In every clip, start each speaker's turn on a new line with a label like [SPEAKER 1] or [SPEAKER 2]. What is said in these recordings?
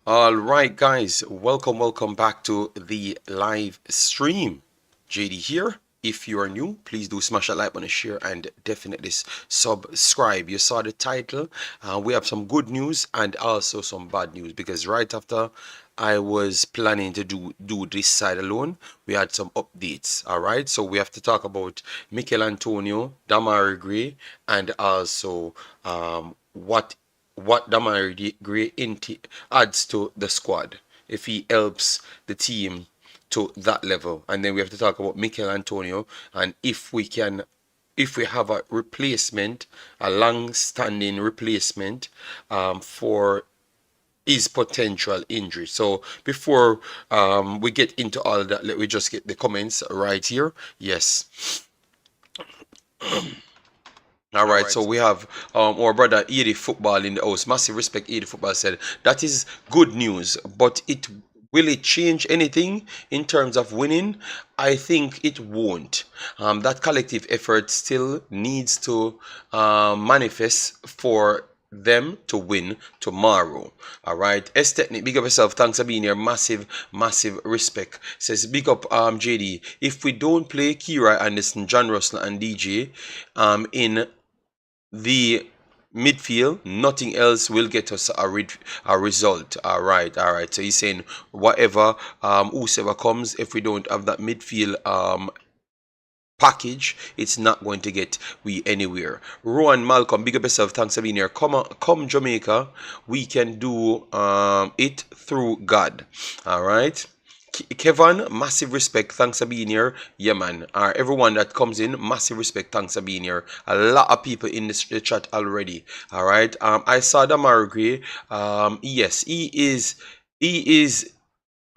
[SPEAKER 1] All right, guys, welcome back to the live stream. JD here. If you are new, please do smash that like button, share, and definitely subscribe. You saw the title. We have some good news and also some bad news because right after I was planning to do this side alone, we had some updates. All right, so we have to talk about Michail Antonio, Demarai Gray, and also what Damari Gray adds to the squad if he helps the team to that level. And then we have to talk about Michail Antonio and if we have a replacement, a long-standing replacement for his potential injury. So before we get into all that, let me just get the comments right here. Yes. All right, so we have our brother Edie Football in the house. Massive respect, Edie Football said that is good news, but will it change anything in terms of winning? I think it won't. That collective effort still needs to manifest for them to win tomorrow. All right, S Technic, big up yourself. Thanks for being here. Massive respect. Says big up JD. If we don't play Kira Anderson, John Russell, and DJ in the midfield, nothing else will get us a result. All right. So he's saying whatever whoever comes, if we don't have that midfield package, it's not going to get we anywhere. Rowan Malcolm, big up yourself. Thanks for being here. Come Jamaica, we can do it through God. All right. Kevin, massive respect. Thanks for being here. Yeah, man. Everyone that comes in, massive respect. Thanks for being here. A lot of people in the chat already. All right. I saw Demarai Gray. Yes, he is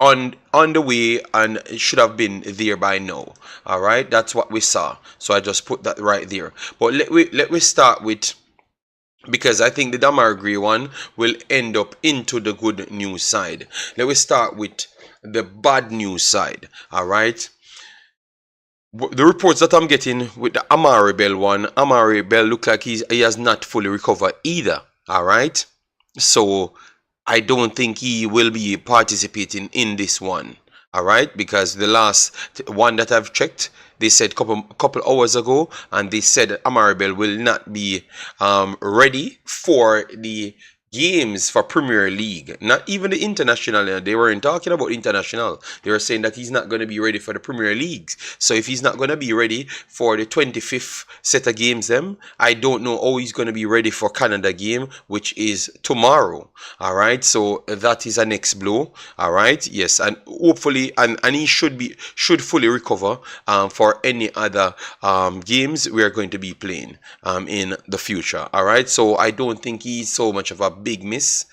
[SPEAKER 1] on the way and should have been there by now. All right. That's what we saw. So I just put that right there. But let me start with, because I think the Demarai Gray one will end up into the good news side. Let me start with the bad news side. All right, the reports that I'm getting with the Amari Bell one, Amari Bell look like he has not fully recovered either. All right, so I don't think he will be participating in this one. All right, because the last one that I've checked, they said couple hours ago, and they said Amari Bell will not be ready for the games for Premier League, not even the international. They weren't talking about international. They were saying that he's not going to be ready for the Premier Leagues. So if he's not going to be ready for the 25th set of games, them, I don't know how he's going to be ready for Canada game, which is tomorrow. All right, so that is a next blow. All right, yes, and hopefully, and he should fully recover for any other games we are going to be playing in the future. All right, so I don't think he's so much of a big miss.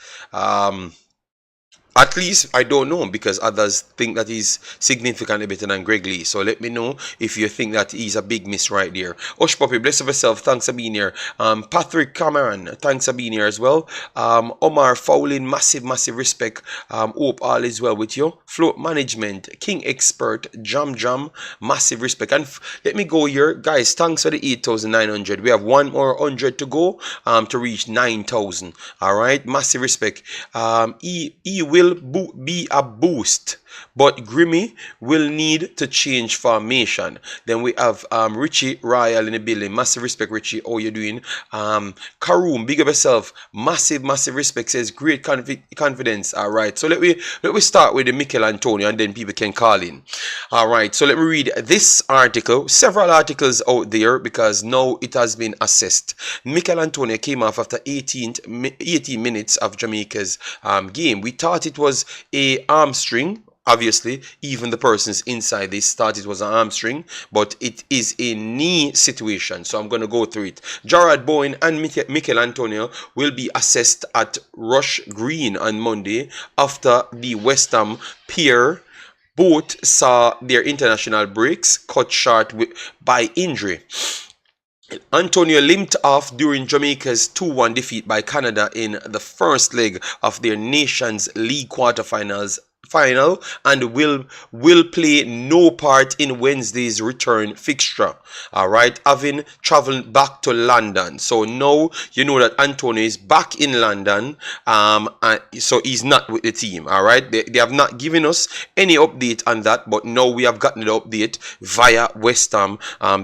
[SPEAKER 1] At least I don't know, because others think that he's significantly better than Greg Lee. So let me know if you think that he's a big miss right there. Osh Puppy, bless of yourself. Thanks for being here. Patrick Cameron, thanks for being here as well. Omar Fowlin, massive respect. Hope all is well with you. Float Management, King Expert, Jam, massive respect. And let me go here, guys. Thanks for the 8,900. We have one more 100 to go to reach 9,000. All right, massive respect. He will be a boost, but Grimmy will need to change formation. Then we have Richie Royal in the building. Massive respect, Richie. How you doing? Karoom, big up yourself. Massive respect. Says great confidence. All right, so let me start with the Michail Antonio, and then people can call in. All right, so let me read this article. Several articles out there, because now it has been assessed. Michail Antonio came off after 18 minutes of Jamaica's game. We thought it was a hamstring. Obviously, even the persons inside this thought it was an hamstring, but it is a knee situation. So I'm going to go through it. Jarrod Bowen and Michail Antonio will be assessed at Rush Green on Monday after the West Ham pair both saw their international breaks cut short by injury. Antonio limped off during Jamaica's 2-1 defeat by Canada in the first leg of their Nations League quarterfinals final and will play no part in Wednesday's return fixture. All right, having traveled back to London. So now you know that Antonio is back in London. And so he's not with the team. All right, they have not given us any update on that, but now we have gotten the update via West Ham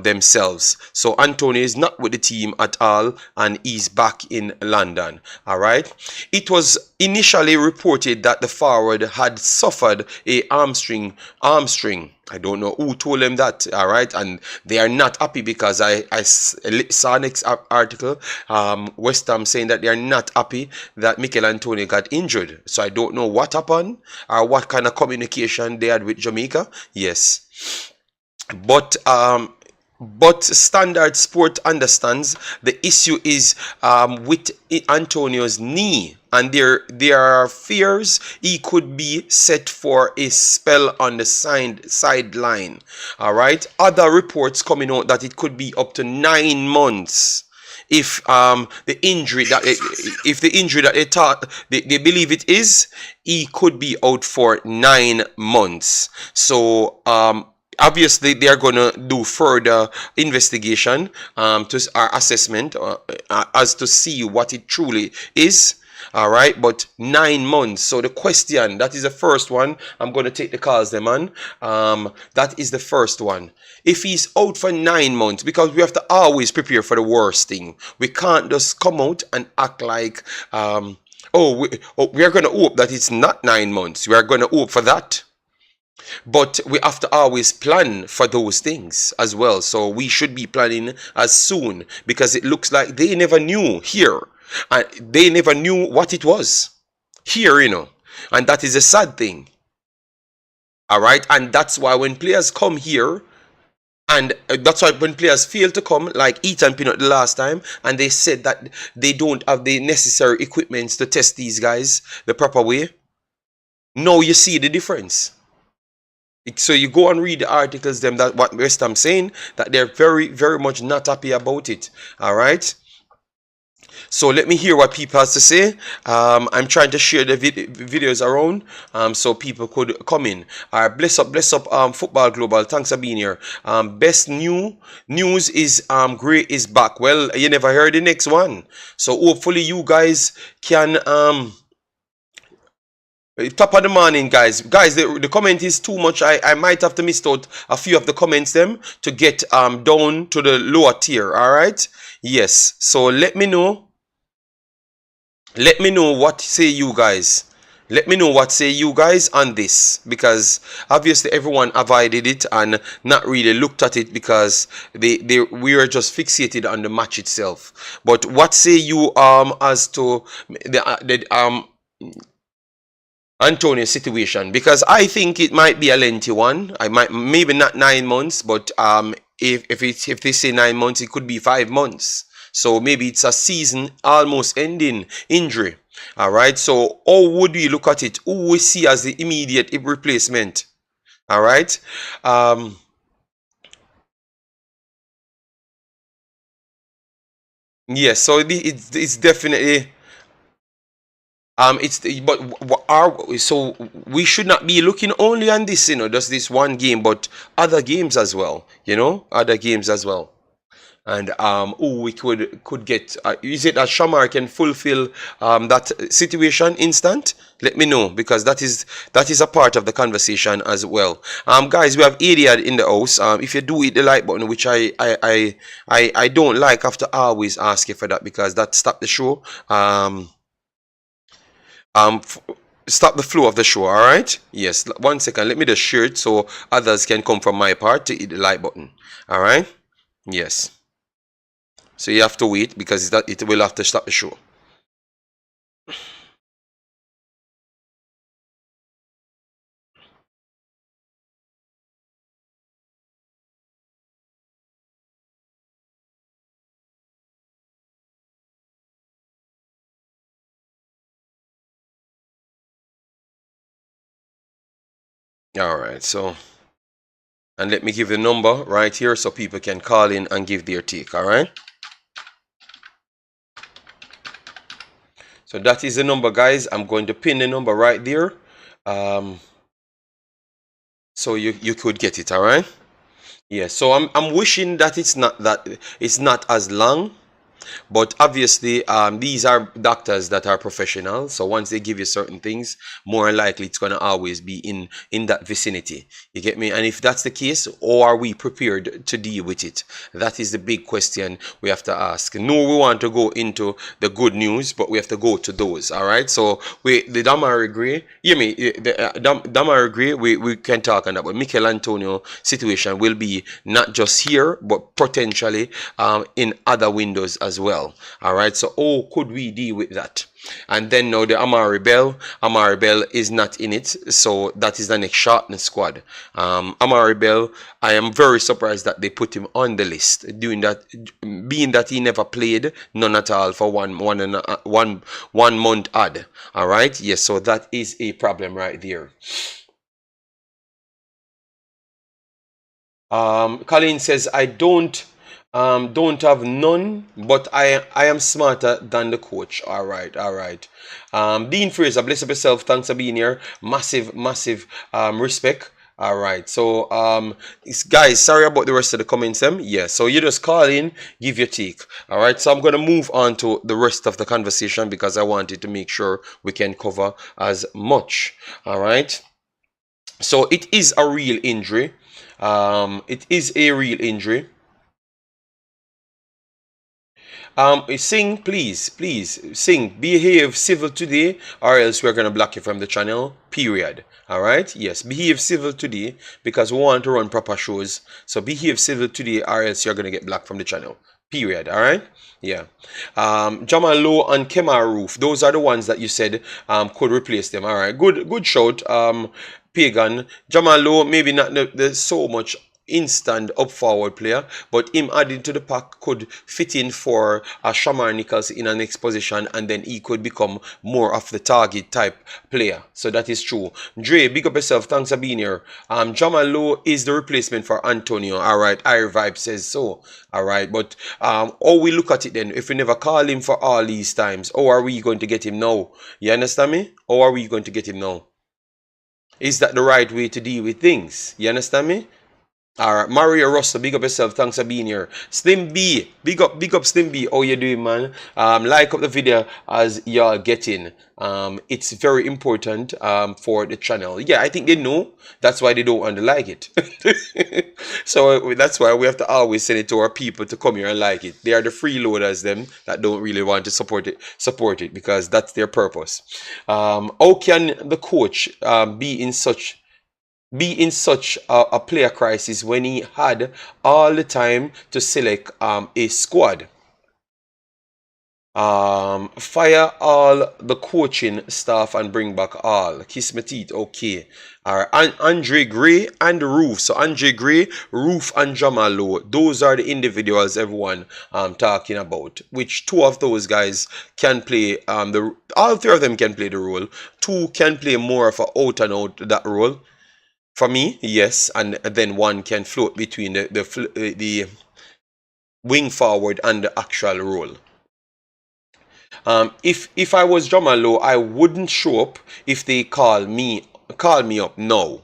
[SPEAKER 1] themselves. So Antonio is not with the team at all, and he's back in London. All right, it was initially reported that the forward had suffered a hamstring. I don't know who told them that, all right, and they are not happy because I saw next article, West Ham saying that they are not happy that Michail Antonio got injured. So I don't know what happened or what kind of communication they had with Jamaica. Yes, but Standard Sport understands the issue is with Antonio's knee, and there are fears he could be set for a spell on the sideline. All right, other reports coming out that it could be up to 9 months if the injury that they thought they believe it is, he could be out for 9 months. So obviously they are going to do further investigation to our assessment as to see what it truly is. All right, but 9 months. So the question, that is the first one. I'm going to take the calls, them man. That is the first one. If he's out for 9 months, because we have to always prepare for the worst thing. We can't just come out and act like, we are going to hope that it's not 9 months. We are going to hope for that. But we have to always plan for those things as well. So we should be planning as soon, because it looks like they never knew here. And they never knew what it was here, and that is a sad thing. All right, and that's why when players come here, and that's why when players fail to come, like Ethan Pinot the last time, and they said that they don't have the necessary equipments to test these guys the proper way. Now you see the difference. So you go and read the articles, them that what West Ham saying, that they're very, very much not happy about it. All right. So let me hear what people has to say. I'm trying to share the videos around so people could come in. All right, bless up, Football Global. Thanks for being here. Best news is Gray is back. Well, you never heard the next one. So hopefully you guys can top of the morning, guys. The comment is too much. I might have to miss out a few of the comments them to get down to the lower tier. All right. Yes. So let me know. Let me know what say you guys. Let me know what say you guys on this, because obviously everyone avoided it and not really looked at it because we were just fixated on the match itself. But what say you as to the Antonio situation? Because I think it might be a lengthy one. I might, maybe not 9 months, but if they say 9 months, it could be 5 months. So maybe it's a season almost ending injury. All right. So how would we look at it? Who we see as the immediate replacement? All right. Yes. So it's definitely. So we should not be looking only on this, just this one game, but other games as well, other games as well. And we could get, is it that Shamar can fulfill that situation instant? Let me know, because that is a part of the conversation as well. Guys, we have Adiad in the house. If you do hit the like button, which I don't like, after I always ask you for that, because that stops the show. Stop the flow of the show. All right. Yes. 1 second. Let me just share it so others can come from my part to hit the like button. All right. Yes. So you have to wait, because it will have to stop the show. All right. So, and let me give the number right here so people can call in and give their take. All right. So that is the number, guys. I'm going to pin the number right there. so you could get it. All right. Yeah. So I'm wishing that it's not as long. But obviously, these are doctors that are professional. So once they give you certain things, more likely it's going to always be in that vicinity. You get me? And if that's the case, or are we prepared to deal with it? That is the big question we have to ask. No, we want to go into the good news, but we have to go to those. All right. So the Demarai agree. You mean the Demarai agree? We can talk on that. But Michail Antonio situation will be not just here, but potentially in other windows as well. All right. So how could we deal with that? And then now the Amari Bell. Amari Bell is not in it, so that is the next shot in the squad. Amari Bell, I am very surprised that they put him on the list. Doing that, being that he never played none at all for one month odd. All right, yes, so that is a problem right there. Colin says, I don't have none, but I am smarter than the coach. All right, all right. Dean Fraser, bless up yourself. Thanks for being here. Massive respect. All right. So guys, sorry about the rest of the comments. Yeah. So you just call in, give your take. All right. So I'm gonna move on to the rest of the conversation because I wanted to make sure we can cover as much. All right. So it is a real injury. It is a real injury. Sing, please, sing. Behave civil today, or else we're gonna block you from the channel. Period. All right. Yes, behave civil today because we want to run proper shows. So behave civil today, or else you're gonna get blocked from the channel. Period. All right. Yeah. Jamal Low and Kemar Roof. Those are the ones that you said could replace them. All right. Good shout. Pagan. Jamal Low, maybe not the so much instant up forward player, but him adding to the pack could fit in for Shamar Nichols in a next position, and then he could become more of the target type player. So that is true. Dre, big up yourself. Thanks for being here. Jamal Low is the replacement for Antonio. All right, Air Vibe says so. All right, but how we look at it then? If we never call him for all these times, how are we going to get him now? You understand me? How are we going to get him now? Is that the right way to deal with things? You understand me? Alright, Mario Russell, big up yourself. Thanks for being here. Slim B, big up Slim B. How you doing, man? Like up the video as y'all getting. It's very important for the channel. Yeah, I think they know. That's why they don't want to like it. So that's why we have to always send it to our people to come here and like it. They are the freeloaders, them that don't really want to support it because that's their purpose. How can the coach be in such a player crisis when he had all the time to select a squad? Fire all the coaching staff and bring back all. Kiss my teeth. Okay. All right. Andre Gray and Roof. So Andre Gray, Roof, and Jamalo. Those are the individuals everyone talking about. Which two of those guys can play all three of them can play the role. Two can play more of a out and out that role. For me, yes, and then one can float between the wing forward and the actual role. If I was Jamalo, I wouldn't show up if they call me up now.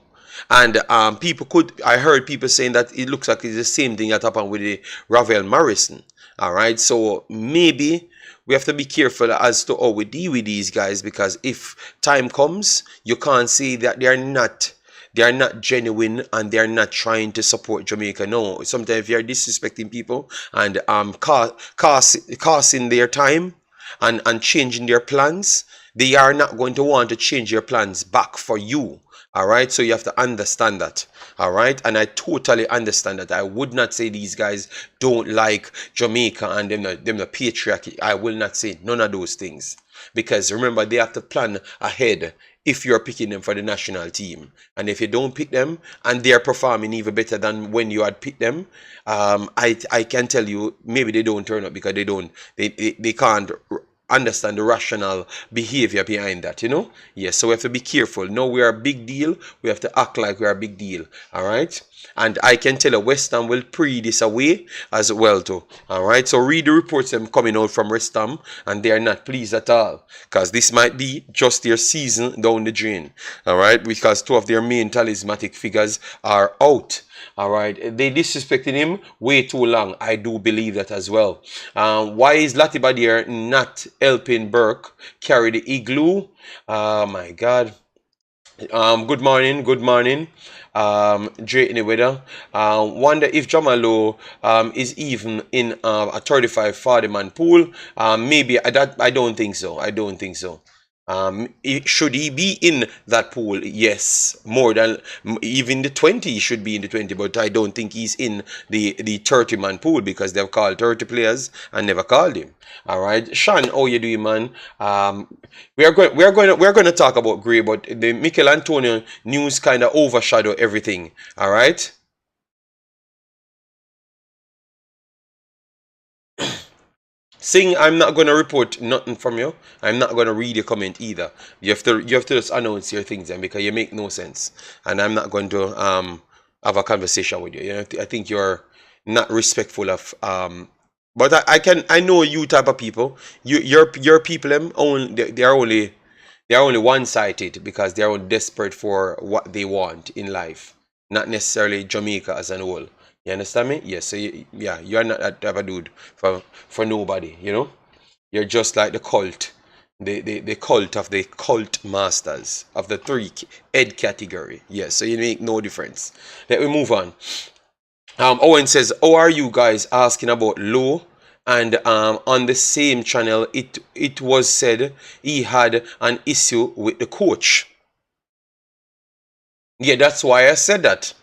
[SPEAKER 1] And I heard people saying that it looks like it's the same thing that happened with the Ravel Morrison. All right, so maybe we have to be careful as to how we deal with these guys, because if time comes, you can't say that they are not genuine and they are not trying to support Jamaica. No, sometimes if you are disrespecting people and costing their time and changing their plans, they are not going to want to change their plans back for you. All right, so you have to understand that. All right, and I totally understand that. I would not say these guys don't like Jamaica and them the patriarchy. I will not say none of those things, because remember, they have to plan ahead if you're picking them for the national team. And if you don't pick them and they're performing even better than when you had picked them, I can tell you maybe they don't turn up because they can't understand the rational behavior behind that, you know? Yes, so we have to be careful. No, we are a big deal. We have to act like we are a big deal. All right? And I can tell you West Ham will pre this away as well too. All right? So read the reports them coming out from West Ham, and they are not pleased at all. Because this might be just their season down the drain. All right? Because two of their main talismanic figures are out. All right, they disrespected him way too long. I do believe that as well. Why is Latibadir not helping Burke carry the igloo? Oh my God. Good morning, good morning. Jay in the weather. Wonder if Jamalo is even in a 35-40 man pool. Maybe I don't think so. I don't think so. Should he be in that pool? Yes, more than even the 20. He should be in the 20, but I don't think he's in the 30 man pool because they've called 30 players and never called him. All right, Sean, how you doing, man? We're going to talk about Gray, but the Michail Antonio news kind of overshadow everything. All right. Saying I'm not gonna report nothing from you. I'm not gonna read your comment either. You have to just announce your things then because you make no sense. And I'm not going to have a conversation with you. You know, I think you're not respectful of but I know you type of people. Your people them only they're only one-sided because they're only desperate for what they want in life, not necessarily Jamaica as an whole. You understand me? Yes. So yeah, you're not that type of dude for nobody. You know, you're just like the cult, the cult of the cult masters of the three head category. Yes. So you make no difference. Let me move on. Owen says, "How are you guys asking about Low?" And on the same channel, it was said he had an issue with the coach. Yeah, that's why I said that.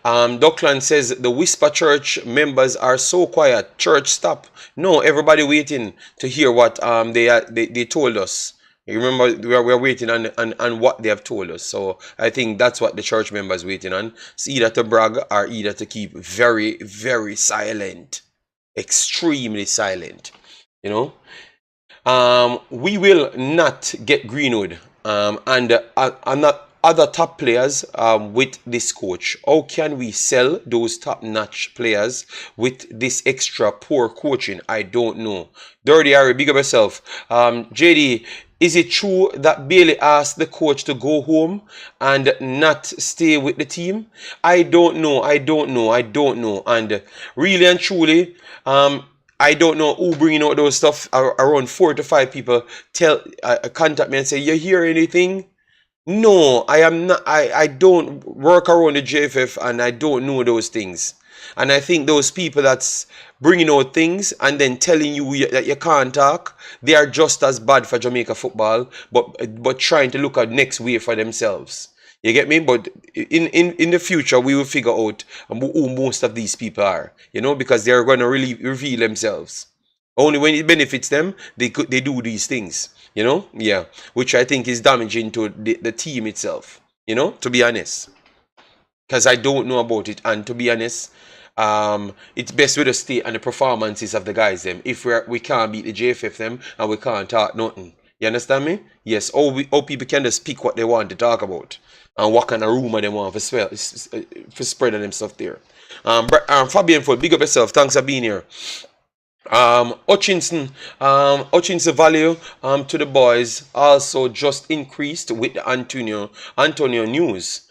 [SPEAKER 1] Dockland says the Whisper Church members are so quiet. Church, stop. No, everybody waiting to hear what they told us. You remember, we're waiting on what they have told us. So I think that's what the church members waiting on. It's either to brag or either to keep very, very silent. Extremely silent. You know? We will not get Greenwood and not other top players with this coach. How can we sell those top-notch players with this extra poor coaching? I don't know. Dirty Harry, big up yourself. JD, is it true that Bailey asked the coach to go home and not stay with the team? I don't know. I don't know. I don't know. And really and truly, I don't know who bringing out those stuff. Around 4 to 5 people contact me and say, "You hear anything?" No, I am not. I don't work around the JFF and I don't know those things. And I think those people that's bringing out things and then telling you that you can't talk, they are just as bad for Jamaica football, but trying to look at next way for themselves. You get me? But in the future, we will figure out who most of these people are, you know, because they're going to really reveal themselves. Only when it benefits them, they do these things, you know? Yeah, which I think is damaging to the team itself, you know, to be honest. Because I don't know about it, and to be honest, it's best with the state and the performances of the guys them. If we can't beat the JFF them and we can't talk nothing. You understand me? Yes, all people can just speak what they want to talk about and what kind of rumor they want for spreading them stuff there. Fabian Ford, big up yourself. Thanks for being here. Hutchinson value to the boys also just increased with the Antonio news.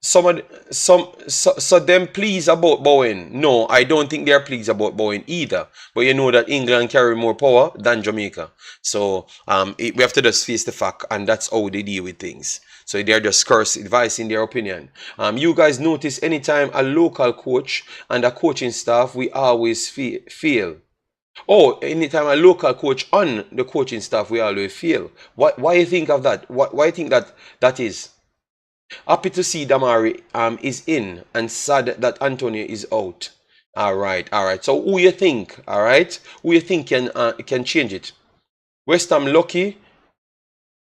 [SPEAKER 1] So them pleased about Bowen. No, I don't think they're pleased about Bowen either. But you know that England carry more power than Jamaica. So we have to just face the fact, and that's how they deal with things. So they're just curse advice in their opinion. You guys notice anytime a local coach and a coaching staff, we always fail. Oh, anytime a local coach on the coaching staff, we always fail. Why you think of that? Why you think that is? Happy to see Demarai is in and sad that Antonio is out. All right. So who you think? All right, who you think can change it? West Ham lucky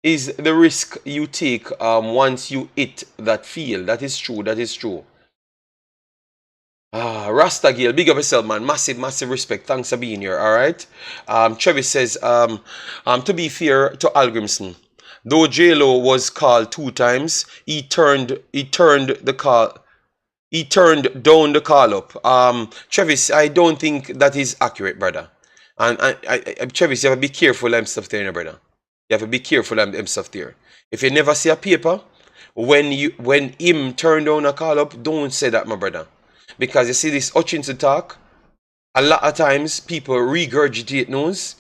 [SPEAKER 1] is the risk you take once you hit that field. That is true. Rasta Gale, big up yourself, man. Massive, massive respect. Thanks for being here. All right. Travis says, to be fair to Algrimson, though JLo was called 2 times, he turned the call. He turned down the call up. Travis, I don't think that is accurate, brother. And Travis, you have to be careful and stuff there, brother. You have to be careful and stuff there. If you never see a paper, when him turn down a call up, don't say that, my brother. Because you see this Hutchinson talk, a lot of times people regurgitate news,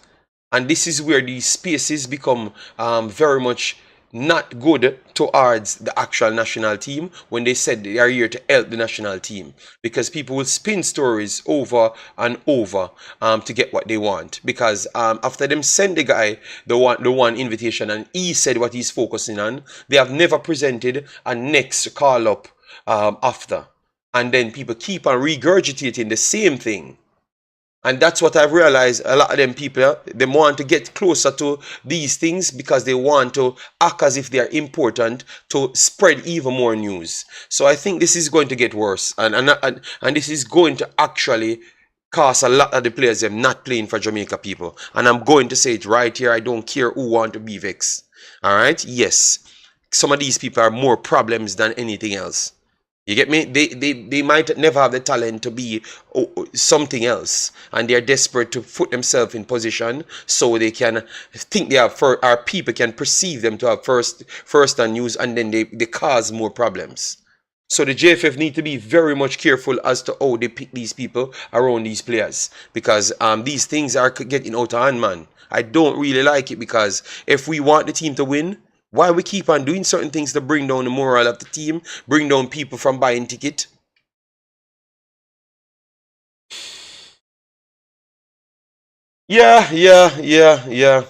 [SPEAKER 1] and this is where these spaces become very much not good towards the actual national team when they said they are here to help the national team, because people will spin stories over and over to get what they want, because after them send the guy the one invitation and he said what he's focusing on, they have never presented a next call up after, and then people keep on regurgitating the same thing. And that's what I've realized. A lot of them people, they want to get closer to these things because they want to act as if they are important to spread even more news. So I think this is going to get worse. And this is going to actually cause a lot of the players them not playing for Jamaica people. And I'm going to say it right here. I don't care who want to be vexed. All right? Yes. Some of these people are more problems than anything else. You get me? They might never have the talent to be something else, and they're desperate to put themselves in position so they can think they have our people can perceive them to have first and news, and then they cause more problems. So the JFF need to be very much careful as to how they pick these people around these players, because these things are getting out of hand, man. I don't really like it, because if we want the team to win, why we keep on doing certain things to bring down the morale of the team, bring down people from buying ticket? Yeah, yeah, yeah, yeah.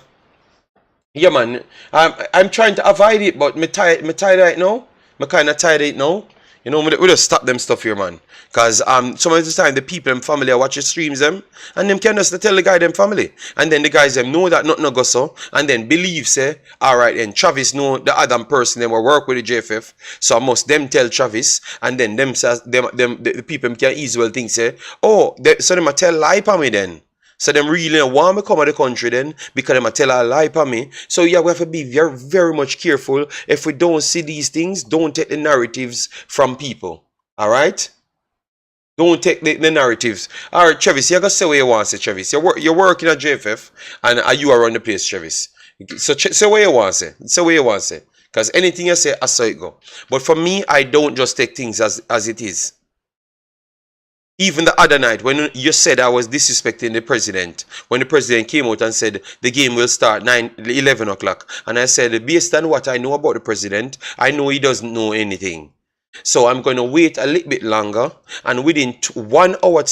[SPEAKER 1] Yeah, man. I'm trying to avoid it, but me tired right now. Me kind of tired right now. You know, we just stop them stuff here, man. Cause some of the time the people and family are watching streams them, and them can just tell the guy them family, and then the guys them know that nothing no go so, and then believe say, all right, then Travis know the other person them will work with the JFF, so I must them tell Travis, and then the people can easily think say, oh, so them a tell lie for me then. So them really don't want me come to the country then, because them a tell a lie for me. So yeah, we have to be very, very much careful. If we don't see these things, don't take the narratives from people. Alright? Don't take the narratives. Alright, Travis, you gotta say what you want to say, Travis. You're working at JFF, and you are on the place, Travis. So say what you want to say. Say what you want to say. Because anything you say, I saw it go. But for me, I don't just take things as it is. Even the other night, when you said I was disrespecting the president, when the president came out and said the game will start 11 o'clock, and I said, based on what I know about the president, I know he doesn't know anything. So I'm going to wait a little bit longer, and within 1 hour,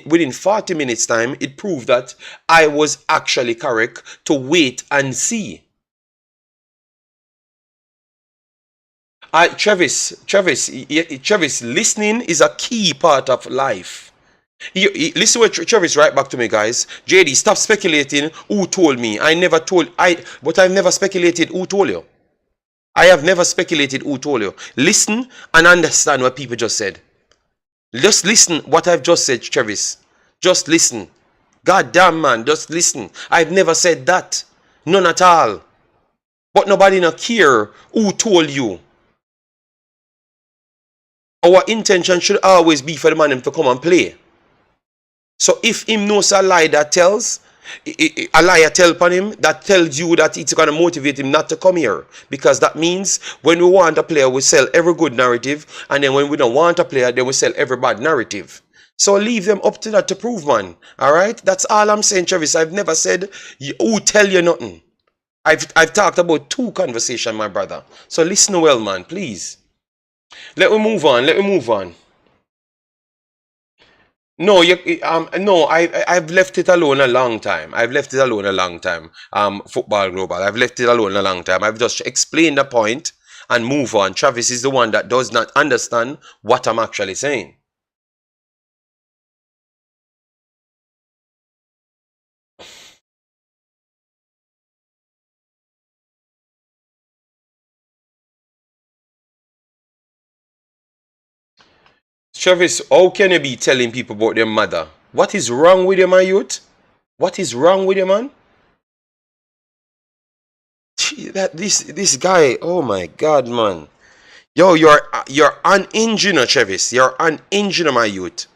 [SPEAKER 1] within 40 minutes time, it proved that I was actually correct to wait and see. Travis, listening is a key part of life. Listen what Travis right back to me, guys. JD, stop speculating who told me. But I've never speculated who told you. I have never speculated who told you. Listen and understand what people just said. Just listen what I've just said, Travis. Just listen. God damn, man, just listen. I've never said that. None at all. But nobody not care who told you. Our intention should always be for the man to come and play. So if him knows a lie that tells, a liar tell upon him, that tells you that it's going to motivate him not to come here. Because that means when we want a player, we sell every good narrative. And then when we don't want a player, then we sell every bad narrative. So leave them up to that to prove, man. Alright? That's all I'm saying, Travis. I've never said who tell you nothing. I've talked about 2 conversations, my brother. So listen well, man, please. Let me move on. Let me move on. No, no. I've left it alone a long time. I've left it alone a long time. Football Global. I've left it alone a long time. I've just explained the point and move on. Travis is the one that does not understand what I'm actually saying. Travis, how can you be telling people about their mother? What is wrong with you, my youth? What is wrong with you, man? This guy, oh my God, man. Yo, you're unhinged, Travis. You're unhinged, my youth.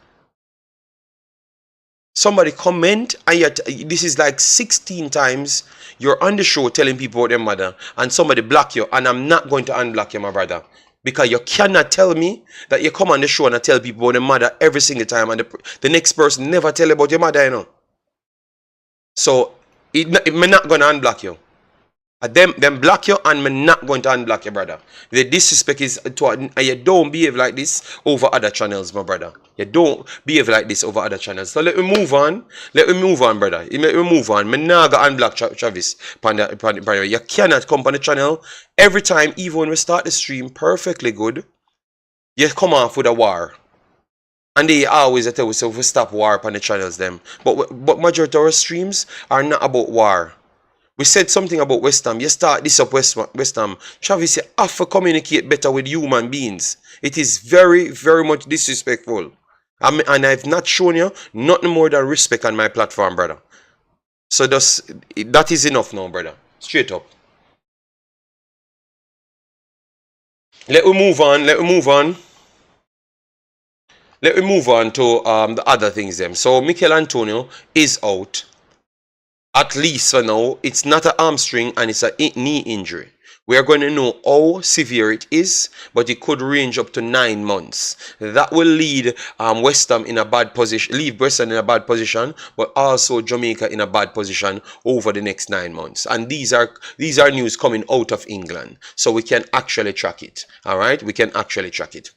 [SPEAKER 1] Somebody comment, and yet this is like 16 times you're on the show telling people about their mother, and somebody block you, and I'm not going to unblock you, my brother. Because you cannot tell me that you come on the show and I tell people about their mother every single time, and the next person never tell you about your mother, you know. So, I'm not going to unblock you. Them block you, and I'm not going to unblock you, brother. The disrespect is to, you don't behave like this over other channels, my brother. You don't behave like this over other channels. So let me move on. Let me move on, brother. Let me move on. I'm not going to unblock Travis. You cannot come on the channel every time, even when we start the stream perfectly good, you come off with a war. And they always tell us we stop war on the channels them. But majority of our streams are not about war. We said something about West Ham. You start this up West Ham. Travis, you have to communicate better with human beings. It is very, very much disrespectful. And I've not shown you nothing more than respect on my platform, brother. So that is enough now, brother. Straight up. Let me move on. Let me move on. Let me move on to the other things then. So Michail Antonio is out. At least for now, it's not an hamstring and it's a knee injury. We are going to know how severe it is, but it could range up to 9 months. That will lead West Ham in a bad position, leave West Ham in a bad position, but also Jamaica in a bad position over the next 9 months. And these are news coming out of England, so we can actually track it. All right, we can actually track it.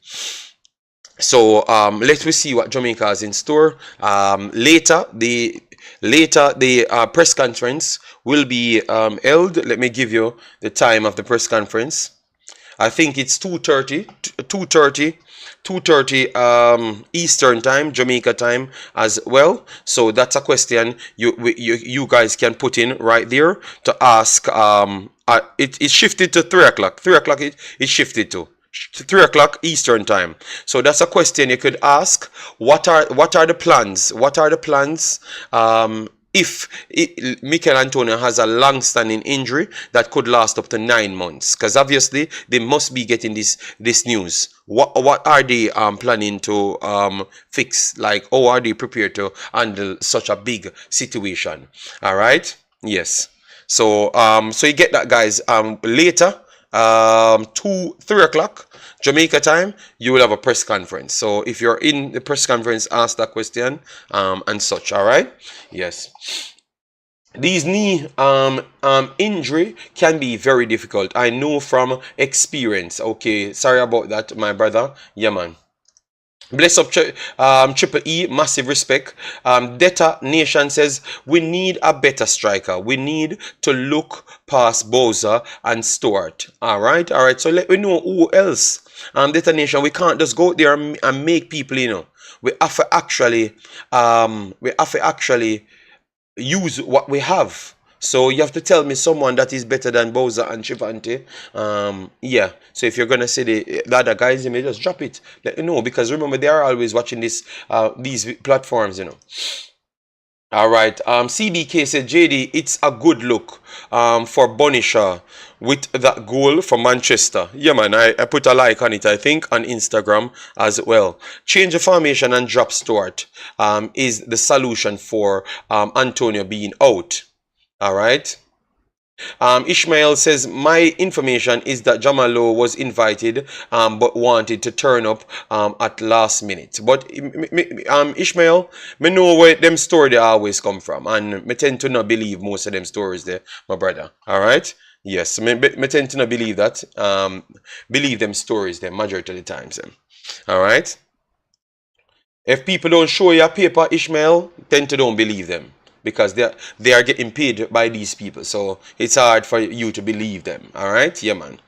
[SPEAKER 1] So let's see what Jamaica has in store. Later the press conference will be held. Let me give you the time of the press conference. I think it's 2:30 Eastern time, Jamaica time as well. So that's a question you guys can put in right there to ask. It shifted to 3 o'clock. 3 o'clock it shifted to 3 o'clock Eastern time. So that's a question you could ask. What are the plans? What are the plans if Michail Antonio has a long-standing injury that could last up to 9 months? Because obviously they must be getting this news. What are they planning to fix? Like, how are they prepared to handle such a big situation? All right. Yes. So so you get that, guys. Later. 3 o'clock Jamaica time, you will have a press conference. So if you're in the press conference, ask that question and such. All right. Yes. These knee injury can be very difficult. I know from experience. Okay, sorry about that, my brother. Yeah, man. Bless up Triple E, massive respect. Detta Nation says we need a better striker. We need to look past Bowser and Stewart. Alright. So let me know who else. Detta Nation, we can't just go there and make people, you know. We have to actually use what we have. So you have to tell me someone that is better than Bowser and Chivante. Yeah. So if you're gonna say the other guys, you may just drop it. Let me know, because remember they are always watching these platforms, you know. All right. CBK said, JD, it's a good look for Bonisha with that goal for Manchester. Yeah, man, I put a like on it, I think, on Instagram as well. Change the formation and drop Stewart is the solution for Antonio being out. All right. Ishmael says, my information is that Jamalo was invited but wanted to turn up at last minute. But Ishmael, me know where them story they always come from, and me tend to not believe most of them stories there, my brother. All right. Yes, me tend to not believe that. Believe them stories there majority of the times. All right. If people don't show you a paper, Ishmael, tend to don't believe them, because they are getting paid by these people, so it's hard for you to believe them. All right. Yeah, man.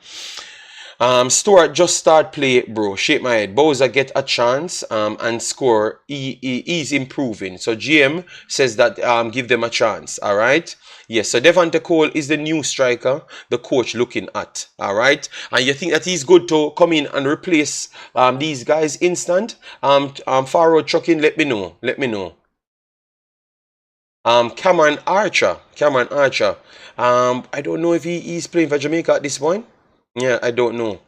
[SPEAKER 1] Stuart just start play, bro. Shake my head. Bowser get a chance and score. He's improving. So GM says that give them a chance. All right. Yes. So Devante Cole is the new striker the coach looking at. All right. And you think that he's good to come in and replace these guys instant? Faro Chucking. Let me know. Let me know. Cameron Archer. Cameron Archer. I don't know if he's playing for Jamaica at this point. Yeah, I don't know.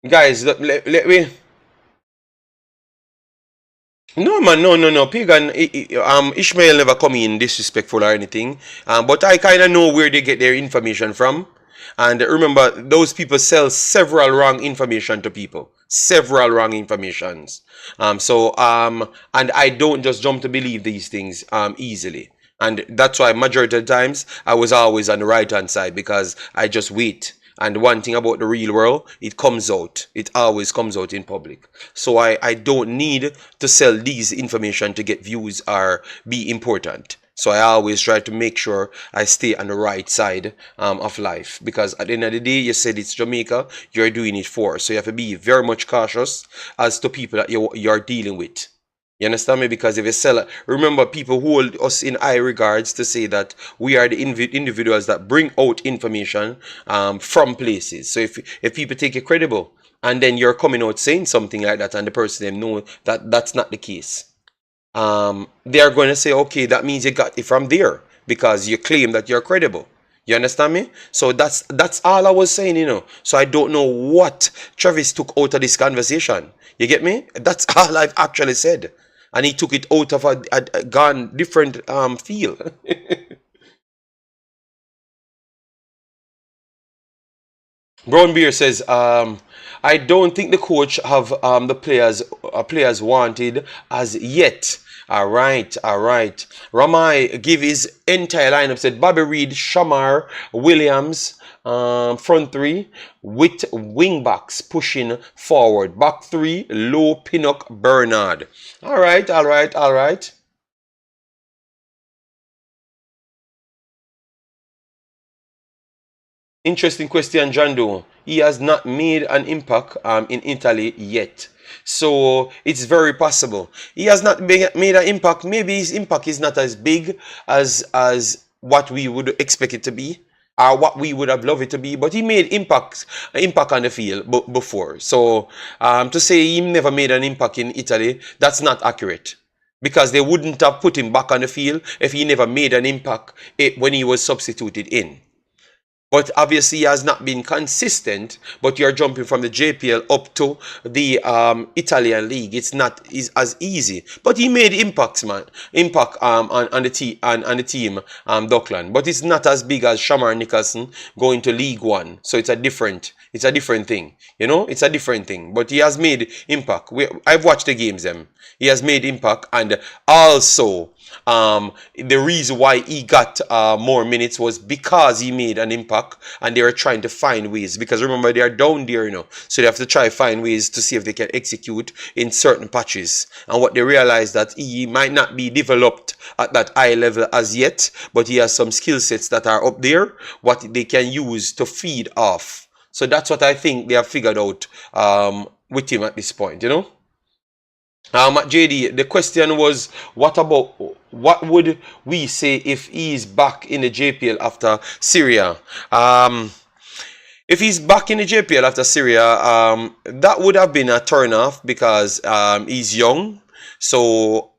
[SPEAKER 1] Guys, let me. No man, no, no, no. Pagan, Ishmael never come in disrespectful or anything. But I kind of know where they get their information from. And remember, those people sell several wrong information to people. Several wrong informations. And I don't just jump to believe these things easily. And that's why majority of the times I was always on the right hand side because I just wait. And one thing about the real world, it comes out. It always comes out in public. So I don't need to sell these information to get views or be important. So I always try to make sure I stay on the right side of life. Because at the end of the day, you said it's Jamaica, you're doing it for. So you have to be very much cautious as to people that you're dealing with. You understand me? Because if you sell it, remember, people hold us in high regards to say that we are the individuals that bring out information from places. So if people take it credible and then you're coming out saying something like that and the person them know that that's not the case, they are going to say, okay, that means you got it from there because you claim that you're credible. You understand me? So that's all I was saying, you know. So I don't know what Travis took out of this conversation. You get me? That's all I've actually said. And he took it out of a gone different feel. Brown Beer says, I don't think the coach have the players wanted as yet. All right, all right. Ramai give his entire lineup. Said Bobby Reed, Shamar, Williams, front three with wing backs pushing forward. Back three, Low, Pinnock, Bernard. All right, all right, all right. Interesting question, John Doe. He has not made an impact in Italy yet. So it's very possible. He has not made an impact. Maybe his impact is not as big as what we would expect it to be or what we would have loved it to be. But he made impact on the field before. So to say he never made an impact in Italy, that's not accurate. Because they wouldn't have put him back on the field if he never made an impact when he was substituted in. But obviously he has not been consistent. But you're jumping from the JPL up to the Italian league. It's not as easy. But he made impacts, man. Impact on the team, Dockland. But it's not as big as Shamar Nicholson going to League One. So it's a different thing. You know, it's a different thing. But he has made impact. I've watched the games, them. He has made impact, and also the reason why he got more minutes was because he made an impact, and they were trying to find ways. Because remember, they are down there, you know, so they have to try find ways to see if they can execute in certain patches. And what they realized that he might not be developed at that high level as yet, but he has some skill sets that are up there, what they can use to feed off. So that's what I think they have figured out with him at this point, you know. JD, the question was, what would we say if he's back in the JPL after Syria? If he's back in the JPL after Syria, that would have been a turn off because he's young. So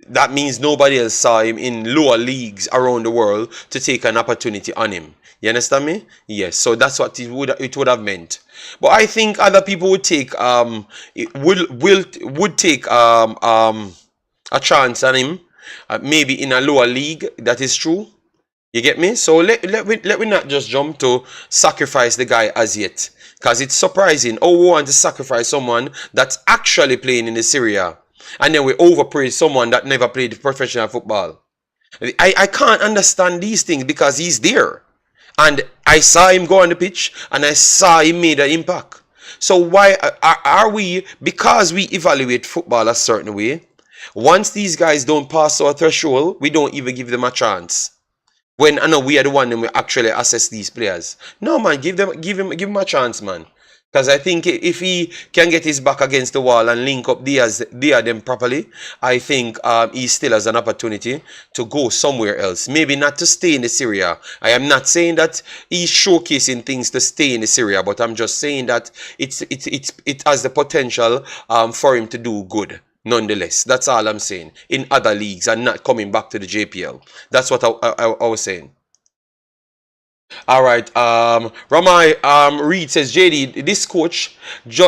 [SPEAKER 1] that means nobody else saw him in lower leagues around the world to take an opportunity on him. You understand me? Yes. So that's what it would have meant. But I think other people would take would take a chance on him, maybe in a lower league. That is true. You get me? So let me not just jump to sacrifice the guy as yet, because it's surprising. Oh, we want to sacrifice someone that's actually playing in the Syria, and then we overpraise someone that never played professional football. I can't understand these things because he's there. And I saw him go on the pitch and I saw him made an impact. So why are we, because we evaluate football a certain way, Once these guys don't pass our threshold, we don't even give them a chance. When I know we are the one that we actually assess these players. No man, give him a chance, man. Because I think if he can get his back against the wall and link up them properly, I think he still has an opportunity to go somewhere else. Maybe not to stay in the Syria. I am not saying that he's showcasing things to stay in the Syria, but I'm just saying that it has the potential for him to do good. Nonetheless, that's all I'm saying. In other leagues and not coming back to the JPL. That's what I was saying. All right. Ramai Reed says, JD, this coach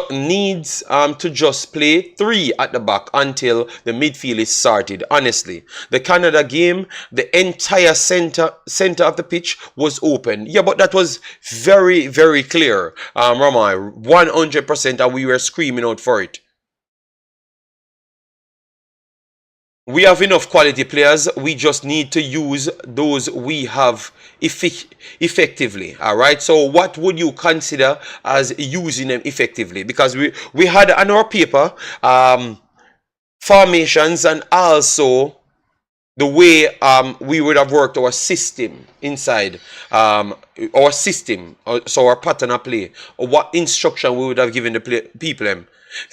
[SPEAKER 1] needs to just play 3 at the back until the midfield is sorted. Honestly, the Canada game, the entire center of the pitch was open. Yeah, but that was very, very clear. Ramai, 100%, and we were screaming out for it. We have enough quality players. We just need to use those we have effectively. All right. So what would you consider as using them effectively? Because we had on our paper formations and also the way we would have worked our system inside our system, so our pattern of play, or what instruction we would have given the people them.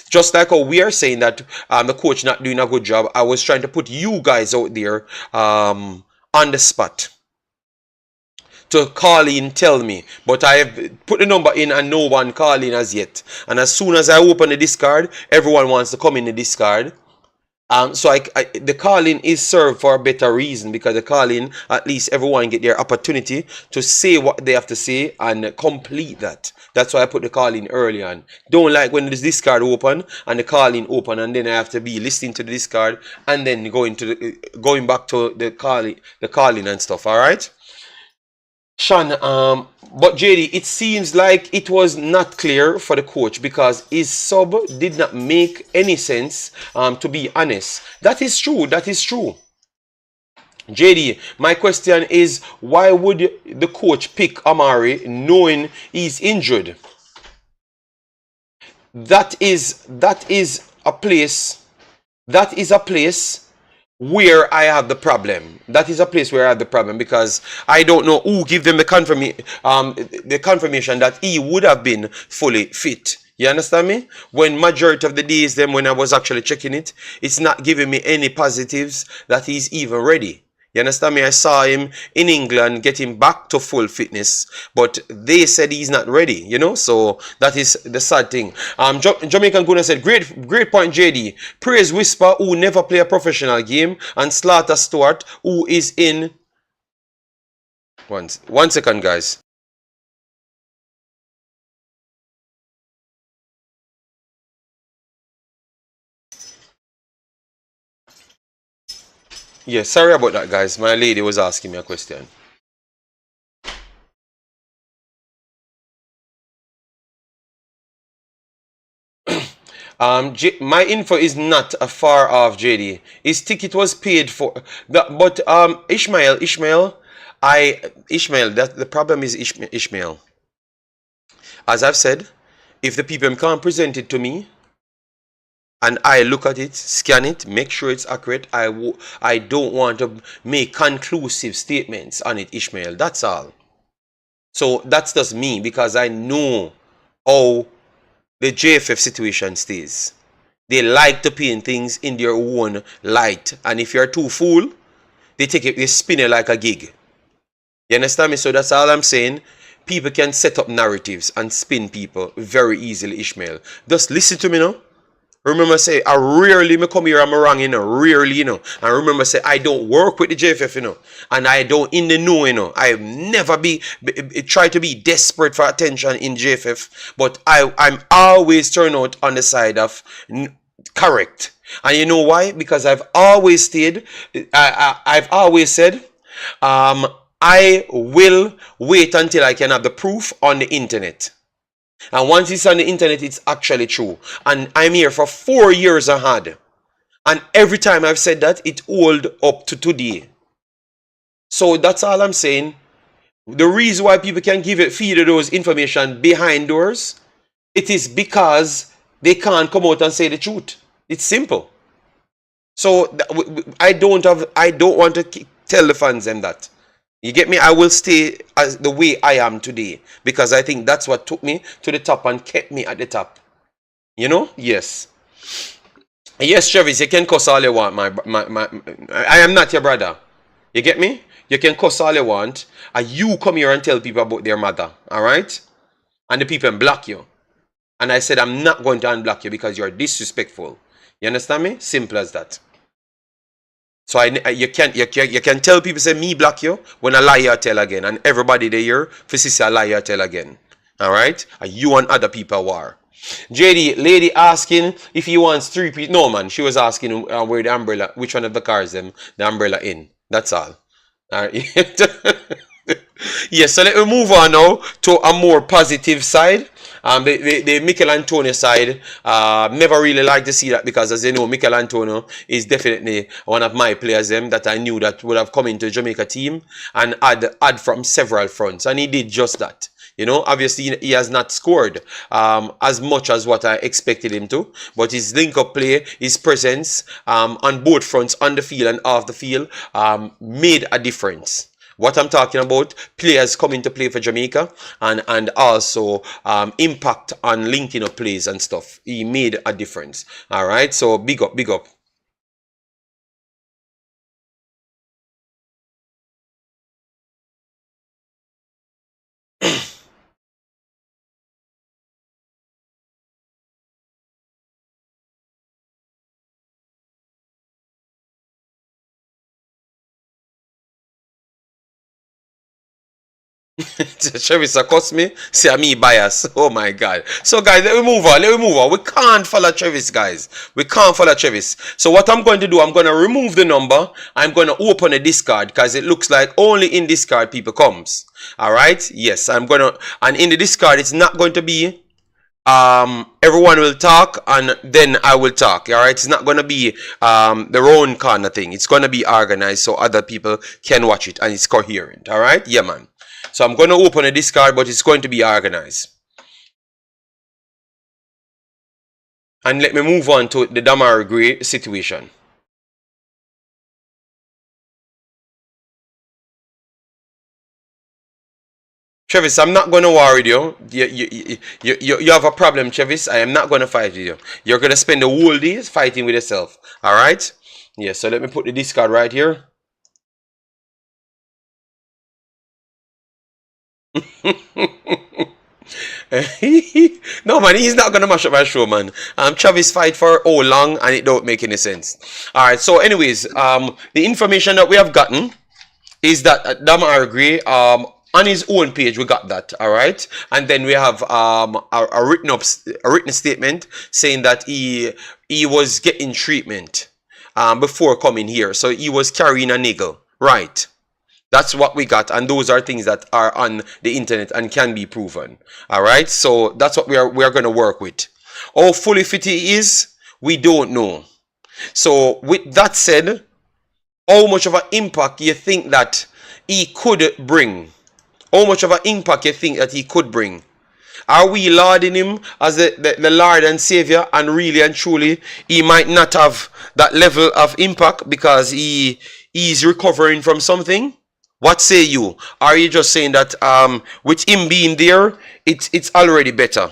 [SPEAKER 1] Just like how we are saying that the coach not doing a good job, I was trying to put you guys out there on the spot to call in, tell me. But I have put the number in and no one call in as yet. And as soon as I open the discard, everyone wants to come in the discard. So the calling is served for a better reason, because the calling, at least everyone get their opportunity to say what they have to say and complete that. That's why I put the calling early on. Don't like when this discard open and the calling open and then I have to be listening to the discard and then going back to the calling and stuff. All right. Sean, but JD, it seems like it was not clear for the coach because his sub did not make any sense, to be honest. That is true. That is true. JD, my question is, why would the coach pick Amari knowing he's injured? That is a place where I have the problem. That is a place where I have the problem because I don't know who give them the confirmation that he would have been fully fit. You understand me? When majority of the days when I was actually checking it, it's not giving me any positives that he's even ready. You understand me? I saw him in England getting back to full fitness, but they said he's not ready, you know? So that is the sad thing. Jamaican Guna said, great point, JD. Praise Whisper, who never play a professional game, and Slaughter Stewart, who is in... One second, guys. Yeah, sorry about that, guys. My lady was asking me a question. My info is not far off, JD. His ticket was paid for, but Ishmael, that the problem is Ishmael. As I've said, if the people can't present it to me, and I look at it, scan it, make sure it's accurate, I don't want to make conclusive statements on it, Ishmael. That's all. So that's just me, because I know how the JFF situation stays. They like to paint things in their own light. And if you're too fool, they spin it like a gig. You understand me? So that's all I'm saying. People can set up narratives and spin people very easily, Ishmael. Just listen to me now. Remember, say, I rarely me come here, I'm wrong, you know, rarely, you know. And remember, say, I don't work with the JFF, you know. And I don't in the know, you know. I've never try to be desperate for attention in JFF. But I'm always turn out on the side of correct. And you know why? Because I've always said, I will wait until I can have the proof on the internet. And once it's on the internet, it's actually true. And I'm here for 4 years ahead. And every time I've said that, it hold up to today. So that's all I'm saying. The reason why people can feed those information behind doors, it is because they can't come out and say the truth. It's simple. So I don't want to tell the fans them that. You get me? I will stay as the way I am today because I think that's what took me to the top and kept me at the top. You know? Yes. Yes, Travis, you can cuss all you want, I am not your brother. You get me? You can cuss all you want, and you come here and tell people about their mother, alright? And the people block you. And I said, I'm not going to unblock you because you're disrespectful. You understand me? Simple as that. So you can tell people say me block you when I lie you tell again, and everybody they hear for say I lie you tell again. Alright? And you and other people war. JD, lady asking if he wants 3-piece. No man, she was asking where the umbrella, which one of the cars the umbrella in. That's all. Alright. Yes, so let me move on now to a more positive side. The Michail Antonio side, never really like to see that because, as you know, Michail Antonio is definitely one of my players that I knew that would have come into Jamaica team and add from several fronts, and he did just that. You know, obviously he has not scored as much as what I expected him to, but his link-up play, his presence on both fronts, on the field and off the field, made a difference. What I'm talking about, players coming to play for Jamaica and also impact on linking up plays and stuff. He made a difference. All right, so big up, big up. Travis cost me. Say me bias. Oh my god. So guys, let me move on. Let me move on. We can't follow Travis, guys. We can't follow Travis. So what I'm going to do, I'm going to remove the number. I'm going to open a discard because it looks like only in discard people comes. Alright? Yes, I'm going to. And in the discard, it's not going to be everyone will talk and then I will talk. All right, it's not going to be their own kind of thing. It's going to be organized so other people can watch it and it's coherent. All right, yeah man. So I'm going to open a discard, but it's going to be organized. And let me move on to the Demarai situation. Travis, I'm not going to war with you. You have a problem, Travis. I am not going to fight with you. You're going to spend the whole day fighting with yourself. All right? Yeah, so let me put the discard right here. No man, he's not gonna mash up my show, man. Travis fight for how long and it don't make any sense. Alright, so anyways, the information that we have gotten is that Demarai on his own page we got that, alright, and then we have a written statement saying that he was getting treatment before coming here, so he was carrying a niggle, right? That's what we got, and those are things that are on the internet and can be proven. All right, so that's what we are going to work with. How fully fit he is, we don't know. So with that said, how much of an impact you think that he could bring? How much of an impact you think that he could bring? Are we lauding him as the Lord and Savior, and really and truly he might not have that level of impact because he's recovering from something? What say you? Are you just saying that with him being there, it's already better?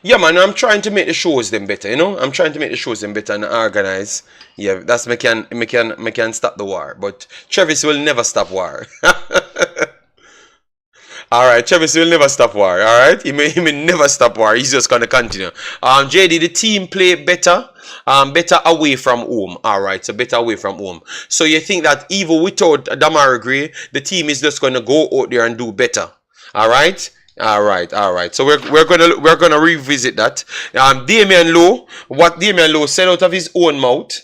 [SPEAKER 1] Yeah, man, I'm trying to make the shows them better, you know? I'm trying to make the shows them better and organize. Yeah, that's me can stop the war. But Travis will never stop war. Alright, Travis will never stop war, alright? He may never stop war. He's just gonna continue. JD, the team play better. Better away from home. Alright, so better away from home. So you think that even without Demarai, the team is just gonna go out there and do better. Alright? Alright. So we're gonna revisit that. Damian Lowe, what Damian Lowe said out of his own mouth,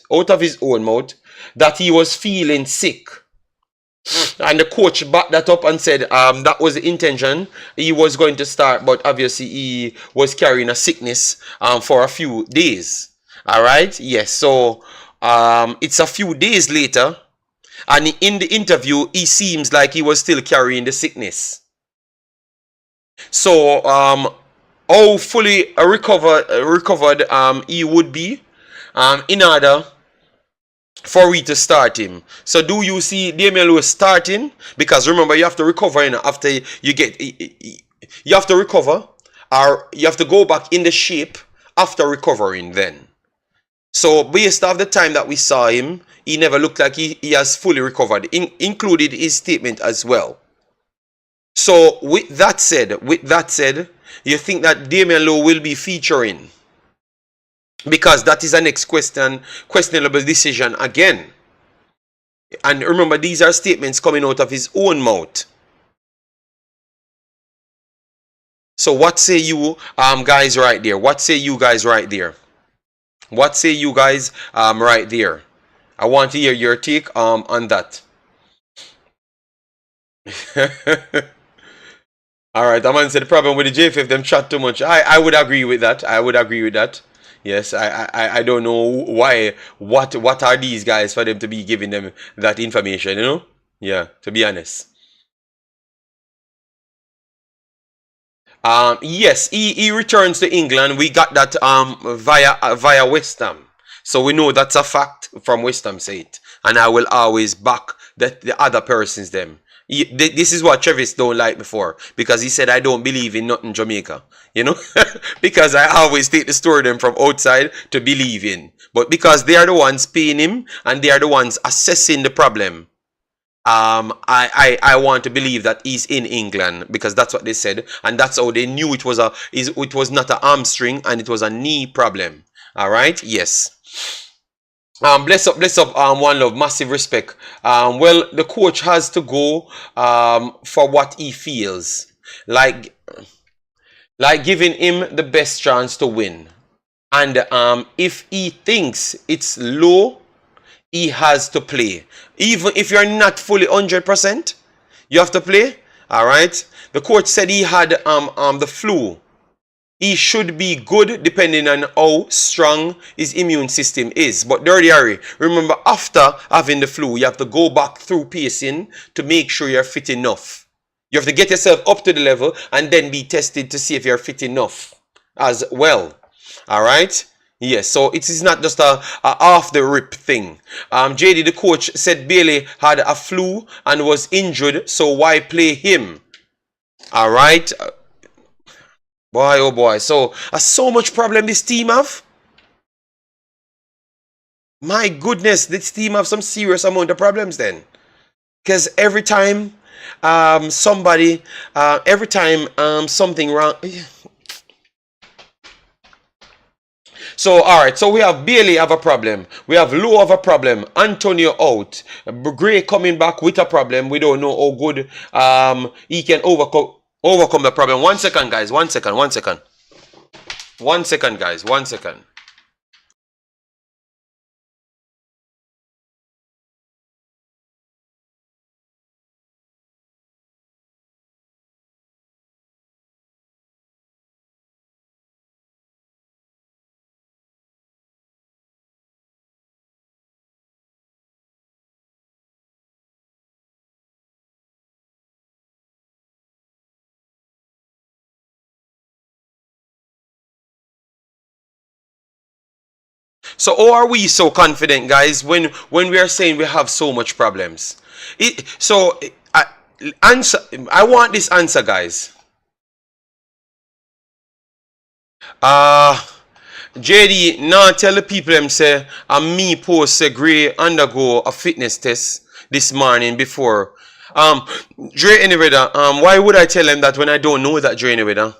[SPEAKER 1] that he was feeling sick. And the coach backed that up and said that was the intention. He was going to start, but obviously he was carrying a sickness for a few days. Alright? Yes. So it's a few days later, and in the interview, he seems like he was still carrying the sickness. So how fully recovered he would be in order for we to start him. So do you see Damian Lewis starting? Because remember, you have to recover, after you get, you have to recover, or you have to go back in the shape after recovering then. So based off the time that we saw him, he never looked like he has fully recovered, included his statement as well. So with that said, you think that Damian Lowe will be featuring? Because that is the next questionable decision again. And remember, these are statements coming out of his own mouth. So what say you guys right there? What say you guys right there? What say you guys right there? I want to hear your take on that. Alright, the man said the problem with the J5, them chat too much. I would agree with that. I would agree with that. Yes, I don't know why. What are these guys for them to be giving them that information, you know? Yeah, to be honest. Yes, he returns to England. We got that via West Ham. So we know that's a fact from West Ham say it. And I will always back the other persons them. This is what Travis don't like before, because he said I don't believe in nothing Jamaica, you know, because I always take the story them from outside to believe in, but because they are the ones paying him and they are the ones assessing the problem, I want to believe that he's in England, because that's what they said, and that's how they knew it was not a hamstring and it was a knee problem. All right, yes. Bless up, one love, massive respect. Well, the coach has to go for what he feels like giving him the best chance to win. And if he thinks it's low, he has to play. Even if you're not fully 100%, you have to play. All right. The coach said he had the flu. He should be good depending on how strong his immune system is. But Dirty Harry, remember, after having the flu, you have to go back through pacing to make sure you're fit enough. You have to get yourself up to the level and then be tested to see if you're fit enough as well. All right? Yes, so it is not just a off the rip thing. JD, the coach, said Bailey had a flu and was injured, so why play him? All right? Boy, oh boy. So much problem this team have. My goodness, this team have some serious amount of problems then. Because every time something wrong. So, alright, so we have Bailey have a problem. We have Lowe have a problem. Antonio out. Gray coming back with a problem. We don't know how good he can overcome the problem. 1 second, guys. 1 second. 1 second. 1 second, guys. 1 second. So how are we so confident, guys, when we are saying we have so much problems? I want this answer, guys. JD, now tell the people them say, and me post say Gray undergo a fitness test this morning before. Dre anyway, why would I tell them that when I don't know that, Dre anyway?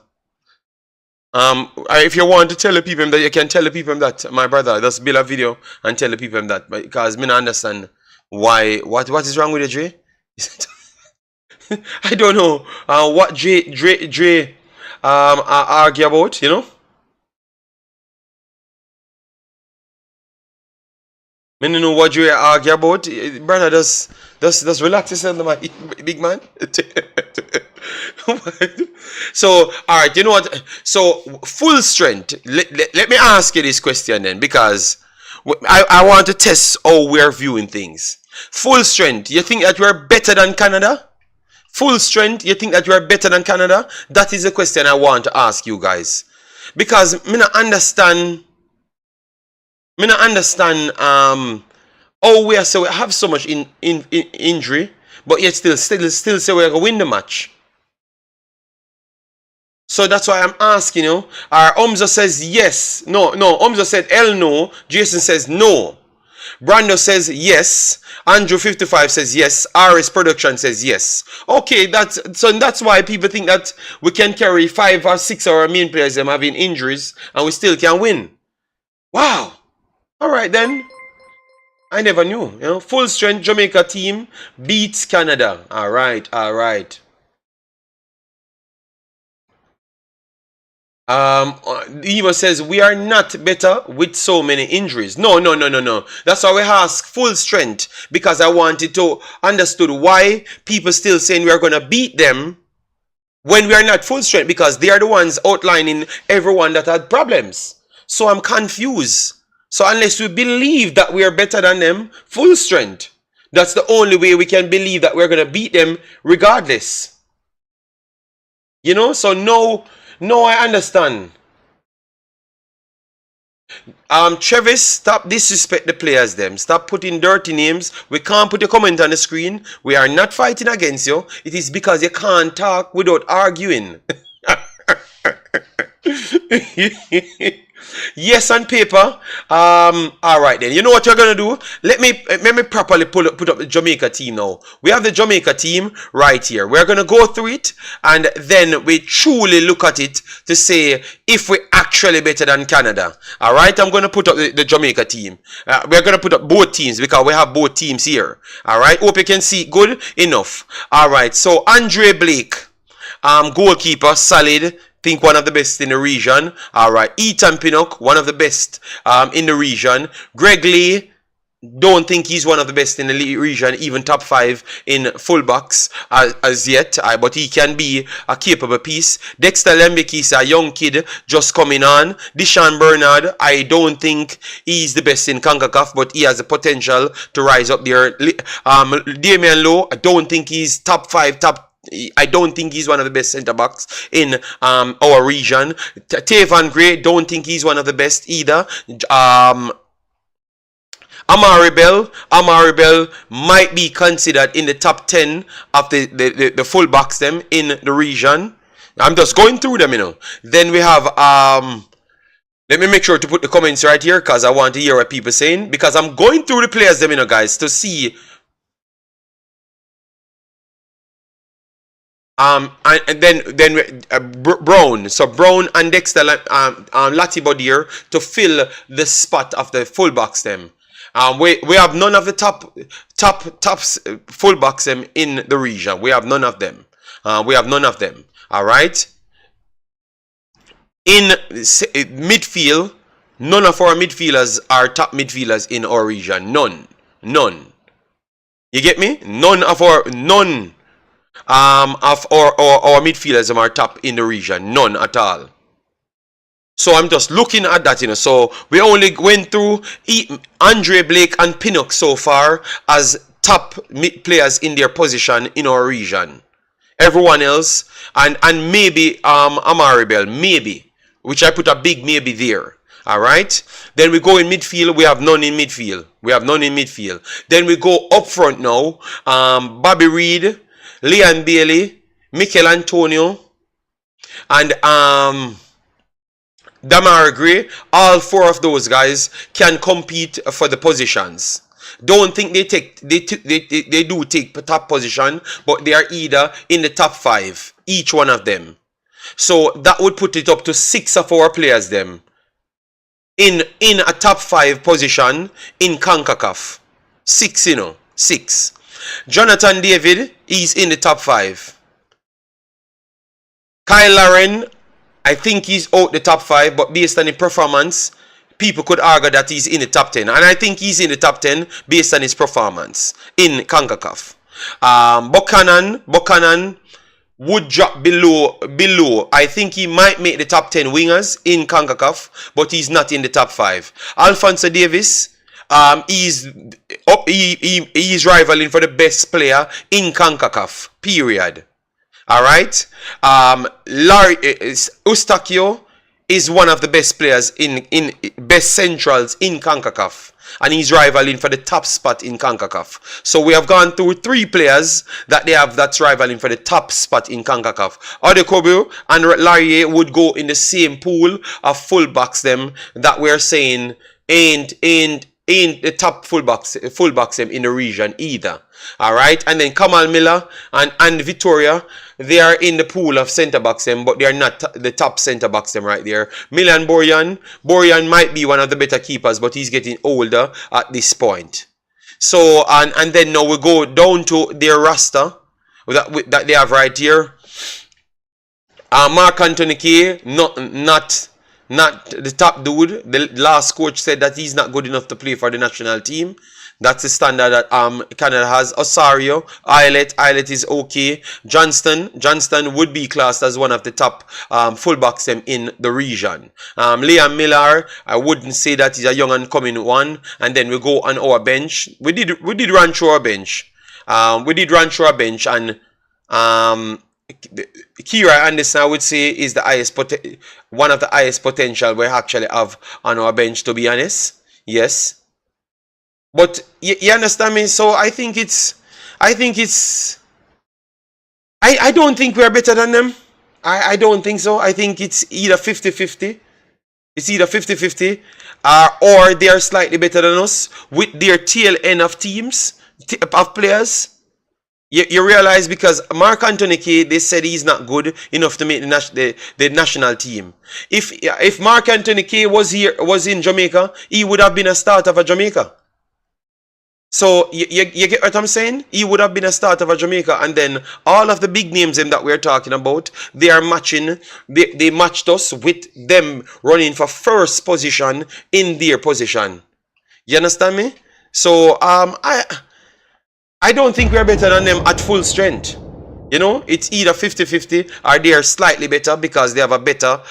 [SPEAKER 1] If you want to tell the people that, you can tell the people that, my brother, just build a video and tell the people that, because me not understand why, what is wrong with you, Dre? I don't know what Dre argue about, you know? I don't know what Dre argue about. Brother, just relax yourself, my big man. So, alright, you know what? So, full strength. Let me ask you this question then, because I want to test how we're viewing things. Full strength, you think that we're better than Canada? Full strength, you think that you are better than Canada? That is the question I want to ask you guys. Because me not understand oh we are so we have so much in injury, but yet still say we're gonna win the match. So that's why I'm asking you. Our Omzo says yes. No. Omzo said L no. Jason says no. Brando says yes. Andrew 55 says yes. RS Production says yes. Okay, that's why people think that we can carry 5 or 6 of our main players them having injuries and we still can win. Wow. Alright then. I never knew. Full strength Jamaica team beats Canada. Alright. Eva says we are not better with so many injuries. No. That's why we ask full strength, because I wanted to understood why people still saying we are gonna beat them when we are not full strength, because they are the ones outlining everyone that had problems. So I'm confused. So unless we believe that we are better than them, full strength, that's the only way we can believe that we're gonna beat them regardless. So no, I understand. Travis, stop disrespect the players them. Stop putting dirty names. We can't put a comment on the screen. We are not fighting against you. It is because you can't talk without arguing. Yes, on paper. Alright then. You know what you're gonna do? Let me properly put up the Jamaica team now. We have the Jamaica team right here. We're gonna go through it and then we truly look at it to say if we're actually better than Canada. Alright, I'm gonna put up the Jamaica team. We're gonna put up both teams because we have both teams here. Alright, hope you can see good enough. Alright, so Andre Blake, goalkeeper, solid. Think one of the best in the region. Alright. Ethan Pinnock, one of the best in the region. Greg Lee, don't think he's one of the best in the region, even top 5 in fullbacks as yet. But he can be a capable piece. Dexter Lembeke is a young kid just coming on. Deshaun Bernard, I don't think he's the best in Concacaf, but he has the potential to rise up there. Damian Lowe, I don't think he's top 5, I don't think he's one of the best centre backs in our region. Tavon Gray, don't think he's one of the best either. Amari Bell might be considered in the top 10 of the full backs them in the region. I'm just going through them, Then we have let me make sure to put the comments right here because I want to hear what people are saying, because I'm going through the players them, guys, to see. And then Brown. So Brown and Dexter Latibo here to fill the spot of the fullbacks them. We have none of the top fullbacks them in the region. We have none of them. All right. In midfield, none of our midfielders are top midfielders in our region. None. You get me? None of our midfielders are top in the region. None at all. So I'm just looking at that, So we only went through Andre Blake and Pinnock so far as top players in their position in our region. Everyone else, and maybe Amari Bell, maybe, which I put a big maybe there. Alright? Then we go in midfield, we have none in midfield. Then we go up front now. Bobby Reed, Leon Bailey, Michail Antonio, and Demarai Gray. All 4 of those guys can compete for the positions. Don't think they do take top position, but they are either in the top 5, each one of them. So that would put it up to 6 of our players them in a top 5 position in CONCACAF. 6, 6. Jonathan David, he's in the top 5. Kyle Lauren, I think he's out the top 5, but based on his performance, people could argue that he's in the top 10. And I think he's in the top 10 based on his performance in CONCACAF. Buchanan would drop below. I think he might make the top 10 wingers in CONCACAF, but he's not in the top 5. Alphonso Davis, he's He's rivaling for the best player in Concacaf. Period. All right. Larry Eustachio is one of the best players in best centrals in Concacaf, and he's rivaling for the top spot in Concacaf. So we have gone through 3 players that they have that's rivaling for the top spot in Concacaf. Adekobu and Larry would go in the same pool of fullbacks them that we're saying ain't the top fullbacks them in the region either. All right, and then Kamal Miller and Victoria, they are in the pool of centre backs them, but they are not the top centre backs them right there. Milan Borjan might be one of the better keepers, but he's getting older at this point. So and then now we go down to their roster that they have right here. Mark Anthony K, not the top dude. The last coach said that he's not good enough to play for the national team. That's the standard that Canada has. Osario, Eyelet is okay. Johnston would be classed as one of the top fullbacks in the region. Liam Miller, I wouldn't say that he's a young and coming one. And then we go on our bench. We did run through our bench. And Kira Anderson, I would say, is the one of the highest potential we actually have on our bench, to be honest. Yes. But you understand me? So I don't think we're better than them. I don't think so. I think it's either 50-50. It's either 50-50 or they are slightly better than us with their tail end of teams, of players. You realize because Mark Anthony K, they said he's not good enough to make the national team. If Mark Anthony K was in Jamaica, he would have been a starter for Jamaica. So you get what I'm saying? He would have been a starter for Jamaica, and then all of the big names that we're talking about, they are matching. They matched us with them running for first position in their position. You understand me? So I don't think we're better than them at full strength. You know, it's either 50-50 or they are slightly better because they have a better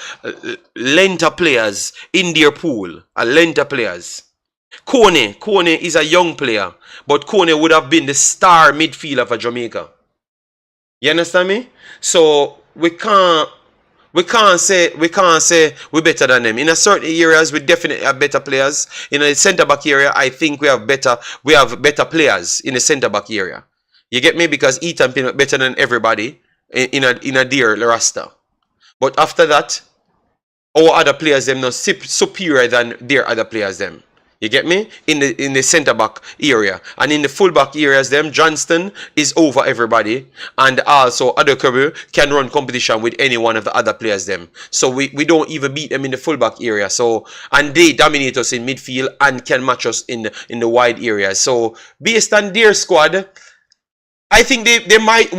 [SPEAKER 1] length of players in their pool. A length of players. Kone is a young player, but Kone would have been the star midfielder for Jamaica. You understand me? So we can't say we're better than them. In a certain areas, we definitely have better players. In the centre back area, I think we have better players in the centre back area. You get me? Because Ethan been better than everybody in a dear roster. But after that, our other players them not superior than their other players them. You get me? In the centre back area. And in the full back areas, them Johnston is over everybody. And also Adekobu can run competition with any one of the other players them. So we don't even beat them in the full back area. So and they dominate us in midfield and can match us in the wide areas. So based on their squad, I think they might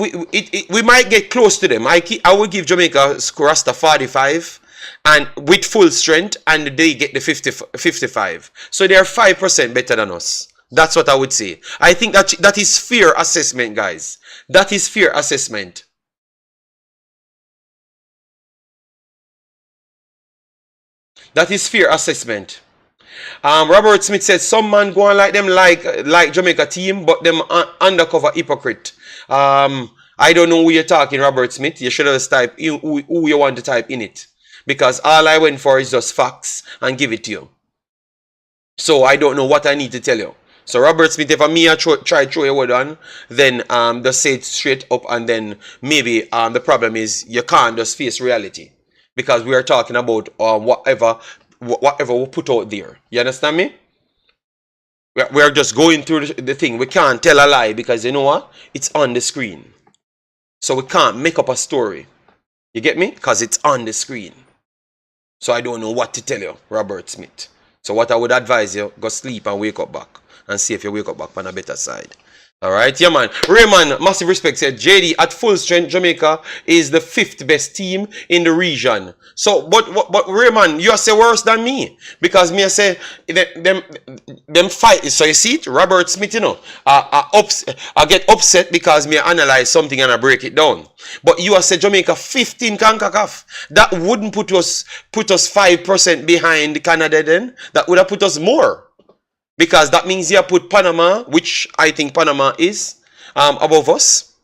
[SPEAKER 1] we might get close to them. I will give Jamaica roster 45. And with full strength, and they get the 55. So they are 5% better than us. That's what I would say. I think that is fair assessment, guys. That is fair assessment. That is fair assessment. Robert Smith said some man go on like them like Jamaica team, but them undercover hypocrite. I don't know who you're talking, Robert Smith. You should have typed who you want to type in it. Because all I went for is just facts and give it to you. So I don't know what I need to tell you. So Robert Smith, if me try to throw your word on, then just say it straight up, and then maybe the problem is you can't just face reality. Because we are talking about whatever we put out there. You understand me? We are just going through the thing. We can't tell a lie because you know what? It's on the screen. So we can't make up a story. You get me? Because it's on the screen. So I don't know what to tell you, Robert Smith. So what I would advise you, go sleep and wake up back. And see if you wake up back on a better side. Alright, yeah man. Raymond, massive respect, said JD at full strength, Jamaica is the 5th best team in the region. So, but Raymond, you say worse than me. Because me I say, them fight. So you see it, Robert Smith, you know, I get upset because me analyze something and I break it down. But you say Jamaica 15 Concacaf. That wouldn't put us 5% behind Canada then. That would have put us more. because that means you put Panama, which I think Panama is, above us.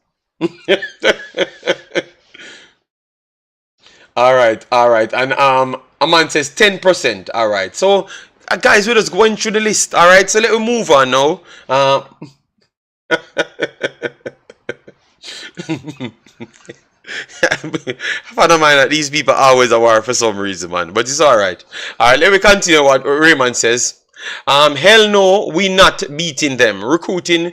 [SPEAKER 1] All right, all right. And a man says 10%. All right. So guys, we're just going through the list. All right. So let me move on now. I don't mind that these people always are war for some reason, man. But it's all right. All right. Let me continue what Raymond says. Hell no, we not beating them. Recruiting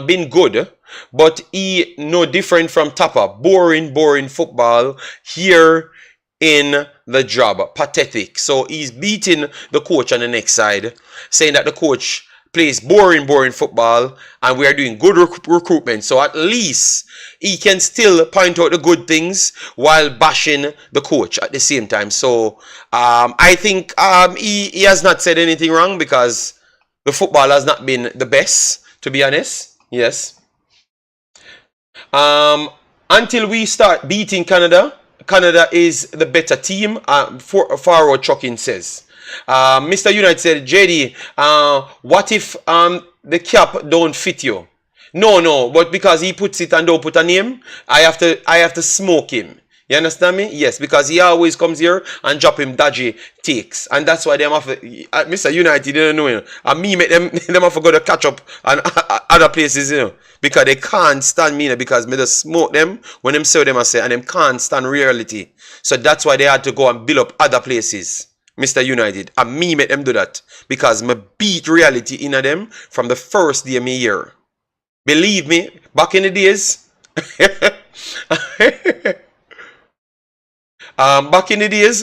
[SPEAKER 1] been good, but he no different from Tapper. Boring football here in the job. Pathetic. So he's beating the coach on the next side, saying that the coach plays boring football and we are doing good recruitment. So at least he can still point out the good things while bashing the coach at the same time. So I think he has not said anything wrong, because the football has not been the best, to be honest. Yes. Until we start beating Canada, Canada is the better team, Faro Chucking says. Mr. United said, JD, what if the cap don't fit you? No, but because he puts it and don't put a name, I have to smoke him. You understand me? Yes, because he always comes here and drop him dodgy takes. And that's why them have Mr. United didn't know, you know. And me make them have to go to catch up on other places, you know. Because they can't stand me, you know, because me just smoke them when them say what them I say, and them can't stand reality. So that's why they had to go and build up other places. Mr. United. And me make them do that. Because me beat reality in them from the first day of me here. Believe me, back in the days. Back in the days,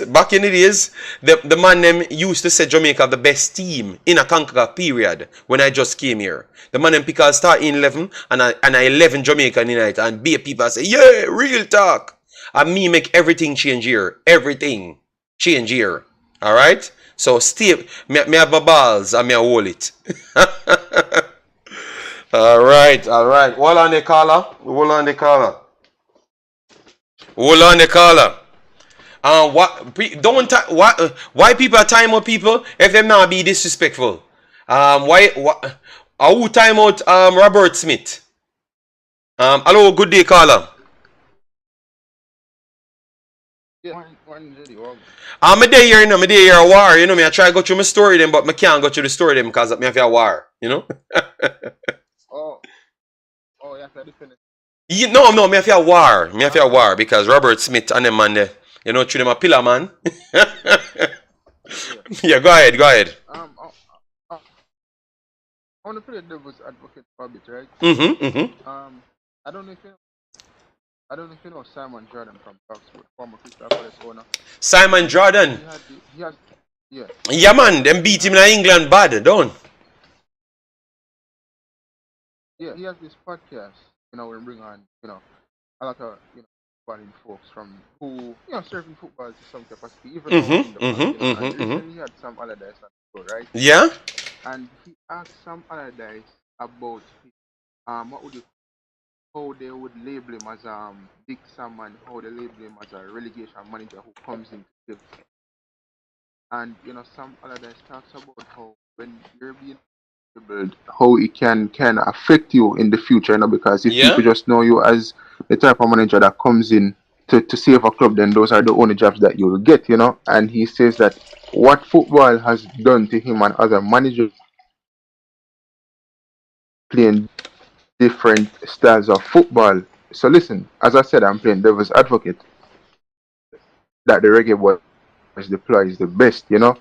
[SPEAKER 1] the man them used to say Jamaica have the best team in a Concacaf period when I just came here. The man them because start in 11 and I 11 Jamaica United, and be people say, yeah, real talk. And me make everything change here. Everything change here. Alright? So stay, me have my balls and me hold it. Alright. Hold on the caller. Why people are time out people if them not be disrespectful? Who time out Robert Smith? Hello, good day, caller. I'm there here, you know, me there here a war, you know, me I try to go through my story them, but me can't go through the story them because me have a war, you know?
[SPEAKER 2] Oh, yeah, defend
[SPEAKER 1] it. No, me have a war. Me have a war because Robert Smith and them man there, you know, through them a pillar man. Yeah, go ahead.
[SPEAKER 2] I want to play the devil's advocate for a bit, right? I don't know if you know Simon Jordan from Oxford, former Crystal Palace owner.
[SPEAKER 1] Simon Jordan. Yeah, man, them beat him in England bad, don't?
[SPEAKER 2] Yeah, he has this podcast, you know, we bring on, you know, a lot of, you know, foreign folks from who, you know, serving football to some capacity, even in the past, and recently he had some Allardyce on the show, right?
[SPEAKER 1] Yeah.
[SPEAKER 2] And he asked some Allardyce about what would you, how they would label him as big Sam and how they label him as a relegation manager who comes in to give. And you know, some Allardyce talks about how when you're being labeled, how it can affect you in the future, you know, because if people just know you as the type of manager that comes in to save a club, then those are the only jobs that you will get, you know. And he says that what football has done to him and other managers playing different styles of football. So listen, as I said, I'm playing devil's advocate that the Reggae Boyz deploy is the best, you know.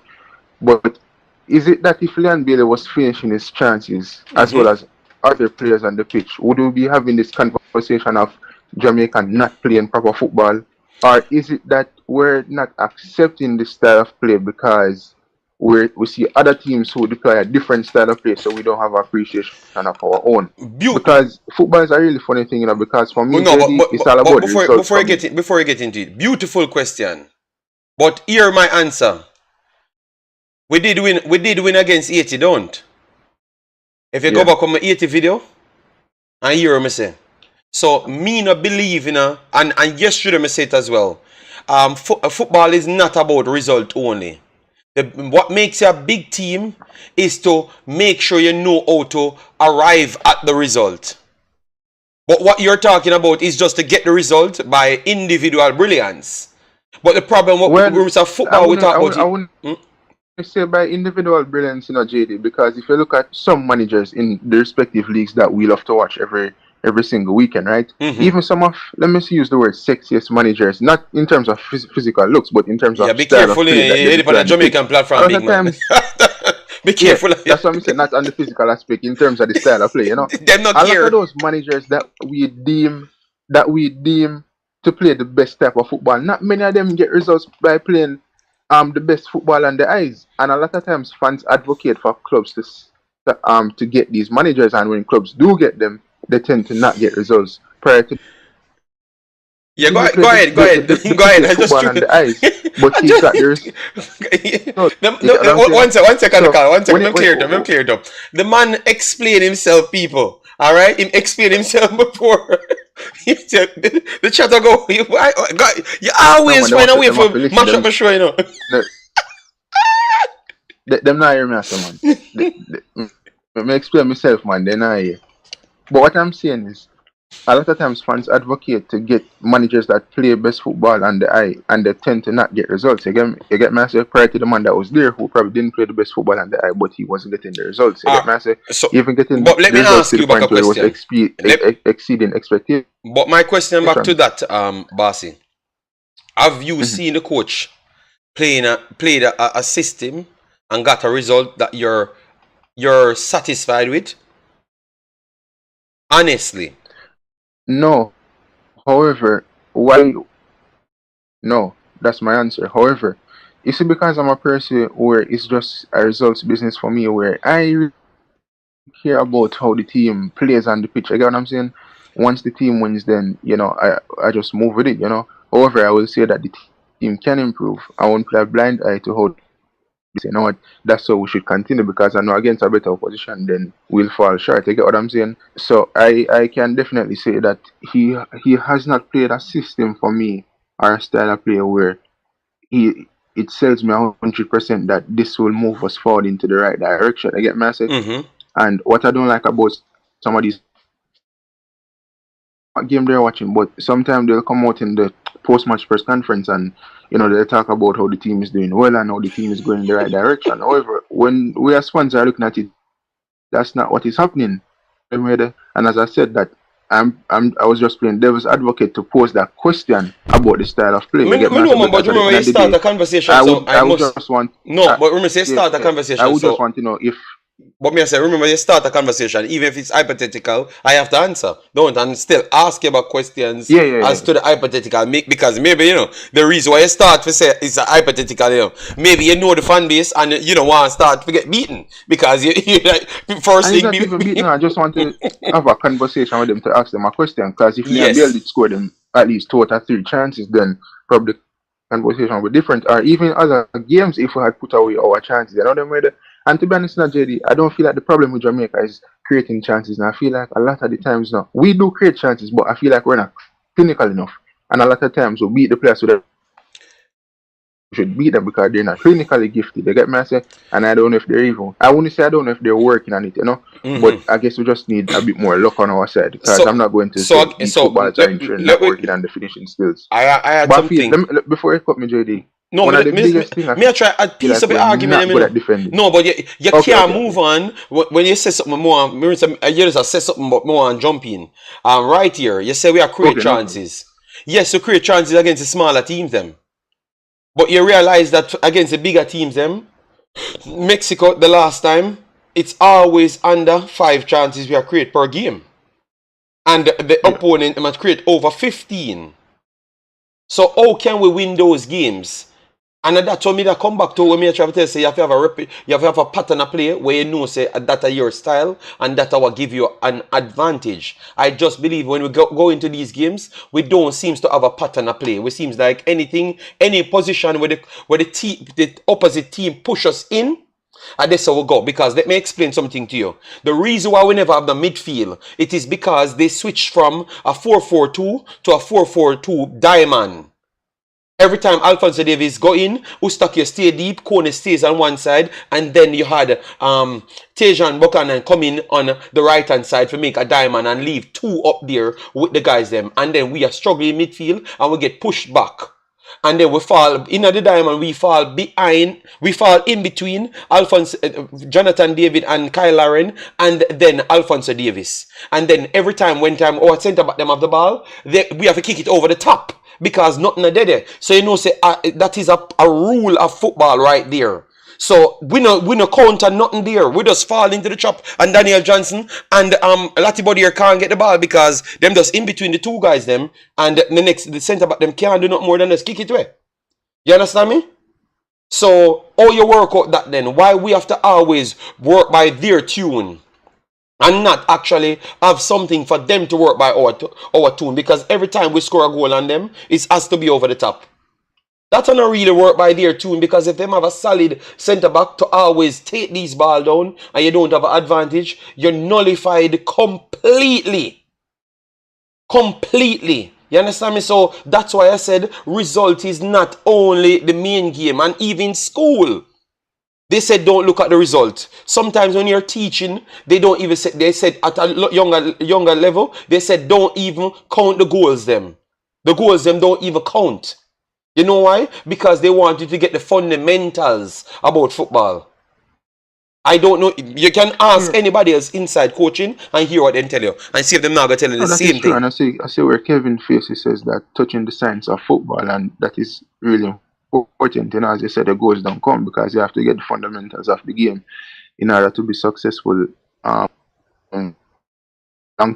[SPEAKER 2] But is it that if Leon Bailey was finishing his chances as well as other players on the pitch, would we be having this conversation of Jamaica not playing proper football? Or is it that we're not accepting this style of play because we see other teams who deploy a different style of play, so we don't have appreciation of our own? Because football is a really funny thing, you know, because for me, it's all about
[SPEAKER 1] before you get into it, beautiful question. But hear my answer. We did win against 80, don't? If you go back on my 80 video and hear me say. So me not believe, you know, and yesterday me say it as well. Football is not about result only. What makes you a big team is to make sure you know how to arrive at the result. But what you're talking about is just to get the result by individual brilliance. But the problem
[SPEAKER 2] Well,
[SPEAKER 1] with
[SPEAKER 2] I
[SPEAKER 1] football, we
[SPEAKER 2] wouldn't,
[SPEAKER 1] talk
[SPEAKER 2] I
[SPEAKER 1] about
[SPEAKER 2] wouldn't, I
[SPEAKER 1] it.
[SPEAKER 2] wouldn't say by individual brilliance, JD, because if you look at some managers in the respective leagues that we love to watch every single weekend, right?
[SPEAKER 1] Mm-hmm.
[SPEAKER 2] Even some of, let me use the word sexiest managers, not in terms of physical looks, but in terms
[SPEAKER 1] Yeah,
[SPEAKER 2] of
[SPEAKER 1] be
[SPEAKER 2] style of
[SPEAKER 1] careful.
[SPEAKER 2] play that they
[SPEAKER 1] You live on
[SPEAKER 2] deploy
[SPEAKER 1] a
[SPEAKER 2] on the pitch.
[SPEAKER 1] Jamaican
[SPEAKER 2] A
[SPEAKER 1] platform,
[SPEAKER 2] lot
[SPEAKER 1] big
[SPEAKER 2] of
[SPEAKER 1] man.
[SPEAKER 2] times,
[SPEAKER 1] Be
[SPEAKER 2] yeah,
[SPEAKER 1] careful.
[SPEAKER 2] that's what I'm saying, not on the physical aspect, in terms of the style of play.
[SPEAKER 1] Them not
[SPEAKER 2] A lot of
[SPEAKER 1] care.
[SPEAKER 2] those managers that we deem to play the best type of football, not many of them get results by playing the best football on the eyes. And a lot of times fans advocate for clubs to get these managers, and when clubs do get them, they tend to not get results. Prior to
[SPEAKER 1] Yeah,
[SPEAKER 2] him, he
[SPEAKER 1] go
[SPEAKER 2] played
[SPEAKER 1] ahead, go ahead,
[SPEAKER 2] the
[SPEAKER 1] go ahead. I
[SPEAKER 2] prettiest
[SPEAKER 1] just
[SPEAKER 2] football
[SPEAKER 1] true.
[SPEAKER 2] on the eyes, but
[SPEAKER 1] I
[SPEAKER 2] he got the results. You get what I'm saying?
[SPEAKER 1] one second,
[SPEAKER 2] So
[SPEAKER 1] Carl. One second.
[SPEAKER 2] when
[SPEAKER 1] Let me clear it up. Let me clear it up. The man explained himself, people. All right, him explained himself before. The chatter go. You
[SPEAKER 2] no
[SPEAKER 1] always
[SPEAKER 2] man,
[SPEAKER 1] find a way
[SPEAKER 2] them have
[SPEAKER 1] for
[SPEAKER 2] to listen.
[SPEAKER 1] mash up my show.
[SPEAKER 2] Them, them not hear me, I say, man. Let me explain myself, man. They not hear. But what I'm saying is, a lot of times fans advocate to get managers that play best football on the eye, and they tend to not get results. You get me? I say, prior to the man that was there who probably didn't play the best football on the eye, but he wasn't getting the results. You get me? I say,
[SPEAKER 1] So,
[SPEAKER 2] even getting
[SPEAKER 1] but let
[SPEAKER 2] the
[SPEAKER 1] me
[SPEAKER 2] results
[SPEAKER 1] ask
[SPEAKER 2] to the
[SPEAKER 1] you back a
[SPEAKER 2] point where it was
[SPEAKER 1] question.
[SPEAKER 2] exceeding expectations.
[SPEAKER 1] But my question back to that, Bossy. Have you
[SPEAKER 2] Mhm.
[SPEAKER 1] seen the coach played a system and got a result that you're satisfied with? Honestly.
[SPEAKER 2] No. However, why? No, that's my answer. However, you see, because I'm a person where it's just a results business for me, where I really care about how the team plays on the pitch. You get what I'm saying? Once the team wins, then I just move with it. However, I will say that the team can improve. I won't play a blind eye to how they say, you know what, that's how we should continue, because I know against a better opposition, then we'll fall short. You get what I'm saying? So I can definitely say that he has not played a system for me, or a style of play where he it tells me 100% that this will move us forward into the right direction. I get my say.
[SPEAKER 1] Mm-hmm.
[SPEAKER 2] And what I don't like about some of these game they're watching, but sometimes they'll come out in the post-match press conference, and they'll talk about how the team is doing well and how the team is going in the right direction. However, when we as fans are looking at it, that's not what is happening. And as I said, that I was just playing devil's advocate to pose that question about the style of play. You get
[SPEAKER 1] Me
[SPEAKER 2] me?
[SPEAKER 1] know,
[SPEAKER 2] So
[SPEAKER 1] man, but
[SPEAKER 2] because at the
[SPEAKER 1] remember
[SPEAKER 2] end
[SPEAKER 1] you
[SPEAKER 2] of the
[SPEAKER 1] start
[SPEAKER 2] day,
[SPEAKER 1] a conversation,
[SPEAKER 2] I
[SPEAKER 1] so
[SPEAKER 2] would
[SPEAKER 1] I
[SPEAKER 2] I would
[SPEAKER 1] must.
[SPEAKER 2] just want
[SPEAKER 1] No, but remember you
[SPEAKER 2] yeah,
[SPEAKER 1] start a
[SPEAKER 2] I
[SPEAKER 1] conversation,
[SPEAKER 2] would just
[SPEAKER 1] so.
[SPEAKER 2] want to know if
[SPEAKER 1] But me I say, remember you start a conversation, even if it's hypothetical, I have to answer. Don't and still ask you about questions
[SPEAKER 2] yeah, yeah,
[SPEAKER 1] as
[SPEAKER 2] yeah.
[SPEAKER 1] to the hypothetical. Because maybe the reason why you start to say it's a hypothetical. Maybe you know the fan base and you don't want to start to get beaten because you like first
[SPEAKER 2] And it's
[SPEAKER 1] thing.
[SPEAKER 2] not even beating her. I just want to have a conversation with them to ask them a question. Because if me and Bill
[SPEAKER 1] Yes.
[SPEAKER 2] did score them at least 2 or 3 chances, then probably the conversation would be different. Or even other games, if we had put away our chances, them with it. And to be honest, now, JD, I don't feel like the problem with Jamaica is creating chances. And I feel like a lot of the times now, we do create chances, but I feel like we're not clinical enough. And a lot of times we beat the players with should beat them because they're not clinically gifted. They get me, I say, and I don't know if they're even. I wouldn't say I don't know if they're working on it. But
[SPEAKER 1] Mm-hmm.
[SPEAKER 2] I guess we just need a bit more luck on our side, because I'm
[SPEAKER 1] So
[SPEAKER 2] not going to
[SPEAKER 1] so
[SPEAKER 2] say these
[SPEAKER 1] so
[SPEAKER 2] footballers are in Trinidad
[SPEAKER 1] let
[SPEAKER 2] not
[SPEAKER 1] me.
[SPEAKER 2] working on the finishing skills.
[SPEAKER 1] I had
[SPEAKER 2] But I feel,
[SPEAKER 1] something.
[SPEAKER 2] before you cut me, JD,
[SPEAKER 1] No,
[SPEAKER 2] one
[SPEAKER 1] me,
[SPEAKER 2] of the
[SPEAKER 1] me, me,
[SPEAKER 2] biggest things I
[SPEAKER 1] me I try a
[SPEAKER 2] feel
[SPEAKER 1] piece
[SPEAKER 2] like
[SPEAKER 1] of the
[SPEAKER 2] we're
[SPEAKER 1] argument,
[SPEAKER 2] not good at defending.
[SPEAKER 1] No, but you
[SPEAKER 2] Okay,
[SPEAKER 1] can't
[SPEAKER 2] okay,
[SPEAKER 1] move
[SPEAKER 2] okay.
[SPEAKER 1] on when you say something more. You just say something but more and jump in. Right here, you say we are create
[SPEAKER 2] Okay, no problem.
[SPEAKER 1] chances. Yes, you create chances against the smaller teams, them. But you realize that against the bigger teams, them, Mexico, the last time, it's always under 5 chances we are create per game. And the
[SPEAKER 2] Yeah.
[SPEAKER 1] opponent must create over 15. So how can we win those games? And that's what me that come back to when me try to tell say you have to have you have to have a pattern of play where you know say that are your style and that will give you an advantage. I just believe when we go into these games, we don't seem to have a pattern of play. We seems like any position where the opposite team push us in, and that's how we go. Because let me explain something to you. The reason why we never have the midfield, it is because they switched from a 4-4-2 to a 4-4-2 diamond. Every time Alphonso Davies go in, Eustaquio stay deep, Kone stays on one side, and then you had Tejan Buchanan come in on the right hand side to make a diamond and leave two up there with the guys them. And then we are struggling midfield and we get pushed back. And then we fall in the diamond, we fall behind, we fall in between Jonathan David and Kyle Lauren, and then Alphonso Davies. And then every time when our centre back them have the ball, we have to kick it over the top because nothing are there. So you know, say that is a rule of football right there. So we no counter nothing there. We just fall into the trap, and Daniel Johnson and Latibody here can't get the ball because them just in between the two guys them, and the centre back them can't do nothing more than just kick it away. You understand me? So how you work out that then? Why we have to always work by their tune and not actually have something for them to work by our tune? Because every time we score a goal on them, it has to be over the top. That's not really work by their tune, because if them have a solid centre back to always take these ball down and you don't have an advantage, you're nullified completely. Completely. You understand me? So that's why I said result is not only the main game. And even school, they said don't look at the result. Sometimes when you're teaching, they don't even say, they said at a younger level, they said don't even count the goals them. The goals them don't even count. You know why? Because they want you to get the fundamentals about football. I don't know. You can ask anybody else inside coaching and hear what they tell you and see if they're not going to tell you the same thing.
[SPEAKER 2] And I see where Kevin Facey says that touching the science of football, and that is really important. You know, as you said, the goals don't come because you have to get the fundamentals of the game in order to be successful. Long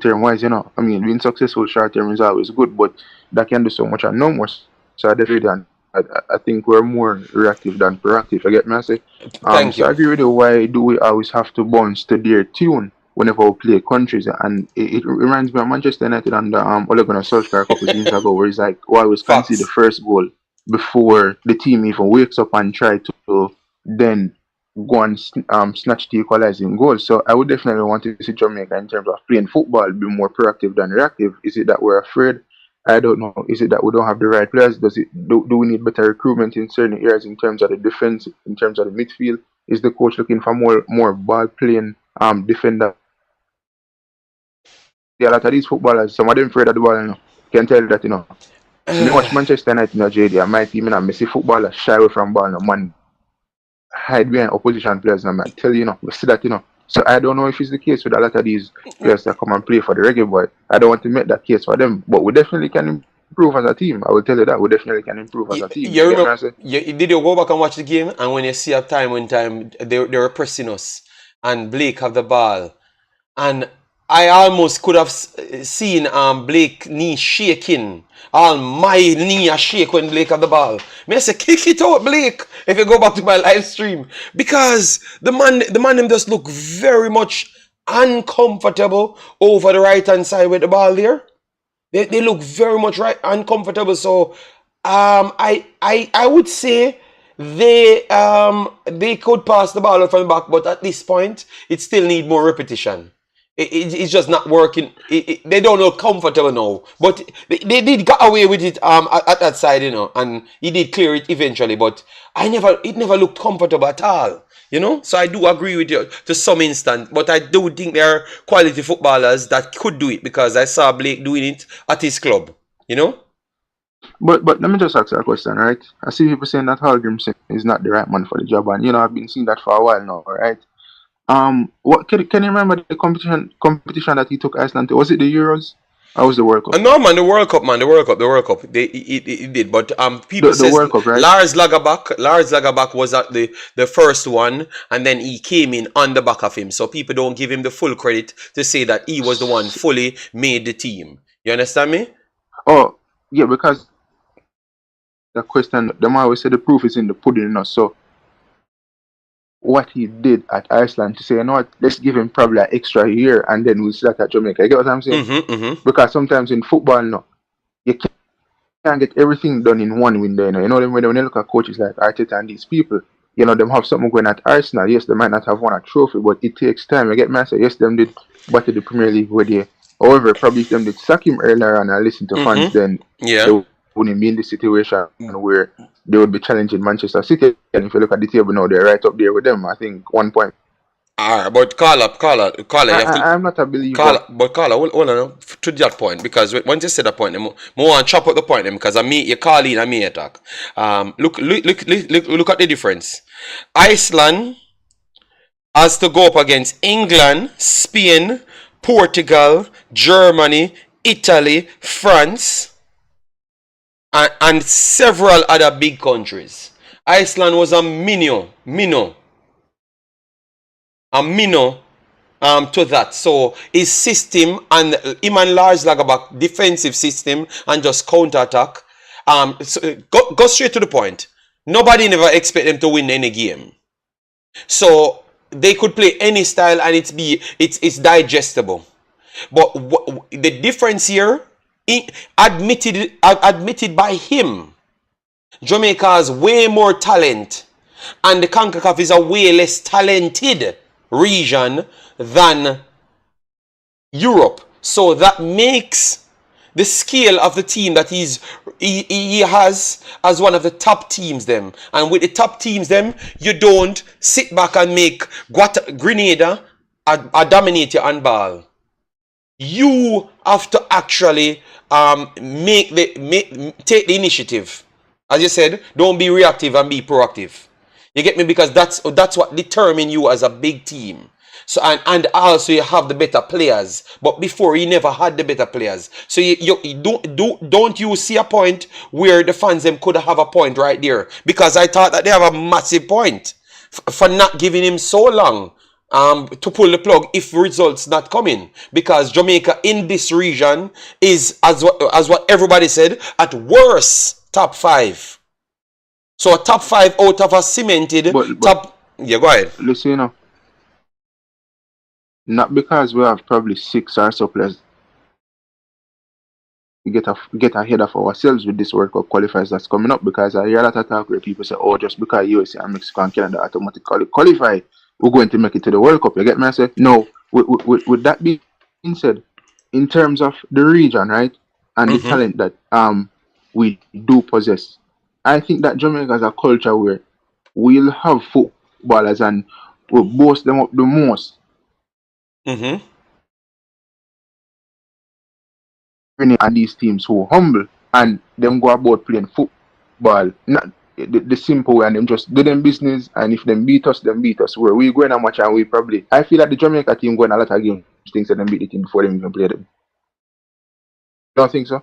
[SPEAKER 2] term wise, you know, I mean, being successful short term is always good, but that can do so much and no more. So I think we're more reactive than proactive. I get me, I say.
[SPEAKER 1] Thank you.
[SPEAKER 2] So I agree with you. Why do we always have to bounce to their tune whenever we play countries? And it reminds me of Manchester United and Ole Gunnar Solskjaer a couple of years ago, where he's like, we always concede the first goal before the team even wakes up and try to then go and snatch the equalizing goal. So I would definitely want to see Jamaica in terms of playing football be more proactive than reactive. Is it that we're afraid? I don't know. Is it that we don't have the right players? Do we need better recruitment in certain areas in terms of the defense, in terms of the midfield? Is the coach looking for more ball playing defender? Yeah, a lot of these footballers, some of them afraid of the ball, you know. Can tell you that, you know. When you watch Manchester United, you know, JD, my team, and Messi footballers shy away from ball, no man hide behind opposition players, and I tell you know, we see that, you know. So I don't know if it's the case with a lot of these players that come and play for the Reggae Boy. I don't want to make that case for them, but we definitely can improve as a team. I will tell you that we definitely can improve as a team.
[SPEAKER 1] You remember, did you go back and watch the game? And when you see a time when they were pressing us, and Blake have the ball, and I almost could have seen Blake knee shaking. All my knee a shake when Blake have the ball. Me I say, kick it out, Blake, if you go back to my live stream. Because the man them just look very much uncomfortable over the right hand side with the ball there. They look very much uncomfortable. So I would say they could pass the ball from the back, but at this point it still need more repetition. It's just not working. They don't look comfortable now. But they did get away with it at that side, you know, and he did clear it eventually. But it never looked comfortable at all, you know. So I do agree with you to some extent. But I do think there are quality footballers that could do it, because I saw Blake doing it at his club, you know.
[SPEAKER 2] But let me just ask you a question, right? I see people saying that Hallgrimson is not the right man for the job, and you know I've been seeing that for a while now, right? What can you remember the competition that he took Iceland to? Was it the Euros? Or was the World Cup?
[SPEAKER 1] No, man, the World Cup. It did, but people say
[SPEAKER 2] World Cup, right?
[SPEAKER 1] Lars Lagerbäck was at the first one, and then he came in on the back of him. So people don't give him the full credit to say that he was the one fully made the team. You understand me?
[SPEAKER 2] Oh, yeah, because the question, them always say the proof is in the pudding, you know. So what he did at Iceland to say, you know what, let's give him probably an extra year and then we'll see that at Jamaica. You get what I'm saying? Because sometimes in football, no, you can't get everything done in one window. You know when you look at coaches like Arteta and these people, you know, them have something going at Arsenal. Yes, they might not have won a trophy, but it takes time. You get me? So yes, them did battle the Premier League with you. However, probably if them did sack him earlier and I listen to fans, then
[SPEAKER 1] yeah,
[SPEAKER 2] wouldn't be in this situation where they would be challenging Manchester City. And if you look at the table now, they're right up there with them. I think 1 point.
[SPEAKER 1] Alright, but Carla, you have to
[SPEAKER 2] I'm not a believer.
[SPEAKER 1] Carla, hold on to that point because once you say that point, I want to chop up the point because I mean you call in, I mean attack. Look at the difference. Iceland has to go up against England, Spain, Portugal, Germany, Italy, France, and several other big countries. Iceland was a minnow to that. So his system and him and Lars Lagerbach defensive system and just counter attack. So go straight to the point. Nobody never expect them to win any game. So they could play any style and it's digestible. But the difference here, admitted by him, Jamaica has way more talent, and the Concacaf is a way less talented region than Europe. So that makes the scale of the team that he has as one of the top teams them. And with the top teams them, you don't sit back and make Grenada a dominate your handball. You have to actually take the initiative. As you said, don't be reactive and be proactive. You get me? Because that's what determines you as a big team. So and also you have the better players, but before you never had the better players. So you don't you see a point where the fans them could have a point right there? Because I thought that they have a massive point for not giving him so long to pull the plug if results not coming, because Jamaica in this region is as what everybody said, at worst top 5. So a top 5 out of a cemented top. Yeah, go ahead.
[SPEAKER 2] Listen, not because we have probably 6 or so players get ahead of ourselves with this World Cup qualifiers that's coming up, because I hear a lot of talk where people say, oh, just because USA and Mexico and Canada automatically qualify, we're going to make it to the World Cup. You get me? I say, no. With that being said, in terms of the region, right, and the talent that we do possess, I think that Jamaica has a culture where we'll have footballers and we'll boast them up the most. And these teams who humble and them go about playing football, not the simple way, and them just do them business, and if them beat us, where we go in a match and we probably, I feel like the Jamaica team going a lot of games things that them beat the team before them even play them. Don't think so?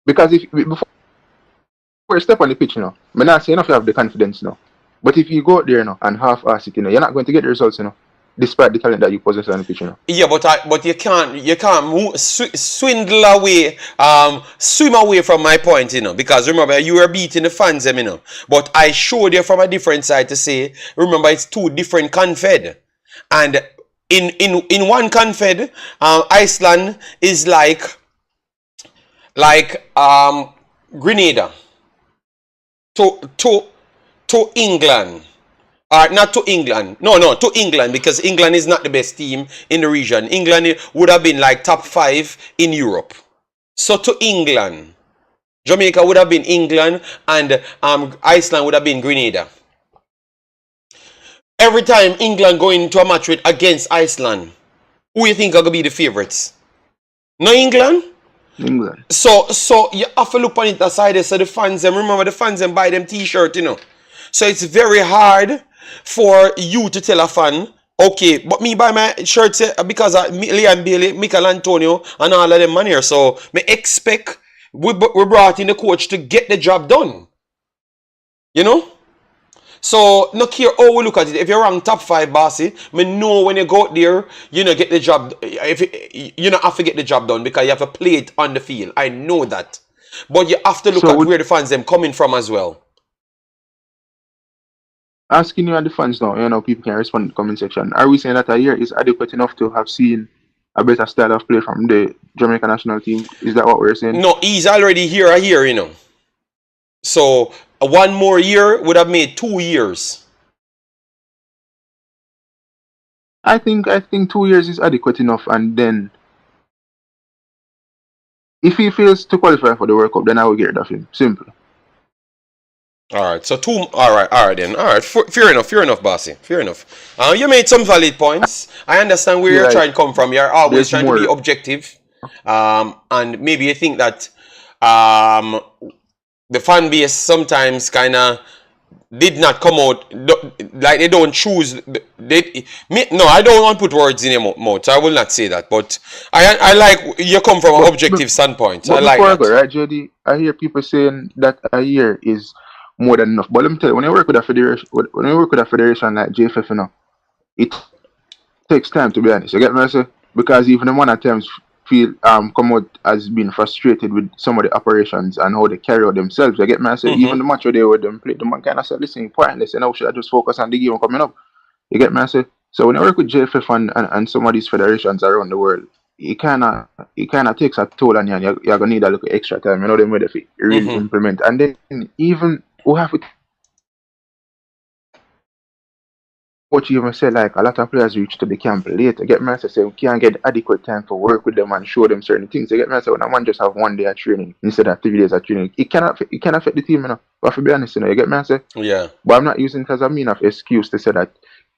[SPEAKER 2] Because before you step on the pitch, I'm not saying if you have the confidence now, but if you go out there and half-ass it, you're not going to get the results, despite the talent that you possess on the pitch,
[SPEAKER 1] Yeah, but you can't swindle away, swim away from my point, because remember you were beating the fans, but I showed you from a different side to say, remember it's 2 different confed, and in one confed, Iceland is like Grenada to England. Not to England. No, to England, because England is not the best team in the region. England would have been like top 5 in Europe. So to England. Jamaica would have been England, and Iceland would have been Grenada. Every time England go into a match against Iceland, who you think are going to be the favourites? No England?
[SPEAKER 2] England.
[SPEAKER 1] So you have to look on it aside. So the fans, remember the fans buy them t-shirt, So it's very hard for you to tell a fan, okay, but me buy my shirts because of Liam Bailey, Michail Antonio, and all of them man here. So me expect we brought in the coach to get the job done. So no care how we look at it. If you're ranked top 5, bossy, me know when you go out there, get the job. If you have to get the job done because you have to play it on the field. I know that, but you have to look at where the fans them coming from as well.
[SPEAKER 2] Asking you and the fans now, people can respond in the comment section. Are we saying that a year is adequate enough to have seen a better style of play from the Jamaica national team? Is that what we're saying?
[SPEAKER 1] No, he's already here a year, So 1 more year would have made 2 years.
[SPEAKER 2] I think 2 years is adequate enough, and then if he fails to qualify for the World Cup, then I will get rid of him. Simple.
[SPEAKER 1] All right, so two. All right then. All right, fair enough, Bossy. Fair enough. You made some valid points. I understand where
[SPEAKER 2] See,
[SPEAKER 1] you're
[SPEAKER 2] like
[SPEAKER 1] trying to come from. You're always
[SPEAKER 2] there's
[SPEAKER 1] trying to be
[SPEAKER 2] more.
[SPEAKER 1] objective, and maybe you think that um, the fan base sometimes kind of did not come out like they don't choose. No, I don't want to put words in your mouth. So I will not say that, but I like you come from an
[SPEAKER 2] But
[SPEAKER 1] objective standpoint. I
[SPEAKER 2] but
[SPEAKER 1] like
[SPEAKER 2] before I go,
[SPEAKER 1] that.
[SPEAKER 2] right, JD, I hear people saying that a year is more than enough. But let me tell you, when you work with a federation, when you work with a federation like JFF, it takes time to be honest. You get me, I say? Because even the man at times feel come out as being frustrated with some of the operations and how they carry out themselves. You get me, I say? Even
[SPEAKER 1] Mm-hmm.
[SPEAKER 2] the match where they were them play, the man kind of said, "Listen, pointless. Should I just focus on the game coming up?" You get me, I say? So when you work with JFF and some of these federations around the world, it kind of takes a toll on you, and you're gonna need a little extra time. Them way they really
[SPEAKER 1] Mm-hmm.
[SPEAKER 2] implement, and then even we have to coach even said like a lot of players reach to the camp late. You get me? I say we can't get adequate time to work with them and show them certain things. You get me? I say when a man just have 1 day of training instead of 3 days of training, it cannot affect the team, But to be honest, you get me? I say,
[SPEAKER 1] Yeah.
[SPEAKER 2] but I'm not using it as a mean of excuse to say that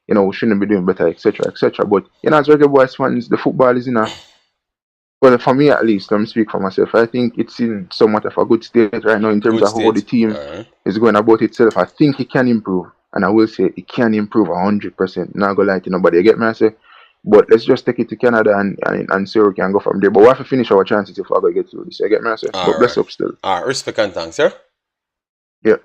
[SPEAKER 2] we shouldn't be doing better, etc., etc. But as Reggae Boys fans, the football is in a well, for me at least, let me speak for myself. I think it's in somewhat of a good state right now in terms
[SPEAKER 1] Good
[SPEAKER 2] of how the
[SPEAKER 1] state.
[SPEAKER 2] team
[SPEAKER 1] All right.
[SPEAKER 2] is going about itself. I think it can improve, and I will say it can improve 100%. Not gonna lie to nobody. You get me? I say, but let's just take it to Canada and see where we can go from there. But we have to finish our chances if we're gonna get through this. You get me? I say,
[SPEAKER 1] All
[SPEAKER 2] but bless
[SPEAKER 1] right.
[SPEAKER 2] up still.
[SPEAKER 1] All right. Respect and thanks, sir.
[SPEAKER 2] Yeah.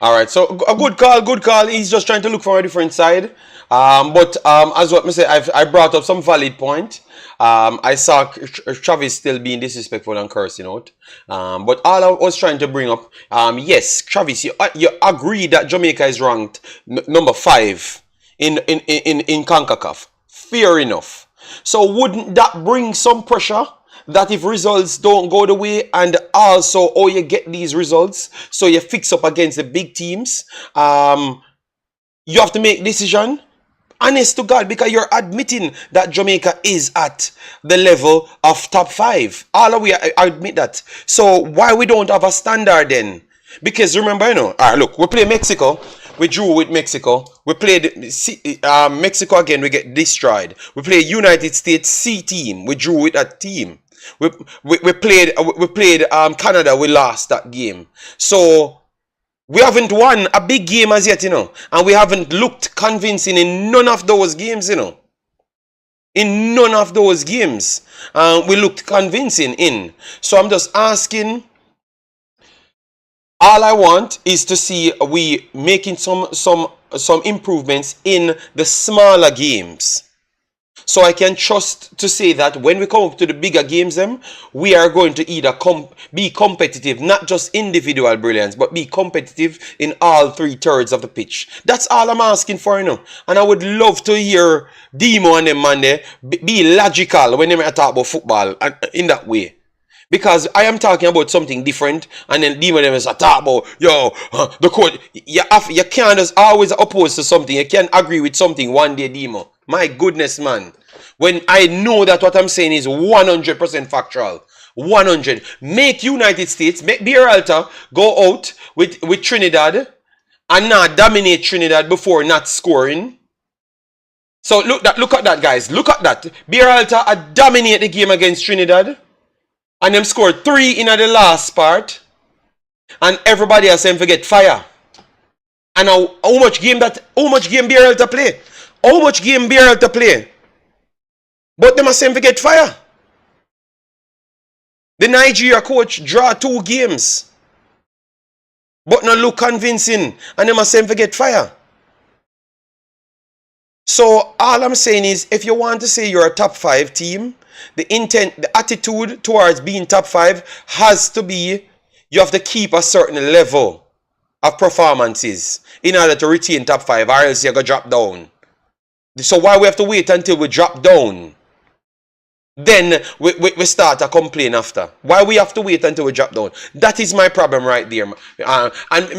[SPEAKER 1] All right, so a good call, good call. He's just trying to look for a different side. But as what me say, I brought up some valid point. I saw Travis still being disrespectful and cursing out. But all I was trying to bring up, yes, Travis, you agree that Jamaica is ranked number 5 in Concacaf. Fair enough. So wouldn't that bring some pressure? That if results don't go the way, and also you get these results, so you fix up against the big teams, you have to make decision honest to God, because you're admitting that Jamaica is at the level of top 5. All of we I admit that. So why we don't have a standard then? Because remember, all right, look, we play Mexico. We drew with Mexico. We played Mexico again. We get destroyed. We play United States C team. We drew with that team. We played Canada. We lost that game. So we haven't won a big game as yet, and we haven't looked convincing in none of those games, In none of those games, we looked convincing in. So I'm just asking. All I want is to see we making some improvements in the smaller games. So I can trust to say that when we come up to the bigger games, we are going to either be competitive, not just individual brilliance, but be competitive in all 3/3 of the pitch. That's all I'm asking for, And I would love to hear Demo and them man there be logical when they talk about football in that way. Because I am talking about something different, and then Demon them is a talk about the coach. You can't just always oppose to something. You can't agree with something one day, Demo. My goodness, man. When I know that what I'm saying is 100% factual. 100. Make United States, make Berhalter go out with Trinidad and not dominate Trinidad before not scoring. So look at that, guys. Look at that. Berhalter dominate the game against Trinidad. And them scored 3 in the last part. And everybody else them forget fire. And how much game Berhalter to play? How much game Berhalter to play? But them must forget fire. The Nigeria coach draw 2 games. But not look convincing. And them must forget fire. So all I'm saying is, if you want to say you're a top 5 team, the intent, the attitude towards being top 5 has to be, you have to keep a certain level of performances in order to retain top 5, or else you're going to drop down. So why we have to wait until we drop down? Then we start to complain after. Why we have to wait until we drop down? That is my problem right there. And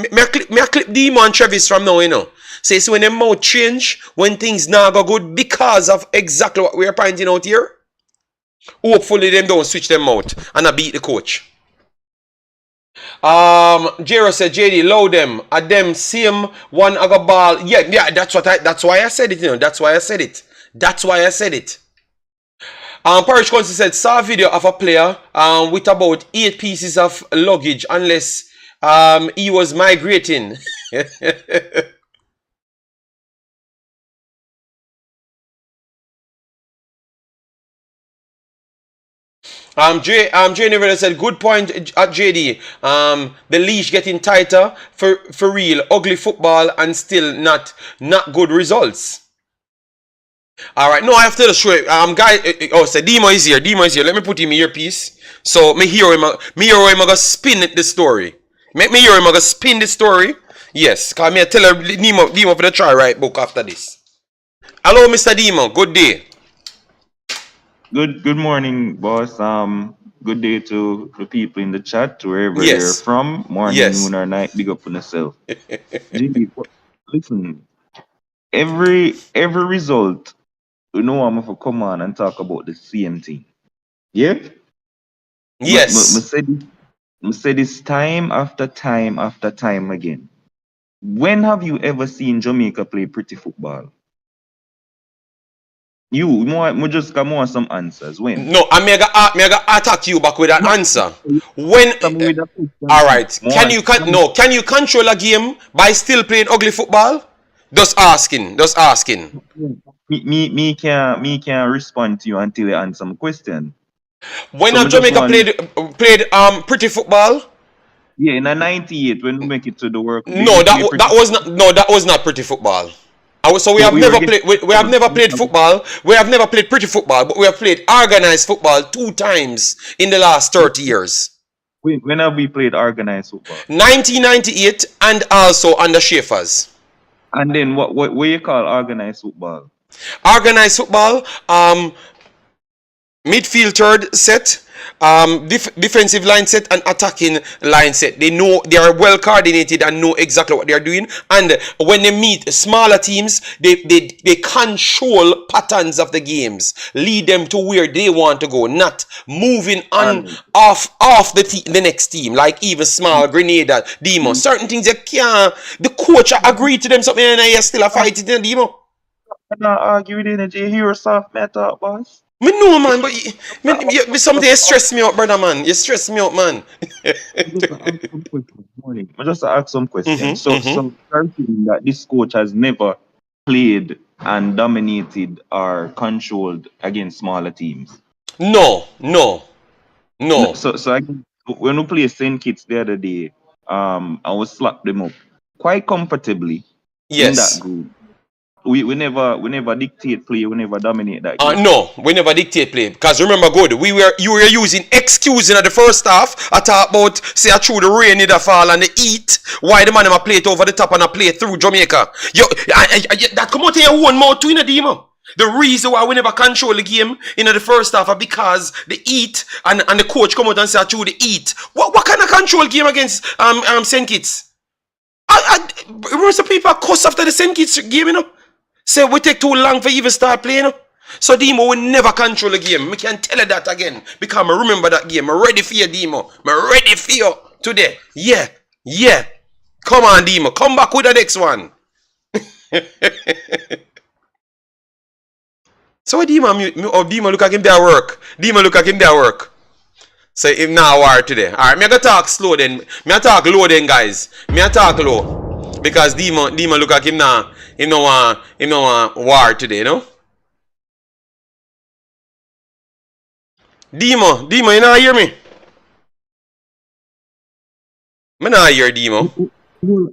[SPEAKER 1] me I clip Demo and Travis from now, you know. Say, so when them mouth change, when things now go good because of exactly what we're pointing out here, hopefully them don't switch them out and I beat the coach. Jero said, JD, low them. At them same one other ball. Yeah, that's why I said it, you know. That's why I said it. Parish Council said, saw a video of a player with about 8 pieces of luggage unless he was migrating. Jay Neville said, good point at JD. The leash getting tighter for real. Ugly football and still not good results. All right, no, I have to show it. Guy, so Demo is here. Let me put him in earpiece. So me hear him gonna spin the story. Make me hear him gonna spin the story. Yes, cause me I tell her Demo for the try right book after this. Hello, Mr. Demo. Good day.
[SPEAKER 3] Good morning, boss. Good day to the people in the chat, wherever
[SPEAKER 1] Yes.
[SPEAKER 3] you're from. Morning,
[SPEAKER 1] Yes.
[SPEAKER 3] noon, or night. Big up on yourself. JB, listen. Every result, you know, I'm gonna come on and talk about the same thing. Yeah.
[SPEAKER 1] Yes.
[SPEAKER 3] I said this time after time after time again. When have you ever seen Jamaica play pretty football? You just come on some answers. When?
[SPEAKER 1] No, I'm gonna attack you back with an answer. When? All right. Can you control a game by still playing ugly football? Just asking.
[SPEAKER 3] Me can't respond to you until you answer my question.
[SPEAKER 1] When so Jamaica played pretty football?
[SPEAKER 3] Yeah, in a 98 when we make it to the World Cup.
[SPEAKER 1] No, that was not pretty football. So we have never played football. We have never played pretty football, but we have played organized football 2 times in the last 30 years.
[SPEAKER 3] When have we played organized football?
[SPEAKER 1] 1998 and also under Schaefer's.
[SPEAKER 3] And then what you call organized football?
[SPEAKER 1] Organized football, midfield third set, defensive line set and attacking line set. They are well coordinated and know exactly what they are doing. And when they meet smaller teams, they control patterns of the games, lead them to where they want to go, not moving on off the next team, like even small Grenada, Demo. Certain things you can't. The coach agreed to them something and you still a fight it in Demo.
[SPEAKER 3] I'm not arguing in it. You hear soft metal, boss.
[SPEAKER 1] Me know, man, but something you stress me out, brother, man. You stress me out, man.
[SPEAKER 3] I just ask some questions. So certain that this coach has never played and dominated or controlled against smaller teams.
[SPEAKER 1] No.
[SPEAKER 3] So when we play St. Kitts the other day, I was slap them up quite comfortably in that group. We never dictate play. We never dominate that game.
[SPEAKER 1] No, we never dictate play. Because remember, good, you were using excusing at the first half. I talk about say I threw the rain in the fall and the heat. Why the man I play it over the top and I play it through Jamaica? That come out in your own mouth too in the Demo. The reason why we never control the game in the first half are because the heat and the coach come out and say I threw the heat. What kind of control game against St. Kitts? Most people cuss after the St. Kitts game, you know. Say we take too long for even start playing. So Demo will never control the game. We can tell you that again. Because I remember that game. I'm ready for you, Demo. I'm ready for you today. Yeah. Come on, Demo. Come back with the next one. So Demo look at him there work. So him now war today. Alright, me I go talk slow then. Me I talk low then, guys. Me I talk low. Because Demo look at him now. Him no want war today, you know? Demo, you not hear me? Me not hear Demo.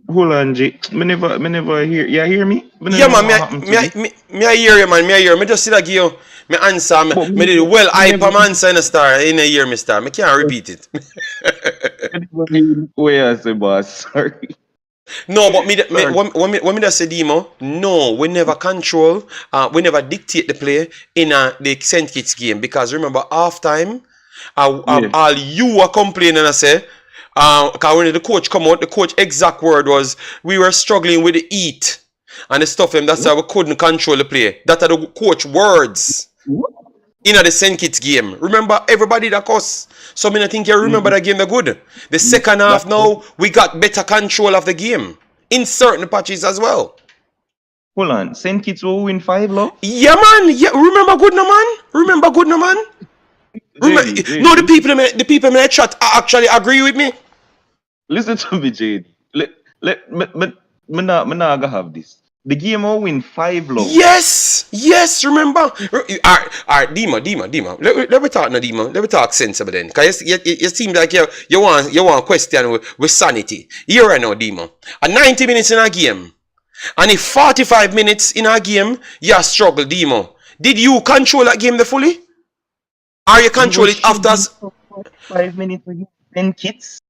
[SPEAKER 3] Hold on, G. Me never hear. You hear me?
[SPEAKER 1] Yeah, man. Me I hear you, man. Me just see that give you. Me answer. Me did well. I am answer in a star. In a year, me star. Me can't repeat it.
[SPEAKER 3] Where I say, boss? Sorry.
[SPEAKER 1] No, but
[SPEAKER 3] Sorry.
[SPEAKER 1] when me just say Demo, no, we never control, we never dictate the play in the St. Kitts game because remember half time,
[SPEAKER 3] Yeah.
[SPEAKER 1] all you were complaining and say, because when the coach come out, the coach exact word was we were struggling with the heat and the stuff, and that's why we couldn't control the play. That are the coach words
[SPEAKER 3] What?
[SPEAKER 1] in the St. Kitts game. Remember everybody that cuss. So I think you remember that game the good. The second half now we got better control of the game in certain patches as well.
[SPEAKER 3] Hold on. St. Kitts will win 5, love?
[SPEAKER 1] Yeah, man. Yeah, remember good no man. Remember good no man.
[SPEAKER 3] JD.
[SPEAKER 1] No, the people in the chat actually agree with me.
[SPEAKER 3] Listen to me, JD. Me not gonna have this. The game will win 5, love.
[SPEAKER 1] Yes, remember. Alright, Dima. Let me talk now, Dima. Let me talk sensible then. Because you seem like you want question with sanity. Here right now, Dima. At 90 minutes in a game, and if 45 minutes in a game, you struggle, Dima. Did you control that game the fully? Or you control it after
[SPEAKER 3] 5 minutes again? 10 Kitts?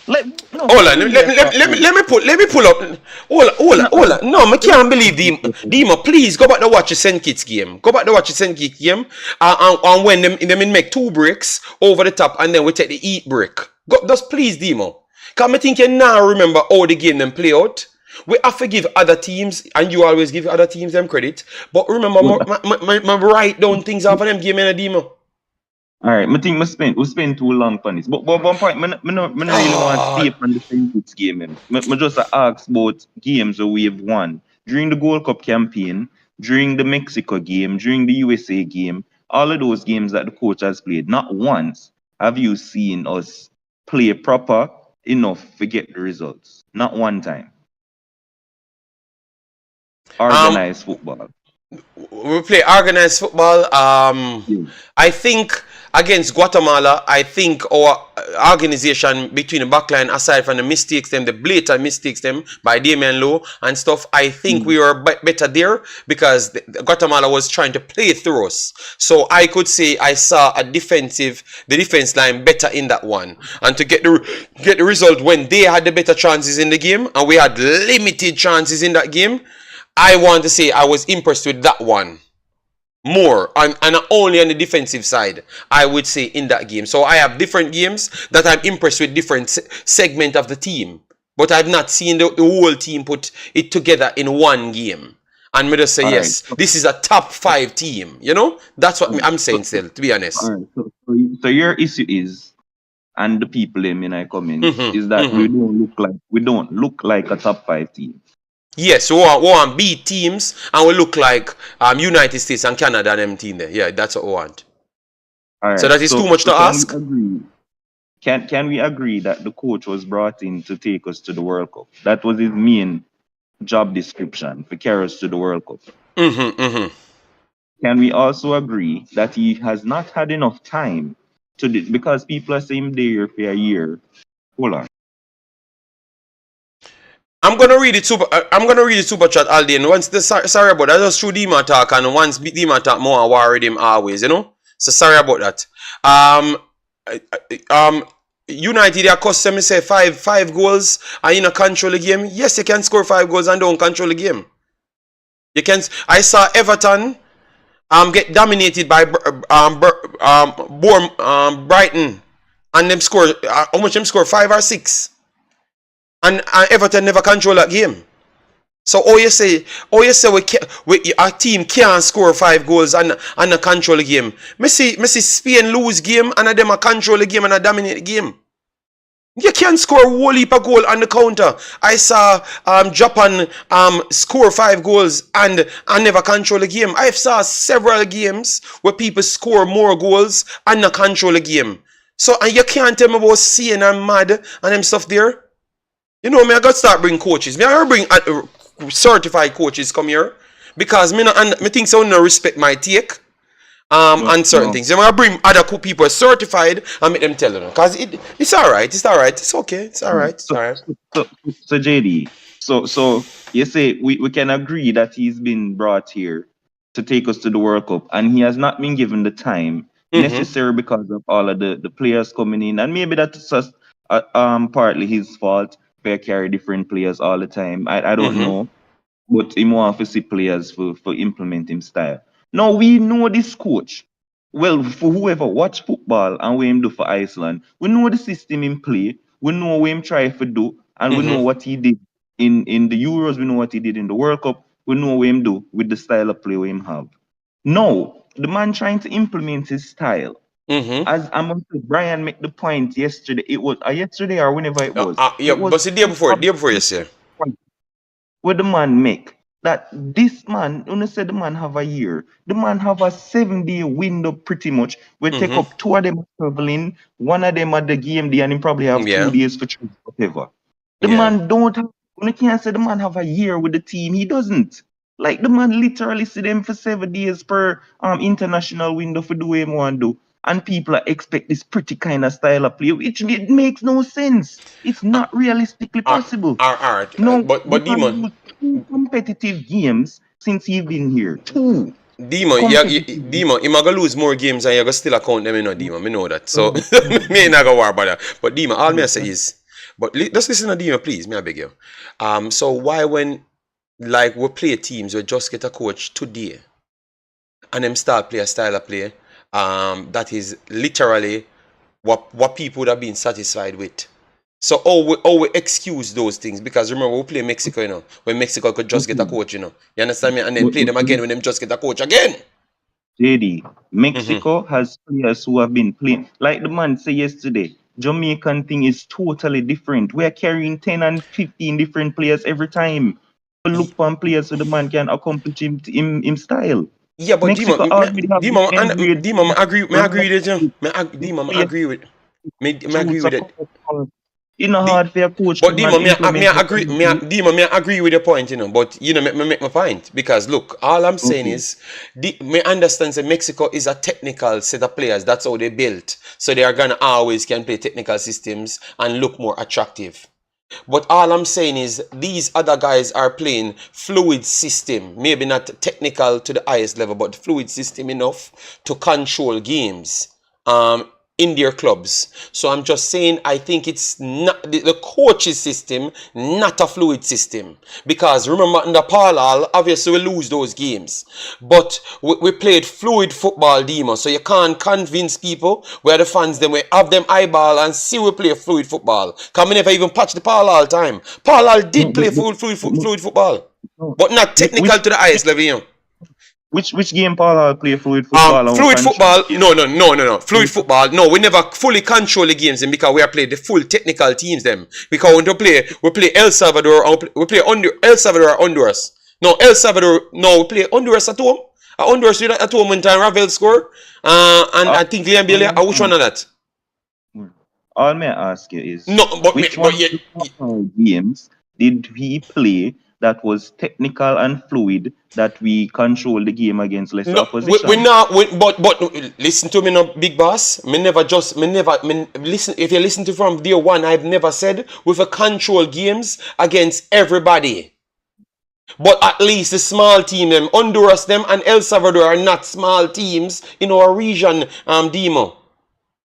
[SPEAKER 1] Hold on, let me pull up. Hold on. No, I can't believe Dima. Please go back to watch the St. Kitts game. Go back to watch the St. Kitts game. And when them make 2 breaks over the top, and then we take the eat break. Just please, Dima. Because I think you now remember how the game them play out. We have to give other teams, and you always give other teams them credit. But remember, my write down things after them game in a Dima.
[SPEAKER 3] Alright, I think we spend too long on this. But one point, I don't really want to stay on the St. Kitts game. I just ask about games that we have won. During the Gold Cup campaign, during the Mexico game, during the USA game, all of those games that the coach has played, not once have you seen us play proper enough to get the results. Not one time. Organized football.
[SPEAKER 1] We play organized football. I think against Guatemala, I think our organization between the backline, aside from the mistakes, the blatant mistakes by Damian Lowe and stuff, I think we were better there because Guatemala was trying to play through us. So I could say I saw the defense line better in that one. And to get the result when they had the better chances in the game and we had limited chances in that game, I want to say I was impressed with that one more, and only on the defensive side, I would say, in that game. So I have different games that I'm impressed with different segment of the team, but I've not seen the whole team put it together in one game. And me just say, yes, this is a top 5 team. You know, that's what I'm saying still, to be honest.
[SPEAKER 3] So your issue is, and the people in I comments, is that we don't look like a top 5 team.
[SPEAKER 1] Yes, we want beat teams and we look like United States and Canada and them team there. Yeah, that's what we want.
[SPEAKER 3] Right,
[SPEAKER 1] so that is too much to ask.
[SPEAKER 3] Can we agree that the coach was brought in to take us to the World Cup? That was his main job description, to carry us to the World Cup. Can we also agree that he has not had enough time to because people are saying there for a year? Hold on.
[SPEAKER 1] I'm gonna read it super chat all day. And once sorry about that, just through Dima talk, and once Dima talk more, I worried him always, you know. So sorry about that. United are cost me say five goals and you know control the game. Yes, you can score 5 goals and don't control the game. You can. I saw Everton get dominated by Brighton, and them score how much them score 5 or 6. And Everton never control that game. So you say our team can't score 5 goals and not control the game. Me see Spain lose game and them control the game and dominate the game. You can't score a whole heap of goal on the counter. I saw Japan score 5 goals and never control the game. I saw several games where people score more goals and not control the game. So and you can't tell me about seeing and mad and them stuff there. You know, I got to start bring coaches. I got to bring certified coaches come here because me think so no respect my take and certain things. I bring other people certified and make them tell them because it's alright. It's okay. It's alright.
[SPEAKER 3] So JD, so you say we can agree that he's been brought here to take us to the World Cup and he has not been given the time necessary because of all of the players coming in, and maybe that's just partly his fault. fair carry different players all the time. I don't
[SPEAKER 1] Mm-hmm.
[SPEAKER 3] know. But him want to see players for implement him style. Now we know this coach. Well, for whoever watch football and what him do for Iceland, we know the system in play. We know what him try to do, and we know
[SPEAKER 1] Mm-hmm.
[SPEAKER 3] what he did in the Euros. We know what he did in the World Cup. We know what him do with the style of play we him have. No, the man trying to implement his style.
[SPEAKER 1] Mm-hmm.
[SPEAKER 3] As Brian made the point yesterday, it was yesterday or whenever it was.
[SPEAKER 1] Yeah,
[SPEAKER 3] It was
[SPEAKER 1] but the day before yesterday.
[SPEAKER 3] what the man make. That this man, when you say the man have a year, the man have a 7 day window pretty much. We take
[SPEAKER 1] Mm-hmm.
[SPEAKER 3] up 2 of them traveling, 1 of them at the game day, and he probably have
[SPEAKER 1] Yeah.
[SPEAKER 3] 2 days for trip, whatever. The
[SPEAKER 1] Yeah.
[SPEAKER 3] man don't have, when you can't say the man have a year with the team, he doesn't. Like the man literally see them for 7 days per international window for do what he want to do. And people expect this pretty kind of style of play, which it makes no sense. It's
[SPEAKER 1] Uh,
[SPEAKER 3] not realistically
[SPEAKER 1] uh,
[SPEAKER 3] possible.
[SPEAKER 1] all right.
[SPEAKER 3] No, the
[SPEAKER 1] But
[SPEAKER 3] man
[SPEAKER 1] Demon,
[SPEAKER 3] lose 2 competitive games since he's been here. 2
[SPEAKER 1] Demon, yeah,
[SPEAKER 3] competitive games.
[SPEAKER 1] Demon, he might go lose more games and you go still account them, you know, Demon. Me know that. So,
[SPEAKER 3] No,
[SPEAKER 1] me not go worry about that. But Demon, all me I say
[SPEAKER 3] no,
[SPEAKER 1] is, but just listen to Demon, please. Me I beg you. So why when like we play teams, we just get a coach today and them start play a style of play, that is literally what people would have been satisfied with. So we excuse those things because remember we play Mexico, you know, when Mexico could just get a coach, you know. You understand me? And then
[SPEAKER 3] but,
[SPEAKER 1] play them again when them just get a coach again.
[SPEAKER 3] JD,
[SPEAKER 1] Mm-hmm.
[SPEAKER 3] Mexico has players who have been playing. Like the man said yesterday, Jamaican thing is totally different. We're carrying 10 and 15 different players every time. We look for players so the man can accomplish him style.
[SPEAKER 1] Yeah, but Dima,
[SPEAKER 3] Mexico already have the
[SPEAKER 1] Dima,
[SPEAKER 3] end grade.
[SPEAKER 1] Dima, I agree with you. Dima, I
[SPEAKER 3] Players
[SPEAKER 1] agree with, I agree
[SPEAKER 3] shoots
[SPEAKER 1] with
[SPEAKER 3] a
[SPEAKER 1] it.
[SPEAKER 3] couple of balls. It's not
[SPEAKER 1] The,
[SPEAKER 3] hard for a coach
[SPEAKER 1] but
[SPEAKER 3] to man
[SPEAKER 1] Dima,
[SPEAKER 3] implement the thing.
[SPEAKER 1] Dima, I agree with your point, you know. But you know, make my point because look, all I'm saying
[SPEAKER 3] Okay.
[SPEAKER 1] is, me understand that Mexico is a technical set of players. That's how they built, so they are gonna always can play technical systems and look more attractive. But all I'm saying is these other guys are playing fluid system, maybe not technical to the highest level, but fluid system enough to control games in their clubs. So I'm just saying I think it's not the coach's system, not a fluid system. Because remember under Paul, obviously we lose those games. But we played fluid football, Demo. So you can't convince people where the fans them we have them eyeball and see we play fluid football. Cause we never even patch the Paul all time. Paul
[SPEAKER 3] No,
[SPEAKER 1] did play fluid football.
[SPEAKER 3] no.
[SPEAKER 1] But not technical to the highest level, you know.
[SPEAKER 3] Which game Paul Hall play fluid football and
[SPEAKER 1] Fluid
[SPEAKER 3] what
[SPEAKER 1] football,
[SPEAKER 3] country?
[SPEAKER 1] no. Fluid football, no. We never fully control the games, them because we are playing the full technical teams, them. Because when we play El Salvador, we play El Salvador or Honduras. No, El Salvador, no, we play Honduras at home. Honduras at home when time Ravel score. And
[SPEAKER 3] Uh,
[SPEAKER 1] I think Liam Bailey, which one of that?
[SPEAKER 3] all may I ask you is
[SPEAKER 1] No,
[SPEAKER 3] which one of the football games did he play that was technical and fluid that we control the game against lesser
[SPEAKER 1] no,
[SPEAKER 3] opposition?
[SPEAKER 1] we not. But listen to me, no, big boss. Listen. If you listen to from day one, I've never said with a control games against everybody. But at least the small team, them Honduras, them and El Salvador are not small teams in our region, Demo.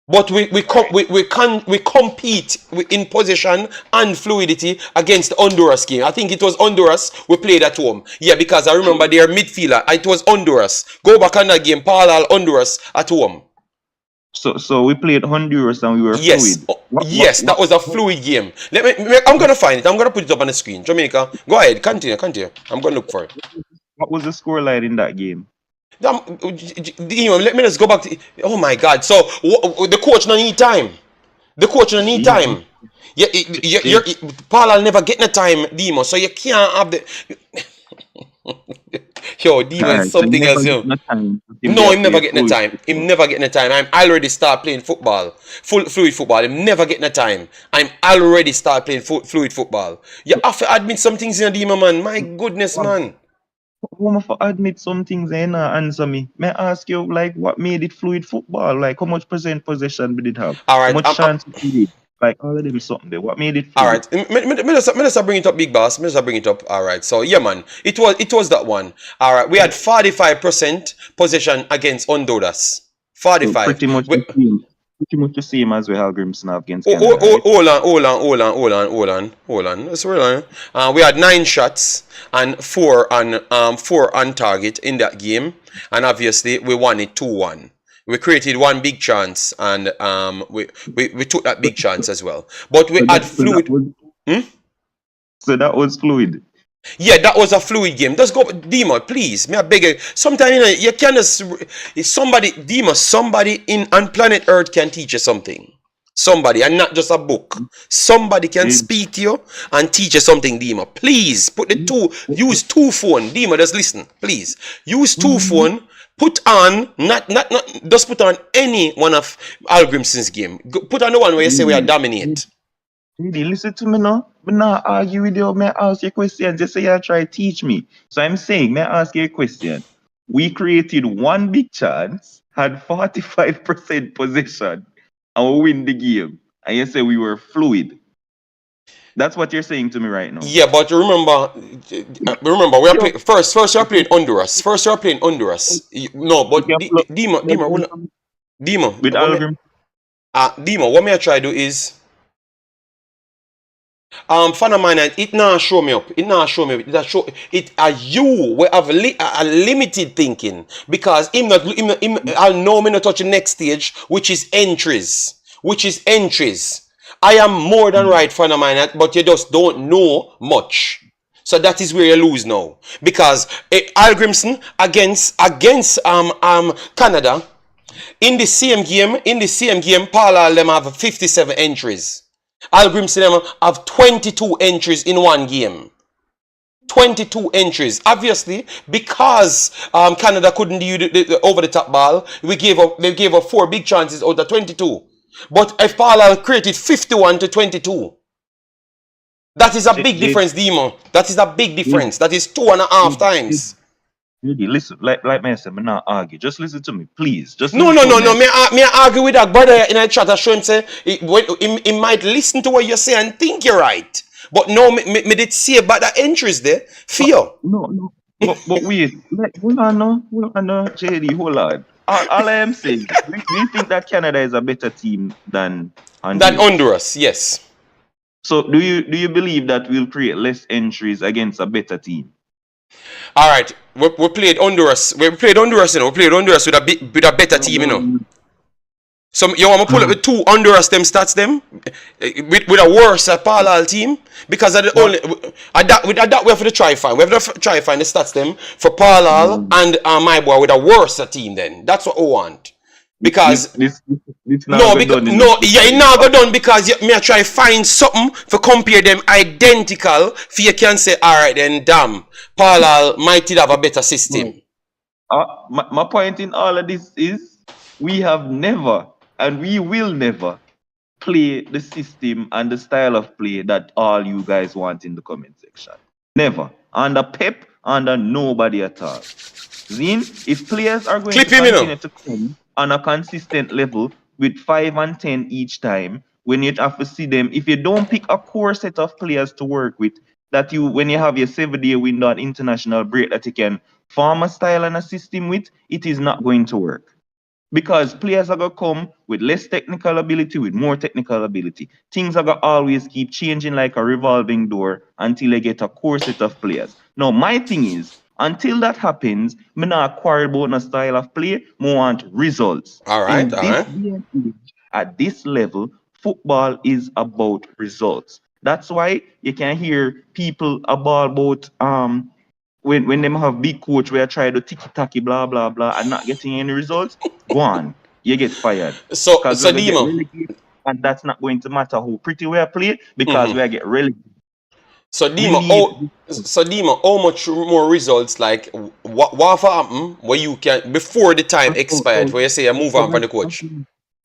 [SPEAKER 1] But we compete in position and fluidity against the Honduras game. I think it was Honduras we played at home. Yeah, because I remember their midfielder. It was Honduras. Go back on that game. Paul Honduras at home.
[SPEAKER 3] So we played Honduras and we were
[SPEAKER 1] Yes.
[SPEAKER 3] fluid.
[SPEAKER 1] Yes, that was a fluid game. I'm gonna find it. I'm gonna put it up on the screen. Jamaica, go ahead. Continue. I'm gonna look for it.
[SPEAKER 3] What was the scoreline in that game?
[SPEAKER 1] Let me just go back to. Oh my God! So the coach don't need time. The coach don't need time. Paul will never get no time, Demo. So you can't have the. Yo, Demo is something else. Yo. No, him never getting the time. Him never getting the time. I'm already start playing football, fluid football. Him never getting the time. I'm already start playing fluid football. You have to admit some things in the Demo, man. My goodness, man.
[SPEAKER 3] Woman for admit some things and answer me. May I ask you like what made it fluid football? Like how much percent possession we did have?
[SPEAKER 1] All right,
[SPEAKER 3] how much chance we did? Like all of them something there. What made it fluid?
[SPEAKER 1] All right, me just bring it up, big boss. Me just bring it up. All right, so yeah, man, it was that one. All right, we had 45% possession against Honduras. 45.
[SPEAKER 3] So pretty much pretty much the same as we have Grimson against
[SPEAKER 1] Oh,
[SPEAKER 3] Canada, right?
[SPEAKER 1] hold on. Let's roll on. We had 9 shots and 4 on target in that game, and obviously we won it 2-1. We created one big chance, and we took that big chance as well. But we had fluid.
[SPEAKER 3] So that was fluid.
[SPEAKER 1] Yeah, that was a fluid game. Let's go, Dima, please. Me I beg you. Sometimes you can just somebody, Dima, somebody on planet Earth can teach you something. Somebody, and not just a book. Somebody can speak to you and teach you something, Dima. Please use 2 phone. Dima, just listen, please. Use 2 phone. Put on just put on any one of Al Grimson's game. Put on the one where you say we are dominate.
[SPEAKER 3] Listen to me now. I'm not argue with you. May I ask you a question? Just say you try to teach me. So I'm saying, may I ask you a question? We created one big chance, had 45% possession, and we win the game. And you say we were fluid. That's what you're saying to me right now.
[SPEAKER 1] Yeah, but remember, we are playing first. You are playing Honduras. No, but Dima,
[SPEAKER 3] with Algrim.
[SPEAKER 1] Dima, what may I try to do is. Fan of mine, it now show me up. It you we have a limited thinking because I'll know me not touch the next stage, which is entries. I am more than right, fan of mine, but you just don't know much. So that is where you lose now because Al Grimson against Canada in the same game, Paul them have 57 entries. Al Grimson have 22 entries in one game. 22 entries. Obviously, because Canada couldn't do the over the top ball, they gave up 4 big chances out of 22. But if Paul created 51 to 22, that is a big difference, Dimo. That is a big difference. That is 2.5 times.
[SPEAKER 3] Really, listen, like I said, I'm not argue. Just listen to me, please. Just
[SPEAKER 1] no. Me I argue with that brother in a chat. I show him say he might listen to what you say and think you're right. But no, me did see about the entries there. Fear.
[SPEAKER 3] No. But wait, hold on, JD, hold on. All I am saying, do you think that Canada is a better team than Honduras?
[SPEAKER 1] Than Honduras, yes.
[SPEAKER 3] So do you believe that we'll create less entries against a better team?
[SPEAKER 1] All right, we played Honduras. We played Honduras with a better team, you know. So you want to pull up the 2 Honduras them stats them with a worse parallel team because of the only that we have to try find. We have to try find the stats them for parallel and my boy with a worse team. Then that's what we want. Because
[SPEAKER 3] this
[SPEAKER 1] it now go done because me I try find something for compare them identical for you can say alright then damn parallel might have a better system.
[SPEAKER 3] My point in all of this is we have never and we will never play the system and the style of play that all you guys want in the comment section. Never. Under Pep, under nobody at all. Zin, if players are going to continue to come on a consistent level with 5 and 10 each time, when you have to see them, if you don't pick a core set of players to work with, that you, when you have your 7-day window on international break that you can form a style and a system with, it is not going to work. Because players are going to come with less technical ability, with more technical ability. Things are going to always keep changing like a revolving door until they get a core set of players. Now, my thing is, until that happens, I'm not quarrel about a style of play, I want results.
[SPEAKER 1] All right.
[SPEAKER 3] At this level, football is about results. That's why you can hear people about when them have big coach where try to ticky-tacky, blah, blah, blah, and not getting any results, go on. You get fired.
[SPEAKER 1] So Dima.
[SPEAKER 3] And that's not going to matter who pretty well play because we get relegated.
[SPEAKER 1] So Dima, how much more results like what happen where you can before the time expired where you say you move on from the coach?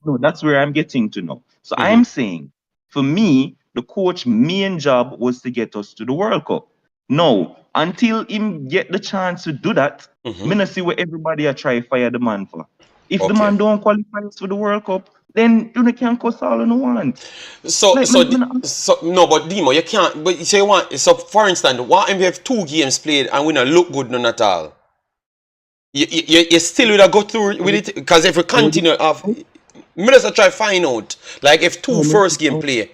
[SPEAKER 3] No, that's where I'm getting to now. So I'm saying, for me, the coach main job was to get us to the World Cup. No, until him get the chance to do that, me not see what everybody try fire the man for. If the man don't qualify us for the World Cup, then you can cuss all you want.
[SPEAKER 1] So no, but Dimo, you can't. But you say you want. So for instance, what if you have 2 games played and we not look good none at all? You still will go through with it because if we continue off. Me just try find out. Like if two
[SPEAKER 3] No,
[SPEAKER 1] first game play.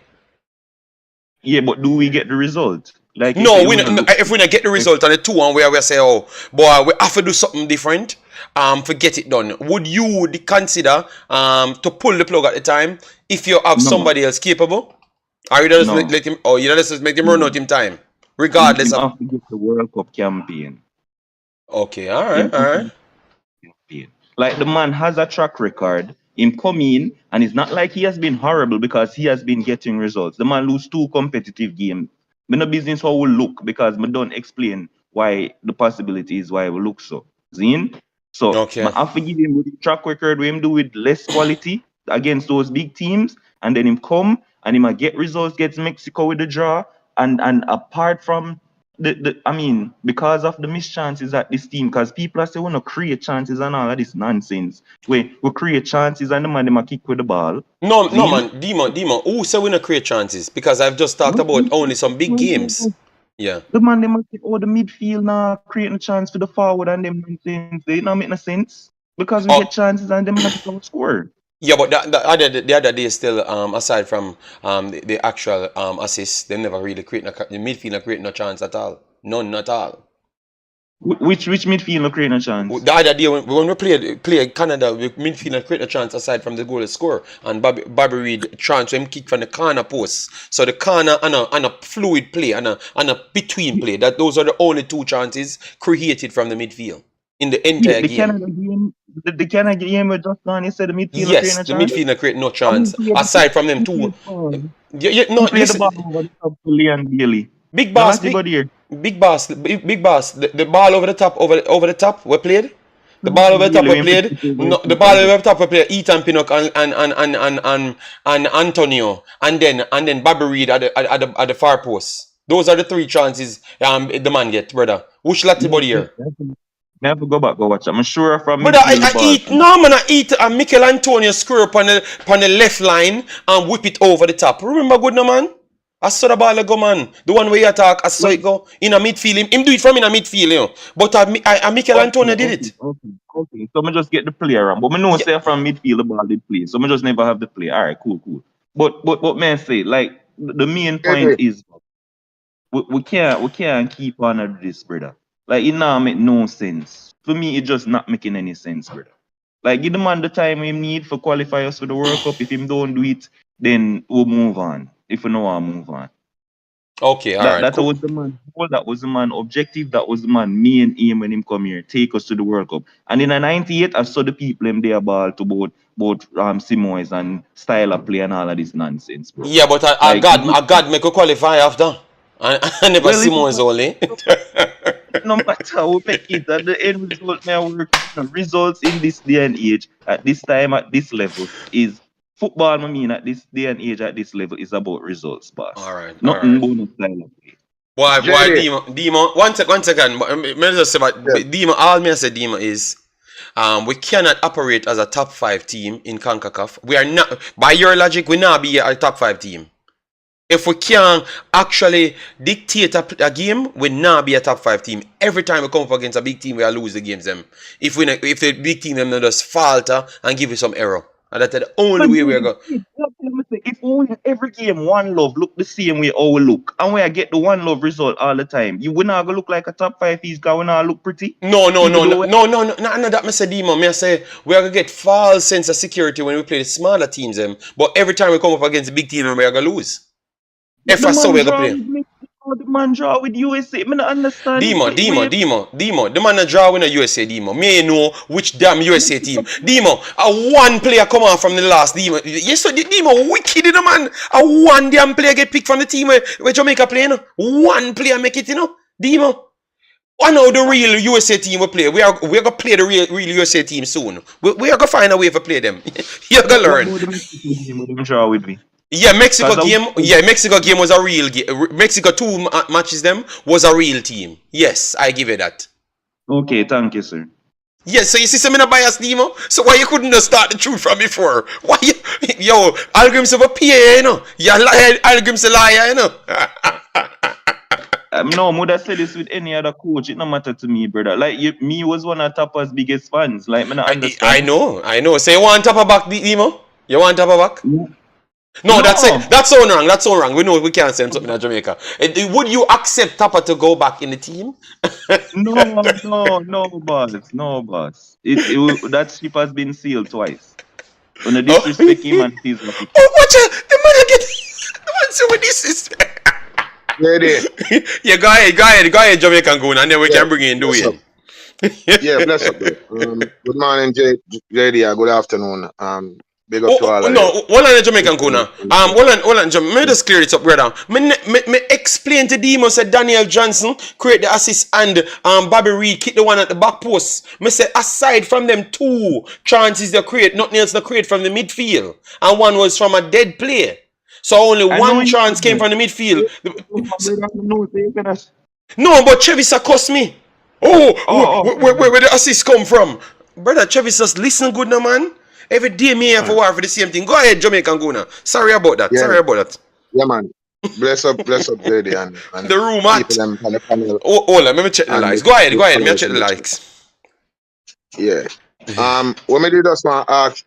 [SPEAKER 3] yeah, but do we get the result? Like
[SPEAKER 1] No,
[SPEAKER 3] if we not look,
[SPEAKER 1] if we not get the result on the 2-1 where we say, oh boy, we have to do something different. To get it done. Would you consider to pull the plug at the time if you have
[SPEAKER 3] no,
[SPEAKER 1] somebody else capable? Or you just
[SPEAKER 3] no.
[SPEAKER 1] let him, or you just make him run out
[SPEAKER 3] No.
[SPEAKER 1] in time,
[SPEAKER 3] Him
[SPEAKER 1] regardless of.
[SPEAKER 3] have to get the World Cup campaign.
[SPEAKER 1] Okay, all right,
[SPEAKER 3] Him
[SPEAKER 1] all
[SPEAKER 3] have to
[SPEAKER 1] right.
[SPEAKER 3] get the campaign. Like the man has a track record. Him come in, and it's not like he has been horrible because he has been getting results. The man lose 2 competitive games. Me no business how we look because me don't explain why the possibility is why we look so. Zin? So
[SPEAKER 1] Okay.
[SPEAKER 3] I have to give him with the track record where him do with less quality against those big teams, and then him come and him a get results, gets Mexico with the draw, and apart from I mean, because of the mischances at this team, because people are saying we no create chances and all of this nonsense. We create chances and the man them a kick with the ball.
[SPEAKER 1] No, no,
[SPEAKER 3] Zin?
[SPEAKER 1] man, Demon. Who said we not create chances? Because I've just talked
[SPEAKER 3] No,
[SPEAKER 1] about only some big games.
[SPEAKER 3] no.
[SPEAKER 1] Yeah.
[SPEAKER 3] The man them a say, oh, the midfield now creating a chance for the forward and them nonsense. They not make no sense. Because we get
[SPEAKER 1] Oh,
[SPEAKER 3] chances and them not become score.
[SPEAKER 1] yeah, but the other day still, aside from the actual assists, they never really create the midfield not create no chance at all. None at all.
[SPEAKER 3] Which midfield not creating a chance?
[SPEAKER 1] The other day when we played Canada, we midfield not create a chance aside from the goal score and Bobby Reed chance him kick from the corner post. So the corner and a fluid play and a between play. Those are the only 2 chances created from the midfield in the
[SPEAKER 3] Yeah,
[SPEAKER 1] entire
[SPEAKER 3] the
[SPEAKER 1] game.
[SPEAKER 3] Canada game, the Canada game we just done, you said the midfield not
[SPEAKER 1] Yes,
[SPEAKER 3] creating a
[SPEAKER 1] the
[SPEAKER 3] chance.
[SPEAKER 1] midfield not create no
[SPEAKER 3] I mean,
[SPEAKER 1] chance aside from them 2. No,
[SPEAKER 3] who played the
[SPEAKER 1] listen,
[SPEAKER 3] ball over the top to Leon Bailey?
[SPEAKER 1] big
[SPEAKER 3] No,
[SPEAKER 1] boss,
[SPEAKER 3] not anybody here.
[SPEAKER 1] big boss. The ball over the top, over the top. We played. The ball over the top
[SPEAKER 3] Bailey
[SPEAKER 1] we
[SPEAKER 3] when
[SPEAKER 1] played.
[SPEAKER 3] put it over
[SPEAKER 1] No,
[SPEAKER 3] the
[SPEAKER 1] the
[SPEAKER 3] top
[SPEAKER 1] ball
[SPEAKER 3] and
[SPEAKER 1] over the top we played. Ethan Pinnock and Antonio, and then Bobby Reed at the far post. Those are the 3 chances the man get, brother. Which lot body here?
[SPEAKER 3] I have to go back go watch it. I'm sure from
[SPEAKER 1] Brother,
[SPEAKER 3] midfield the
[SPEAKER 1] I
[SPEAKER 3] ball.
[SPEAKER 1] eat no man. I eat a Michail Antonio screw up on the left line and whip it over the top. Remember, good no man. I saw the ball go, man. The one where you attack, I saw it go in a midfield. Him do it from in a midfield, you know. But Michail Antonio did it.
[SPEAKER 3] Okay. So I just get the player around. But I know
[SPEAKER 1] Yeah,
[SPEAKER 3] say from midfield the ball did play. So I just never have the play. All right, cool. But man say like the main point
[SPEAKER 2] Every
[SPEAKER 3] is we can't keep on at this, brother. Like it now make no sense. For me, it just not making any sense, brother. Like give the man the time we need for qualifiers for the World Cup. If him don't do it, then we'll move on. If we know I'll move on.
[SPEAKER 1] okay, all
[SPEAKER 3] That
[SPEAKER 1] right,
[SPEAKER 3] that
[SPEAKER 1] cool.
[SPEAKER 3] was the man goal, that was the man objective, that was the man main aim when him come here, take us to the World Cup. And in a 98, I saw the people them there ball to both Simoes and style of play and all of this nonsense, bro.
[SPEAKER 1] Yeah, but
[SPEAKER 3] Like
[SPEAKER 1] I God make a qualify after. I never
[SPEAKER 3] well,
[SPEAKER 1] see Simons only.
[SPEAKER 3] no matter how we make it, at the end result may work. Results in this day and age, at this time, at this level, is football. I mean, at this day and age, at this level, is about results, boss.
[SPEAKER 1] All right, all
[SPEAKER 3] Nothing
[SPEAKER 1] right.
[SPEAKER 3] bonus style of play.
[SPEAKER 1] Why,
[SPEAKER 2] JD.
[SPEAKER 1] Demo, one second. Me just say about
[SPEAKER 2] Yeah.
[SPEAKER 1] Demo, all me I say Demo is, we cannot operate as a top 5 team in Concacaf. We are not, by your logic, we not be a top 5 team. If we can actually dictate a game, we not be a top 5 team. Every time we come up against a big team, we are lose the games them. If the big team them not just falter and give you some error, and that's the only way we are going.
[SPEAKER 3] If we win every game, one love look the same way all we look, and we get the one love result all the time, you will not go look like a top 5 piece guy. We not look pretty.
[SPEAKER 1] No. That me say Demo. Me I say we are gonna get false sense of security when we play the smaller teams them. But every time we come up against the big team, we are gonna lose. If I saw we are gonna play.
[SPEAKER 3] The man draw with USA. Me not understand.
[SPEAKER 1] Demo. The man a draw with a USA Demo. Me know which damn USA team. Demo, a one player come out from the last Demo. Yes, so the Demo wicked in the man. A one damn player get picked from the team where Jamaica play, you know. One player make it, you know. Demo. I know the real USA team we play. We are gonna play the real USA team soon. We are gonna find a way to play them. You're gonna learn.
[SPEAKER 3] What about the Mexico game with them draw with me?
[SPEAKER 1] Yeah, Mexico game was a real game. Mexico 2 matches them was a real team. Yes, I give you that.
[SPEAKER 3] Okay, thank you, sir.
[SPEAKER 1] Yes, so you see some in a bias, Demo? So why you couldn't just start the truth from before? Why you, yo, Algrim's of a PA, you know? Yeah, Algrim's a liar, you know?
[SPEAKER 3] No, I would have said this with any other coach. It no matter to me, brother. Like me was one of Tapa's biggest fans. Like me not understand.
[SPEAKER 1] I know. So you want top back, Demo? You want to have a back?
[SPEAKER 3] No.
[SPEAKER 1] No, that's it. That's so wrong. That's so wrong. We know we can't send something to Jamaica. Would you accept Tapa to go back in the team?
[SPEAKER 3] No, boss. No, boss. That ship has been sealed twice. When you
[SPEAKER 1] Oh,
[SPEAKER 3] disrespect him and he's not it.
[SPEAKER 1] oh, watch out! The man get the man see what this is.
[SPEAKER 2] Ready?
[SPEAKER 1] Yeah, go ahead, Jamaican Goon, and then we can bring in
[SPEAKER 2] Bless up.
[SPEAKER 1] Dwayne.
[SPEAKER 2] Yeah, bless up, bro. Good morning, JD. Good afternoon. Big up to all of
[SPEAKER 1] no,
[SPEAKER 2] you.
[SPEAKER 1] hold on, Jamaican Kuna. Hold on, Let me just clear it up, brother. Me explain to Demo said Daniel Johnson create the assist and Bobby Reed kick the one at the back post. Me say aside from them two chances they create, nothing else they create from the midfield, and one was from a dead play. So only one chance came from the midfield. No, but Travis cost me. Where the assist come from? Brother, Travis just listen good now, man. Every day me have to war for the same thing. Go ahead, Jamaican Guna. Sorry about that.
[SPEAKER 2] Yeah.
[SPEAKER 1] Sorry about that.
[SPEAKER 2] Yeah, man. Bless up, JD. And
[SPEAKER 1] The room at.
[SPEAKER 2] them on the panel.
[SPEAKER 1] Oh, hold on, let me check the likes. Go ahead. Me check the likes.
[SPEAKER 2] Yeah. What me do just want to ask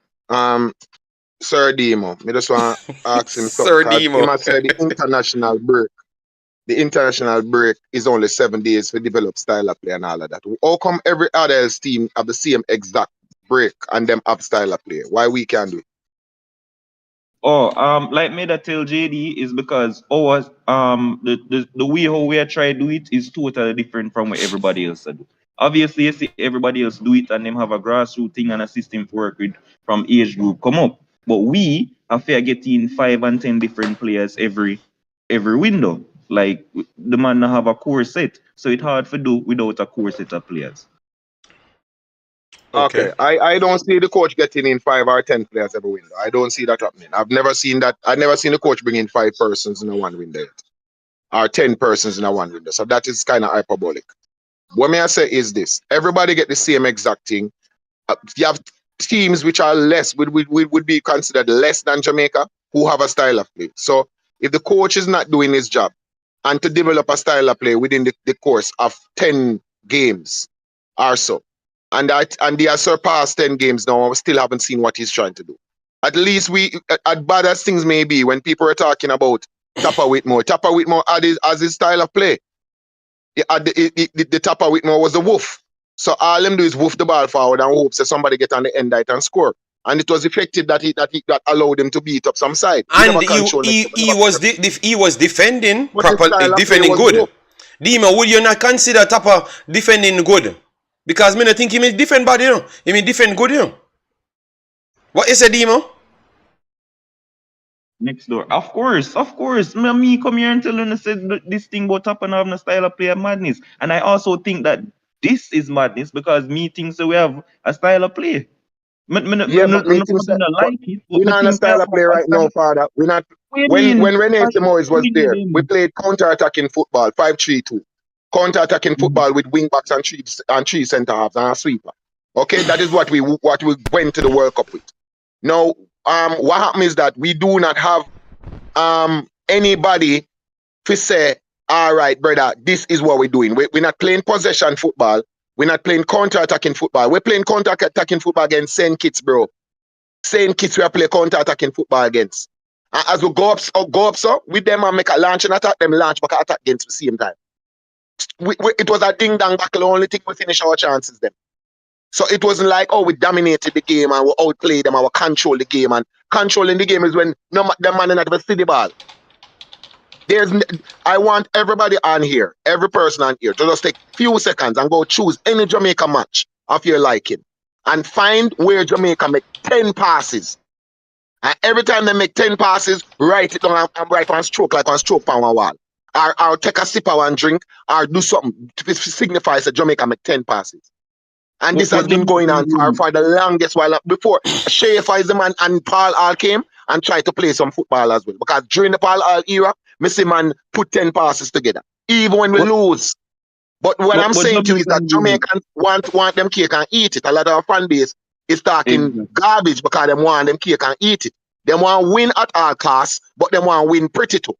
[SPEAKER 2] Sir Demo. Me just want to ask him
[SPEAKER 1] Sir
[SPEAKER 2] something.
[SPEAKER 1] Demo.
[SPEAKER 2] He must say the international break. The international break is only 7 days to develop style of play and all of that. How come every other else team have the same exact break and them have style of play? Why we can't do it?
[SPEAKER 3] Like me that tell JD is because the way how we are trying to do it is totally different from what everybody else do. Obviously, you see everybody else do it and them have a grassroots thing and a system to work with from age group come up. But we have to get in 5 and 10 different players every window. Like the man not have a core set, so it's hard to do without a core set of players.
[SPEAKER 2] Okay. I don't see the coach getting in 5 or 10 players every window. I don't see that happening. I've never seen that. I've never seen the coach bring in 5 persons in a one window yet. Or 10 persons in a one window. So that is kind of hyperbolic. What may I say is this. Everybody get the same exact thing. You have teams which are less, would be considered less than Jamaica, who have a style of play. So if the coach is not doing his job, and to develop a style of play within the course of 10 games or so, and they have surpassed 10 games now, we still haven't seen what he's trying to do. At least as bad as things may be, when people are talking about Tapa Whitmore as his style of play, the Tapa Whitmore was a woof. So all them do is woof the ball forward and hope that somebody get on the end right and score. And it was effective that allowed him to beat up some side.
[SPEAKER 1] And he was defending properly, defending good. Dima, would you not consider Tapa defending good? Because me not think he may defend bad, you know. He may defend good, you know. What is it, Dima?
[SPEAKER 3] Next door. Of course. Me come here and tell you said this thing about Tapa and having a style of play of madness. And I also think that this is madness because me thinks that we have a style of play.
[SPEAKER 2] We're not on a style of play right now, Father. We're not. When Rene Moyes was there, we played counter-attacking football, 5-3-2. Counter-attacking football with wing backs and three centre halves and a sweeper. Okay, that is what we went to the World Cup with. Now, what happened is that we do not have anybody to say, all right, brother, this is what we're doing. We're not playing possession football. We're not playing counter-attacking football. We're playing counter-attacking football against Saint Kitts, bro. Saint Kitts we are playing counter-attacking football against. And as we go up so, with them and make a launch and attack, them launch back attack against the same time. It was a ding-dong battle. The only thing we finish our chances then. So it wasn't like, oh, we dominated the game and we outplayed them and we control the game. And controlling the game is when the man not even see the ball. I want everybody on here, every person on here, to just take a few seconds and go choose any Jamaica match of your liking and find where Jamaica make 10 passes. And every time they make 10 passes, write it down and write on stroke like on stroke on one wall. Or take a sip of one drink or do something to signify that Jamaica make 10 passes. And this has been going on for the longest while. Before Schaefer is the man and Paul Hall came and tried to play some football as well. Because during the Paul Hall era, Missy man put 10 passes together, even when we lose. But what I'm saying to you is that Jamaicans want them cake and eat it. A lot of our fan base is talking garbage because they want them cake and eat it. They want to win at all costs, but they want to win pretty too.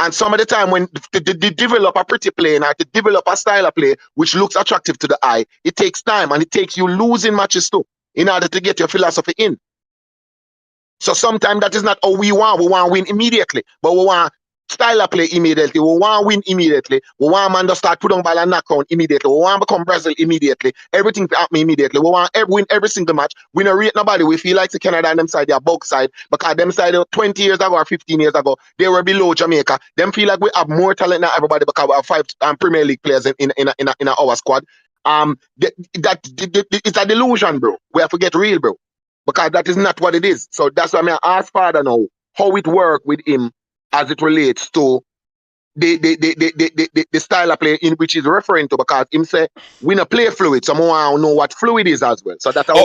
[SPEAKER 2] And some of the time when they develop a pretty play and to develop a style of play which looks attractive to the eye, it takes time and it takes you losing matches too in order to get your philosophy in.
[SPEAKER 4] So sometimes that is not how we want. We want to win immediately, but we want style of play immediately. We want to win immediately. We want man to start put on ball and knock on immediately. We want to become Brazil immediately. Everything to happen immediately. We want to win every single match. We don't rate nobody. We feel like the Canada and them side, they are bug side, because them side 20 years ago or 15 years ago, they were below Jamaica. Them feel like we have more talent than everybody because we have 5 Premier League players in our squad. It's a delusion, bro. We have to get real, bro, because that is not what it is. So that's why I ask Father now how it work with him as it relates to the style of play in which he's referring to, because him say we not play fluid, so I want to know what fluid is as well. So that's how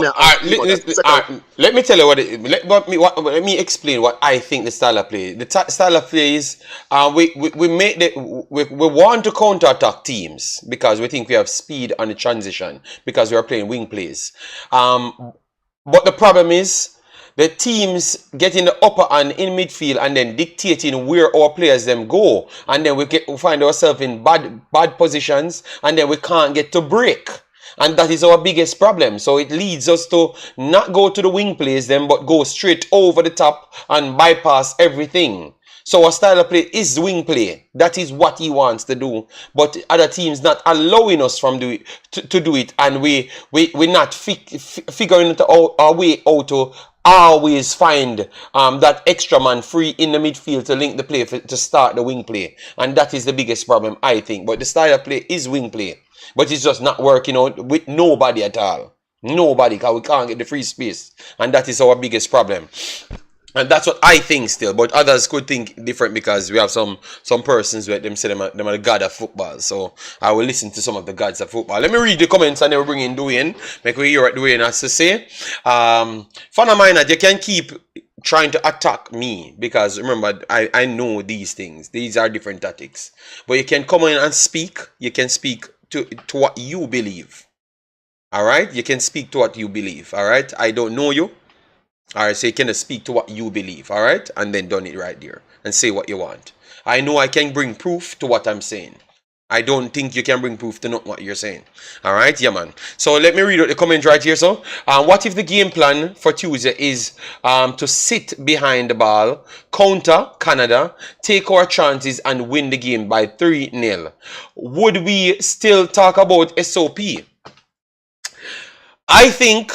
[SPEAKER 1] let me tell you let me explain what I think the style of play. The style of play is we want to counter attack teams because we think we have speed on the transition because we are playing wing plays. But the problem is the teams getting the upper hand in midfield and then dictating where our players them go, and then we find ourselves in bad positions, and then we can't get to break, and that is our biggest problem. So it leads us to not go to the wing plays them, but go straight over the top and bypass everything. So our style of play is wing play. That is what he wants to do. But other teams not allowing us to do it. And we're not figuring out our way out to always find that extra man free in the midfield to link the play to start the wing play. And that is the biggest problem, I think. But the style of play is wing play. But it's just not working out with nobody at all. Nobody, because we can't get the free space. And that is our biggest problem. And that's what I think still, but others could think different because we have some persons where them say them are the god of football. So I will listen to some of the gods of football. Let me read the comments and then we'll bring in Dwayne. Make we hear what Dwayne has to say. Fun of mine that you can keep trying to attack me because remember I know these things. These are different tactics. But you can come in and speak. You can speak to what you believe. Alright? You can speak to what you believe. Alright? I don't know you. Alright, so you can speak to what you believe, alright? And then done it right there. And say what you want. I know I can bring proof to what I'm saying. I don't think you can bring proof to not what you're saying. Alright, yeah man. So let me read out the comment right here. So, what if the game plan for Tuesday is to sit behind the ball, counter Canada, take our chances and win the game by 3-0? Would we still talk about SOP? I think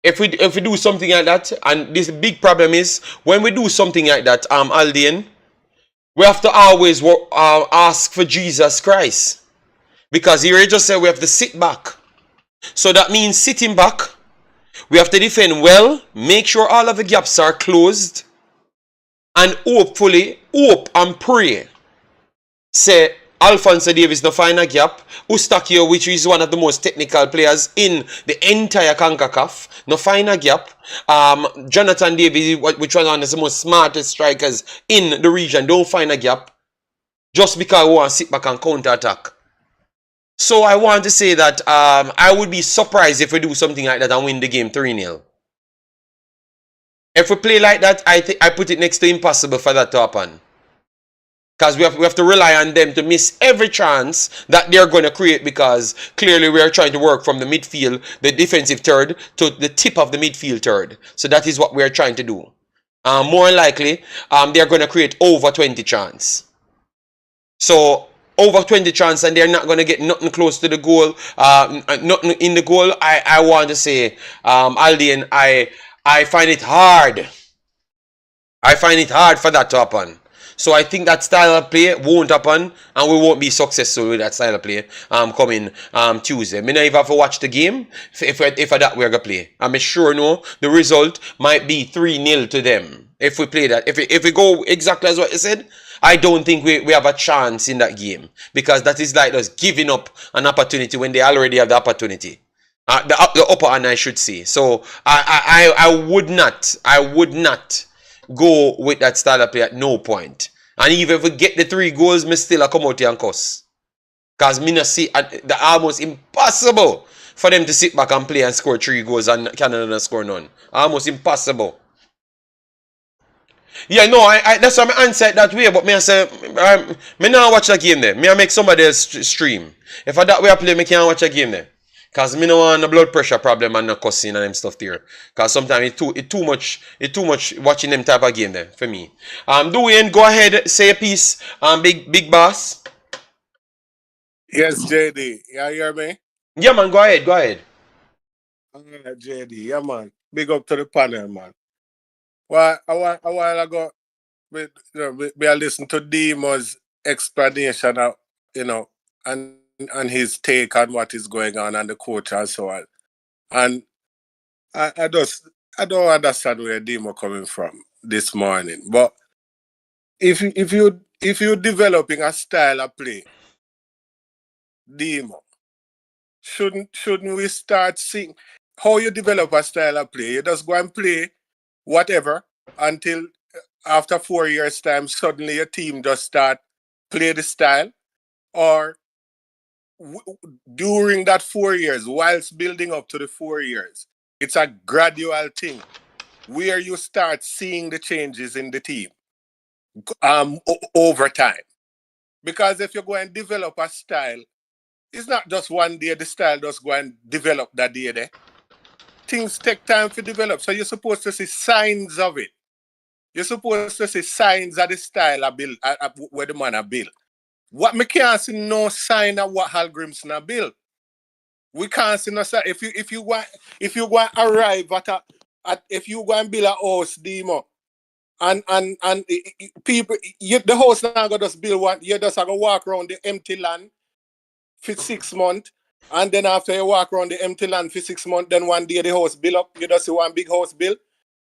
[SPEAKER 1] if we do something like that, and this big problem is when we do something like that, Aldian, we have to always ask for Jesus Christ, because he just said we have to sit back. So that means sitting back, we have to defend well, make sure all of the gaps are closed, and hopefully hope and pray. Say Alphonso Davies no find a gap. Ustakio, which is one of the most technical players in the entire Concacaf, no find a gap. Jonathan Davies, which was one of the most smartest strikers in the region, don't find a gap. Just because we want to sit back and counter attack. So I want to say that I would be surprised if we do something like that and win the game 3-0. If we play like that, I put it next to impossible for that to happen. Because we have to rely on them to miss every chance that they're going to create, because clearly we are trying to work from the midfield, the defensive third, to the tip of the midfield third. So that is what we are trying to do. More likely, they're going to create over 20 chance. So over 20 chance, and they're not going to get nothing close to the goal, nothing in the goal. I want to say, Aldian, I find it hard. I find it hard for that to happen. So I think that style of play won't happen, and we won't be successful with that style of play coming Tuesday. Me not even have to watch the game if that we're gonna play. I'm sure no, the result might be 3-0 to them if we play that. If we go exactly as what you said, I don't think we have a chance in that game, because that is like us giving up an opportunity when they already have the opportunity. The upper hand, I should say. So I would not go with that style of play at no point. And even if we get the 3 goals, me still come out here and cuss. Because me not see the almost impossible for them to sit back and play and score 3 goals and Canada not score none. Almost impossible. Yeah, no, that's why I answer it that way. But me I say, me not watch the game there. Me I make somebody else stream. If I that way I play, me can't watch a game there. Cause me no want a blood pressure problem and no cussing and them stuff there. Cause sometimes it too much watching them type of game there for me. Dwayne, go ahead, say a piece. Big boss.
[SPEAKER 5] Yes, JD. You hear me?
[SPEAKER 1] Yeah man, go ahead.
[SPEAKER 5] Alright, JD. Yeah, man. Big up to the panel, man. Well, a while ago, I listened to Demo's explanation of, and his take on what is going on and the coach and so on. And I don't understand where Demo coming from this morning. But if you developing a style of play, Demo, shouldn't we start seeing how you develop a style of play? You just go and play whatever until after 4 years time suddenly your team just start play the style, or during that 4 years whilst building up to the 4 years, it's a gradual thing where you start seeing the changes in the team over time. Because if you go and develop a style, it's not just one day the style just go and develop that day there. Things take time to develop. So you're supposed to see signs of it. You're supposed to see signs of the style I build, where the man I build. What me can't see no sign of what Hal Grimson build. We can't see no sign. If you go and arrive if you go and build a house, Demo, and people, the house now go just build one. You just have to walk around the empty land for 6 months, and then after you walk around the empty land for 6 months, then one day the house build up. You just see one big house build.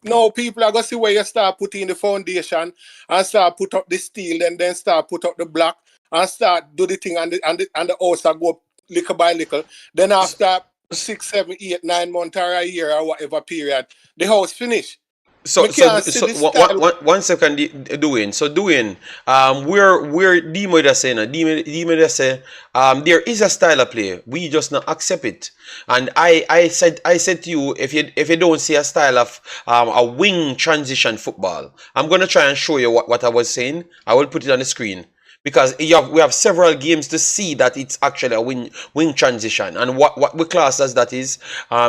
[SPEAKER 5] No, people are going to see where you start putting the foundation and start put up the steel and then start put up the block and start do the thing, and the house will go up little by little. Then after 6, 7, 8, 9 months or a year or whatever period, the house finish.
[SPEAKER 1] So,
[SPEAKER 5] We can't see the style.
[SPEAKER 1] one second, Dwayne. So, Dwayne, where Demo just say, Demo just say, there is a style of play. We just not accept it. And I said to you, if you don't see a style of a wing transition football, I'm gonna try and show you what I was saying. I will put it on the screen. Because we have several games to see that it's actually a wing transition. And what we class as that is,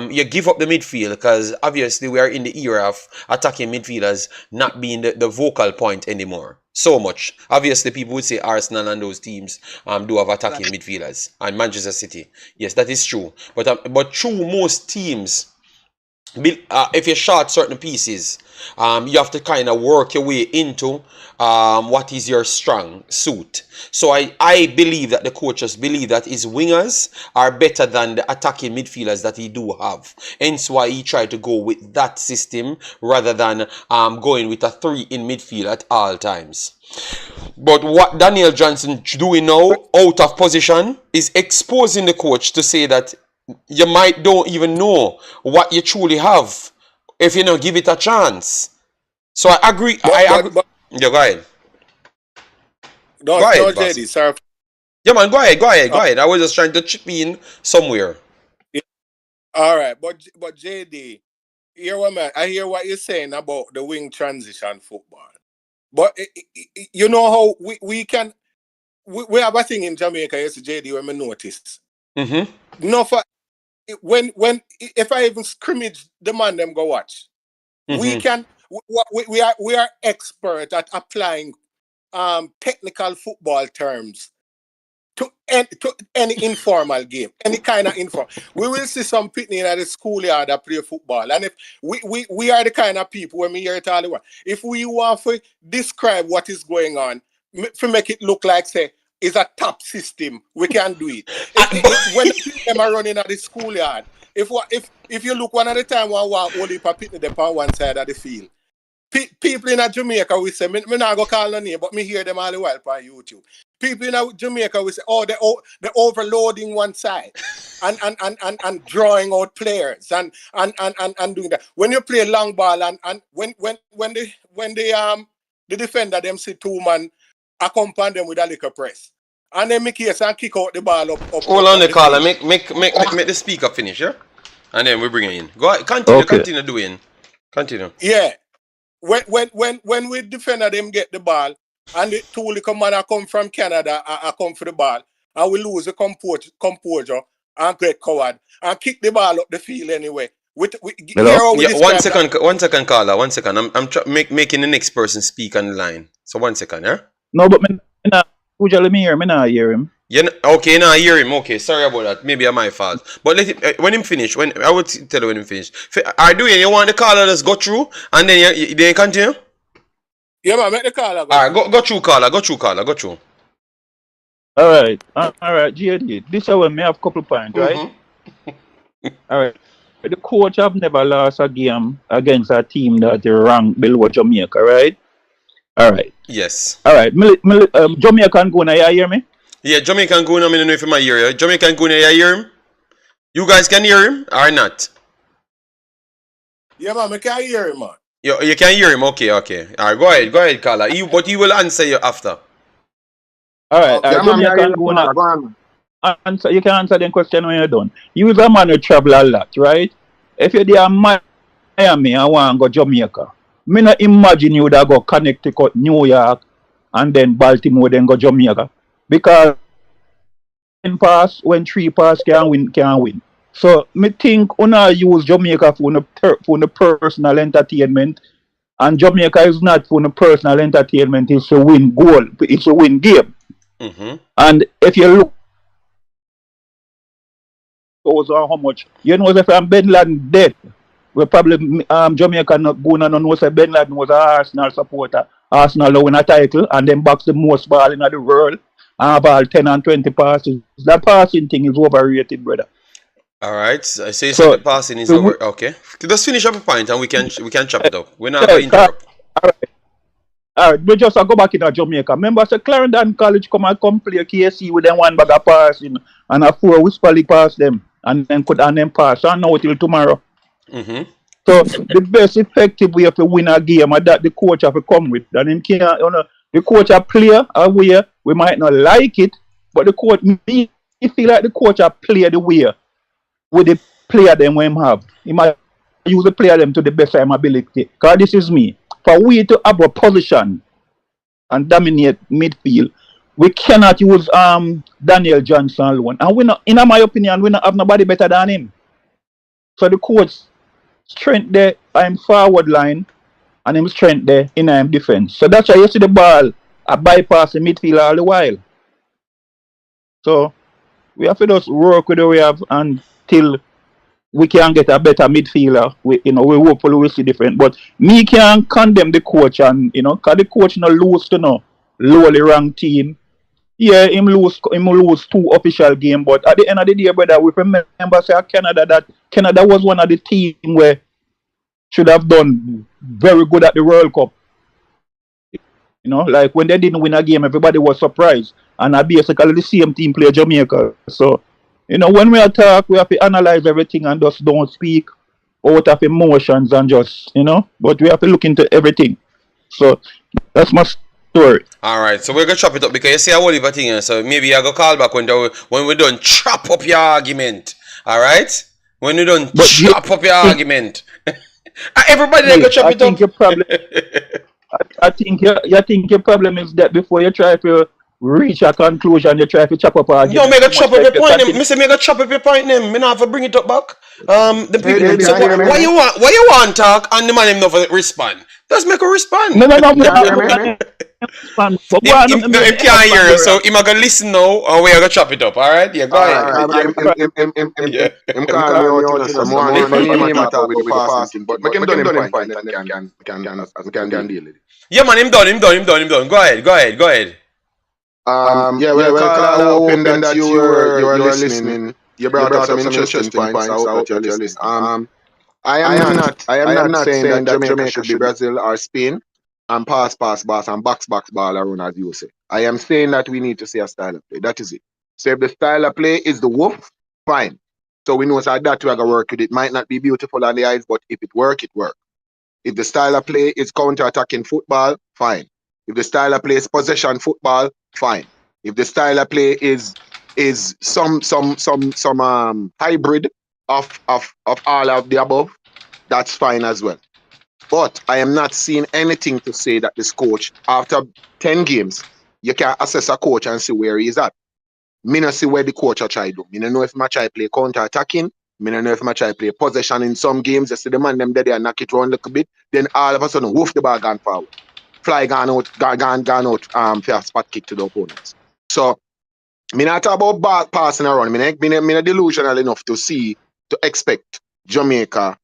[SPEAKER 1] you give up the midfield, because obviously we are in the era of attacking midfielders not being the vocal point anymore. So much. Obviously, people would say Arsenal and those teams do have attacking midfielders. And Manchester City. Yes, that is true. But true, most teams, if you short certain pieces, you have to kind of work your way into what is your strong suit. So I believe that the coaches believe that his wingers are better than the attacking midfielders that he do have. Hence why he tried to go with that system rather than going with a 3 in midfield at all times. But what Daniel Johnson doing now, out of position, is exposing the coach to say that you might don't even know what you truly have if you don't give it a chance. So I agree. Yeah, go ahead.
[SPEAKER 5] No,
[SPEAKER 1] boss.
[SPEAKER 5] JD, sorry.
[SPEAKER 1] Yeah, man, go ahead. I was just trying to chip in somewhere.
[SPEAKER 5] Yeah. All right, but JD, I hear what you're saying about the wing transition football. But you know how we can. We have a thing in Jamaica, yes, JD, when we noticed.
[SPEAKER 1] Mm-hmm.
[SPEAKER 5] No, when if I even scrimmage the man them go watch, we can. We are expert at applying technical football terms to any informal game, any kind of informal. We will see some pitney at the schoolyard that play football. And if we are the kind of people, when we hear it all the while, if we want to describe what is going on, to make it look like, say, is a top system, we can do it. When them are running at the schoolyard, if you look one at a time, one only pitney them on one side of the field. People in Jamaica, we say, me not go call no name, but me hear them all the while on YouTube. People in Jamaica, we say, oh, they're overloading one side and drawing out players and doing that. When you play long ball and when the defender them see 2 man accompany them with a liquor press. And then make case and kick out the ball up.
[SPEAKER 1] Hold on the caller, make the speaker finish, yeah? And then we bring it in. Go ahead, continue doing. Continue.
[SPEAKER 5] Yeah. When we defender them get the ball and the 2 little man come from Canada I come for the ball and we lose the composure and great coward and kick the ball up the field anyway.
[SPEAKER 6] Hello?
[SPEAKER 5] Hear how we
[SPEAKER 1] Yeah,
[SPEAKER 5] describe that.
[SPEAKER 1] one second, caller, 1 second. I'm making the next person speak on the line. So 1 second, yeah?
[SPEAKER 6] No, but me not usually me not hear him.
[SPEAKER 1] Yeah, okay, now I hear him. Okay, sorry about that. Maybe it's my fault. But let him, when him finish, when I would tell you when him finish. I do you want the caller just go through and then you continue?
[SPEAKER 5] Yeah, man, make the caller go.
[SPEAKER 1] Alright, go through caller, go through.
[SPEAKER 6] Alright, JD. This is when me have couple points, right? Alright. The coach have never lost a game against a team that ranked below Jamaica, right? Alright.
[SPEAKER 1] Yes.
[SPEAKER 6] Alright. Jamaican Guna, you hear me?
[SPEAKER 1] Yeah, Jamaican Guna, I don't know if you might hear you. Jamaican Guna, you hear him? You guys can hear him or not?
[SPEAKER 5] Yeah, man, I can hear him, man.
[SPEAKER 1] You can hear him, okay. Alright, go ahead, caller. But he will answer you after.
[SPEAKER 6] Alright,
[SPEAKER 4] Yeah, man,
[SPEAKER 6] Jamaican Guna. Answer, you can answer the question when you're done. You is a man who travel a lot, right? If you're there Miami and want to go Jamaica, me not imagine you would go Connecticut, New York, and then Baltimore, then go Jamaica. Because when 3 pass can win. So me think una use Jamaica for the personal entertainment, and Jamaica is not for the personal entertainment, it's to win goal, it's to win game. And if you look how much, you know, if I'm Ben Laden dead, we probably Jamaica not going on know say Ben Laden was an Arsenal supporter. Arsenal win a title and then box the most ball in the world and have all 10 and 20 passes. That passing thing is overrated, brother.
[SPEAKER 1] Alright, so the passing is over. Okay. Let's finish up a point and we can chop it up. We're not going to interrupt.
[SPEAKER 6] Alright, we just go back in Jamaica. Remember, so Clarendon College come play KC with them one bag of passing and a 4 whisperly pass them and then pass. And now till tomorrow. So the best effective way to win a game is that the coach have to come with. And him can't, the coach a player a way we might not like it, but the coach me feel like the coach a play the way with the player them when him have. He might use the player them to the best of his ability. Because this is me. For we to have a position and dominate midfield, we cannot use Daniel Johnson alone. And we not, in my opinion, we not have nobody better than him. So the coach strength there, I'm forward line, and him strength there in him defense. So that's why you see the ball a bypass the midfield all the while. So we have to just work with the we have until we can get a better midfielder. We hopefully will see different. But me can condemn the coach and because the coach not lose to lowly ranked team. Yeah, him lose 2 official games, but at the end of the day, brother, we remember say Canada was one of the team where should have done very good at the World Cup. Like when they didn't win a game, everybody was surprised. And basically the same team play Jamaica. So, when we attack, we have to analyze everything and just don't speak out of emotions and just, but we have to look into everything. So that's my story.
[SPEAKER 1] Alright, so we're gonna chop it up because you see a whole heap of thing, so maybe I go call back when we're done chop up your argument. Alright? When we're done chop up your argument. Everybody go chop it up.
[SPEAKER 6] I think your problem is that before you try to reach a conclusion, you try to chop up argument.
[SPEAKER 1] No, make a chop up your point. Make a chop up your point. Me not have to bring it up back. The people. So why you want talk and the man him never respond? Just make a respond.
[SPEAKER 6] No.
[SPEAKER 1] Him can't hear you, so him gonna listen now, and we are gonna chop it up. All right? Yeah, go ahead.
[SPEAKER 4] Him call me out some more. Him talk with the passing, but make him done him point and can deal with it.
[SPEAKER 1] Yeah, man, him done. Go ahead.
[SPEAKER 4] Yeah, well, Carl, hoping that you were listening. You brought out some interesting points. I hope that you're listening. I am not saying that Jamaica should be Brazil or Spain and pass, and box ball around, as you say. I am saying that we need to see a style of play. That is it. So if the style of play is the wolf, fine. So we know that we are going to work with it. Might not be beautiful on the eyes, but if it work, it work. If the style of play is counter-attacking football, fine. If the style of play is possession football, fine. If the style of play is some hybrid of all of the above, that's fine as well. But I am not seeing anything to say that this coach, after 10 games, you can assess a coach and see where he is at. Me not see where the coach are try do. Me not know if my try play counter attacking. Me not know if my try play possession in some games. You see the man them there and knock it around a little bit. Then all of a sudden, woof the ball gone forward. Fly gone out for a spot kick to the opponents. So me not talk about ball passing around. Me not delusional enough to expect Jamaica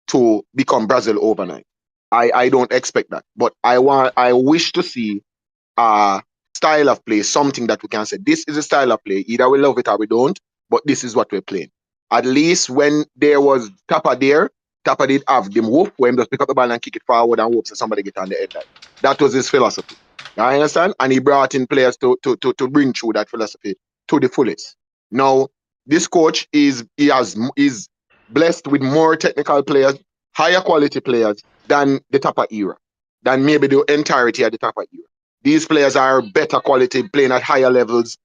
[SPEAKER 4] to become Brazil overnight. I don't expect that. But I wish to see a style of play, something that we can say, this is a style of play. Either we love it or we don't, but this is what we're playing. At least when there was Tapa there, Tapa did have them whoop, when just pick up the ball and kick it forward and hope so somebody get on the head. That was his philosophy. You understand? And he brought in players to bring through that philosophy to the fullest. Now, this coach is blessed with more technical players, higher quality players than the Tapa era, than maybe the entirety of the Tapa era. These players are better quality, playing at higher levels.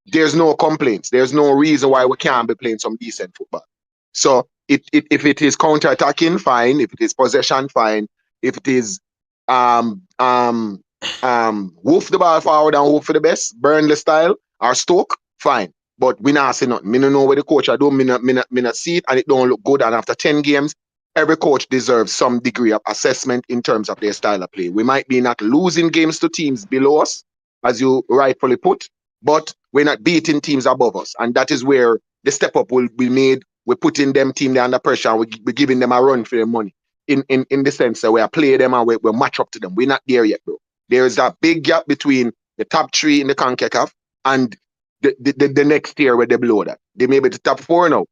[SPEAKER 4] There's no complaints. There's no reason why we can't be playing some decent football. So if it is counter-attacking, fine. If it is possession, fine. If it is woof the ball forward and hope for the best, Burnley style or Stoke, fine. But we not see nothing. Me don't know where the coach are doing. Me not see it, and it don't look good. And after 10 games, every coach deserves some degree of assessment in terms of their style of play. We might be not losing games to teams below us, as you rightfully put, but we're not beating teams above us. And that is where the step up will be made. We're putting them team there under pressure, and we're giving them a run for their money. In the sense that we are playing them and we match up to them. We're not there yet, bro. There is a big gap between the top 3 in the Concacaf and the next tier where they below that. They may be the top 4 now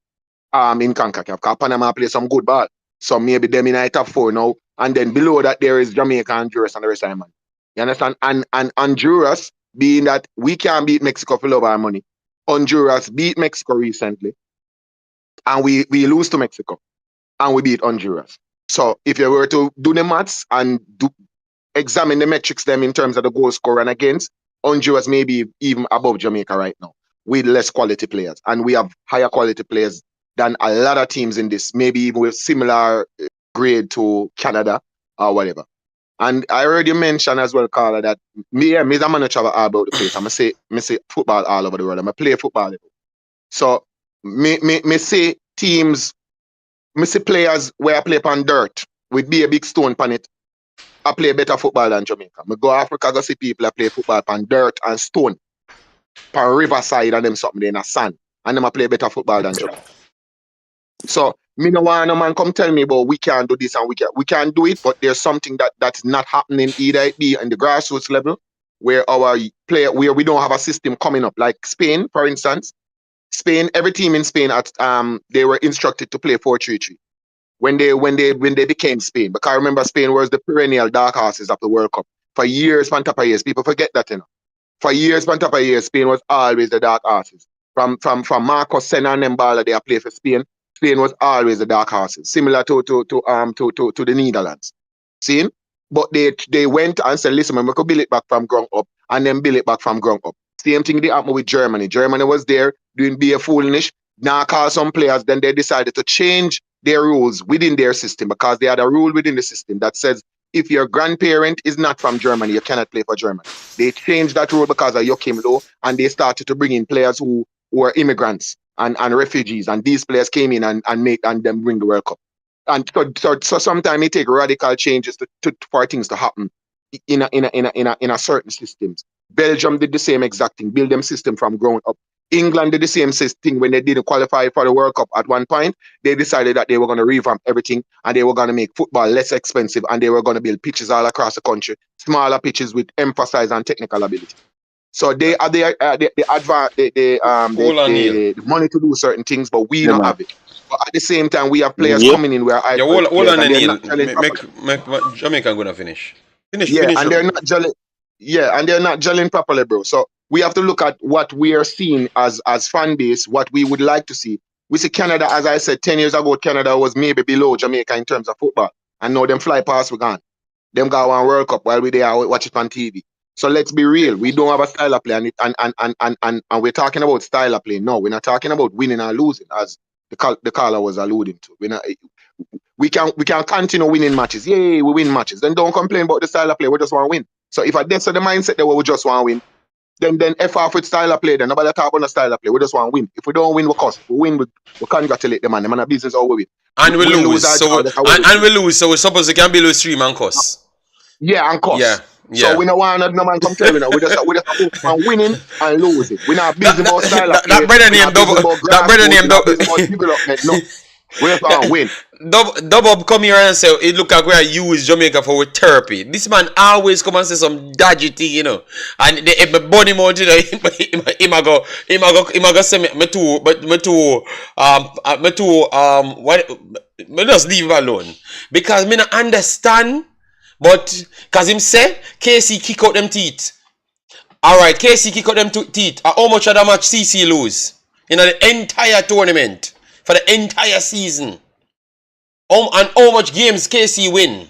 [SPEAKER 4] in Concacaf, because Panama play some good ball. So maybe them in the top 4 now. And then below that, there is Jamaica, Honduras, and the rest of them, man. You understand? And Honduras, being that we can't beat Mexico for love our money. Honduras beat Mexico recently. And we lose to Mexico. And we beat Honduras. So if you were to do the maths and examine the metrics them in terms of the goal score and against, Honduras may be even above Jamaica right now with less quality players. And we have higher quality players than a lot of teams in this, maybe even with similar grade to Canada or whatever. And I already mentioned as well, Carla, that me as a man travel all about the place. I'm say football all over the world. I'm a play football. So me say teams, me see players where I play on dirt with be a big stone on it. I play better football than Jamaica. I go Africa, go see people that play football on dirt and stone, on riverside and them something in the sand, and them I play better football than Jamaica. So me no want no man come tell me about we can't do this and we can do it, but there's something that's not happening, either it be in the grassroots level where where we don't have a system coming up, like Spain, for instance. Spain, every team in Spain they were instructed to play 4-3-3 when they became Spain. Because I remember Spain was the perennial dark horses of the World Cup for years, on top of years. People forget that, you know. For years, on top of years, Spain was always the dark horses. From Marcos Senna and Mbala, they play for Spain. Spain was always the dark horses, similar to the Netherlands. See? But they went and said, listen, we could build it back from ground up, and then build it back from ground up. Same thing they happened with Germany. Germany was there doing be a foolish. Now call some players, then they decided to change their rules within their system, because they had a rule within the system that says if your grandparent is not from Germany, you cannot play for Germany. They changed that rule because of Joachim Low, and they started to bring in players who were immigrants and refugees, and these players came in and them bring the World Cup. And so sometimes it take radical changes for things to happen in a certain systems. Belgium did the same exact thing, build them system from ground up. England did the same thing when they didn't qualify for the World Cup at one point. They decided that they were going to revamp everything, and they were going to make football less expensive, and they were going to build pitches all across the country, smaller pitches with emphasis on technical ability. So they are the money to do certain things, but we don't have it. But at the same time, we have players coming in where
[SPEAKER 1] hold on,
[SPEAKER 4] Neil.
[SPEAKER 1] Make Jamaica gonna finish. Finish.
[SPEAKER 4] And they're not gelling. Yeah, and they're not gelling properly, bro. So we have to look at what we are seeing as fan base, what we would like to see. We see Canada, as I said, 10 years ago, Canada was maybe below Jamaica in terms of football. And now them fly past, we gone. Them go on World Cup while we there watch it on TV. So let's be real. We don't have a style of play, and we're talking about style of play. No, we're not talking about winning or losing, as the caller was alluding to. We can continue winning matches. Yay, we win matches. Then don't complain about the style of play. We just want to win. So if that's the mindset that we just want to win, then F off with style of play. Then nobody talk about the style of play. We just want to win. If we don't win, we cuss. If we win, we congratulate them, man. Them and the business over with.
[SPEAKER 1] And we lose.
[SPEAKER 4] our
[SPEAKER 1] So
[SPEAKER 4] job, that's
[SPEAKER 1] and we lose. So we suppose we can below stream and cuss.
[SPEAKER 4] yeah, and cuss.
[SPEAKER 1] Yeah.
[SPEAKER 4] So we don't want no man come tell me now. We just focus on winning and losing. We not busy about style of play.
[SPEAKER 1] That brother named Double. That brother named Double.
[SPEAKER 4] No, we just want to win.
[SPEAKER 1] Double come here and say it look like we are use Jamaica for with therapy. This man always come and say some dodgy thing, you know. And if me burn him out, you know, him go say me too what me just leave him alone. Because me not understand, but cause him say KC kick out them teeth. Alright, KC kick out them teeth. How much of that match CC lose in the entire tournament for the entire season? And how much games KC win?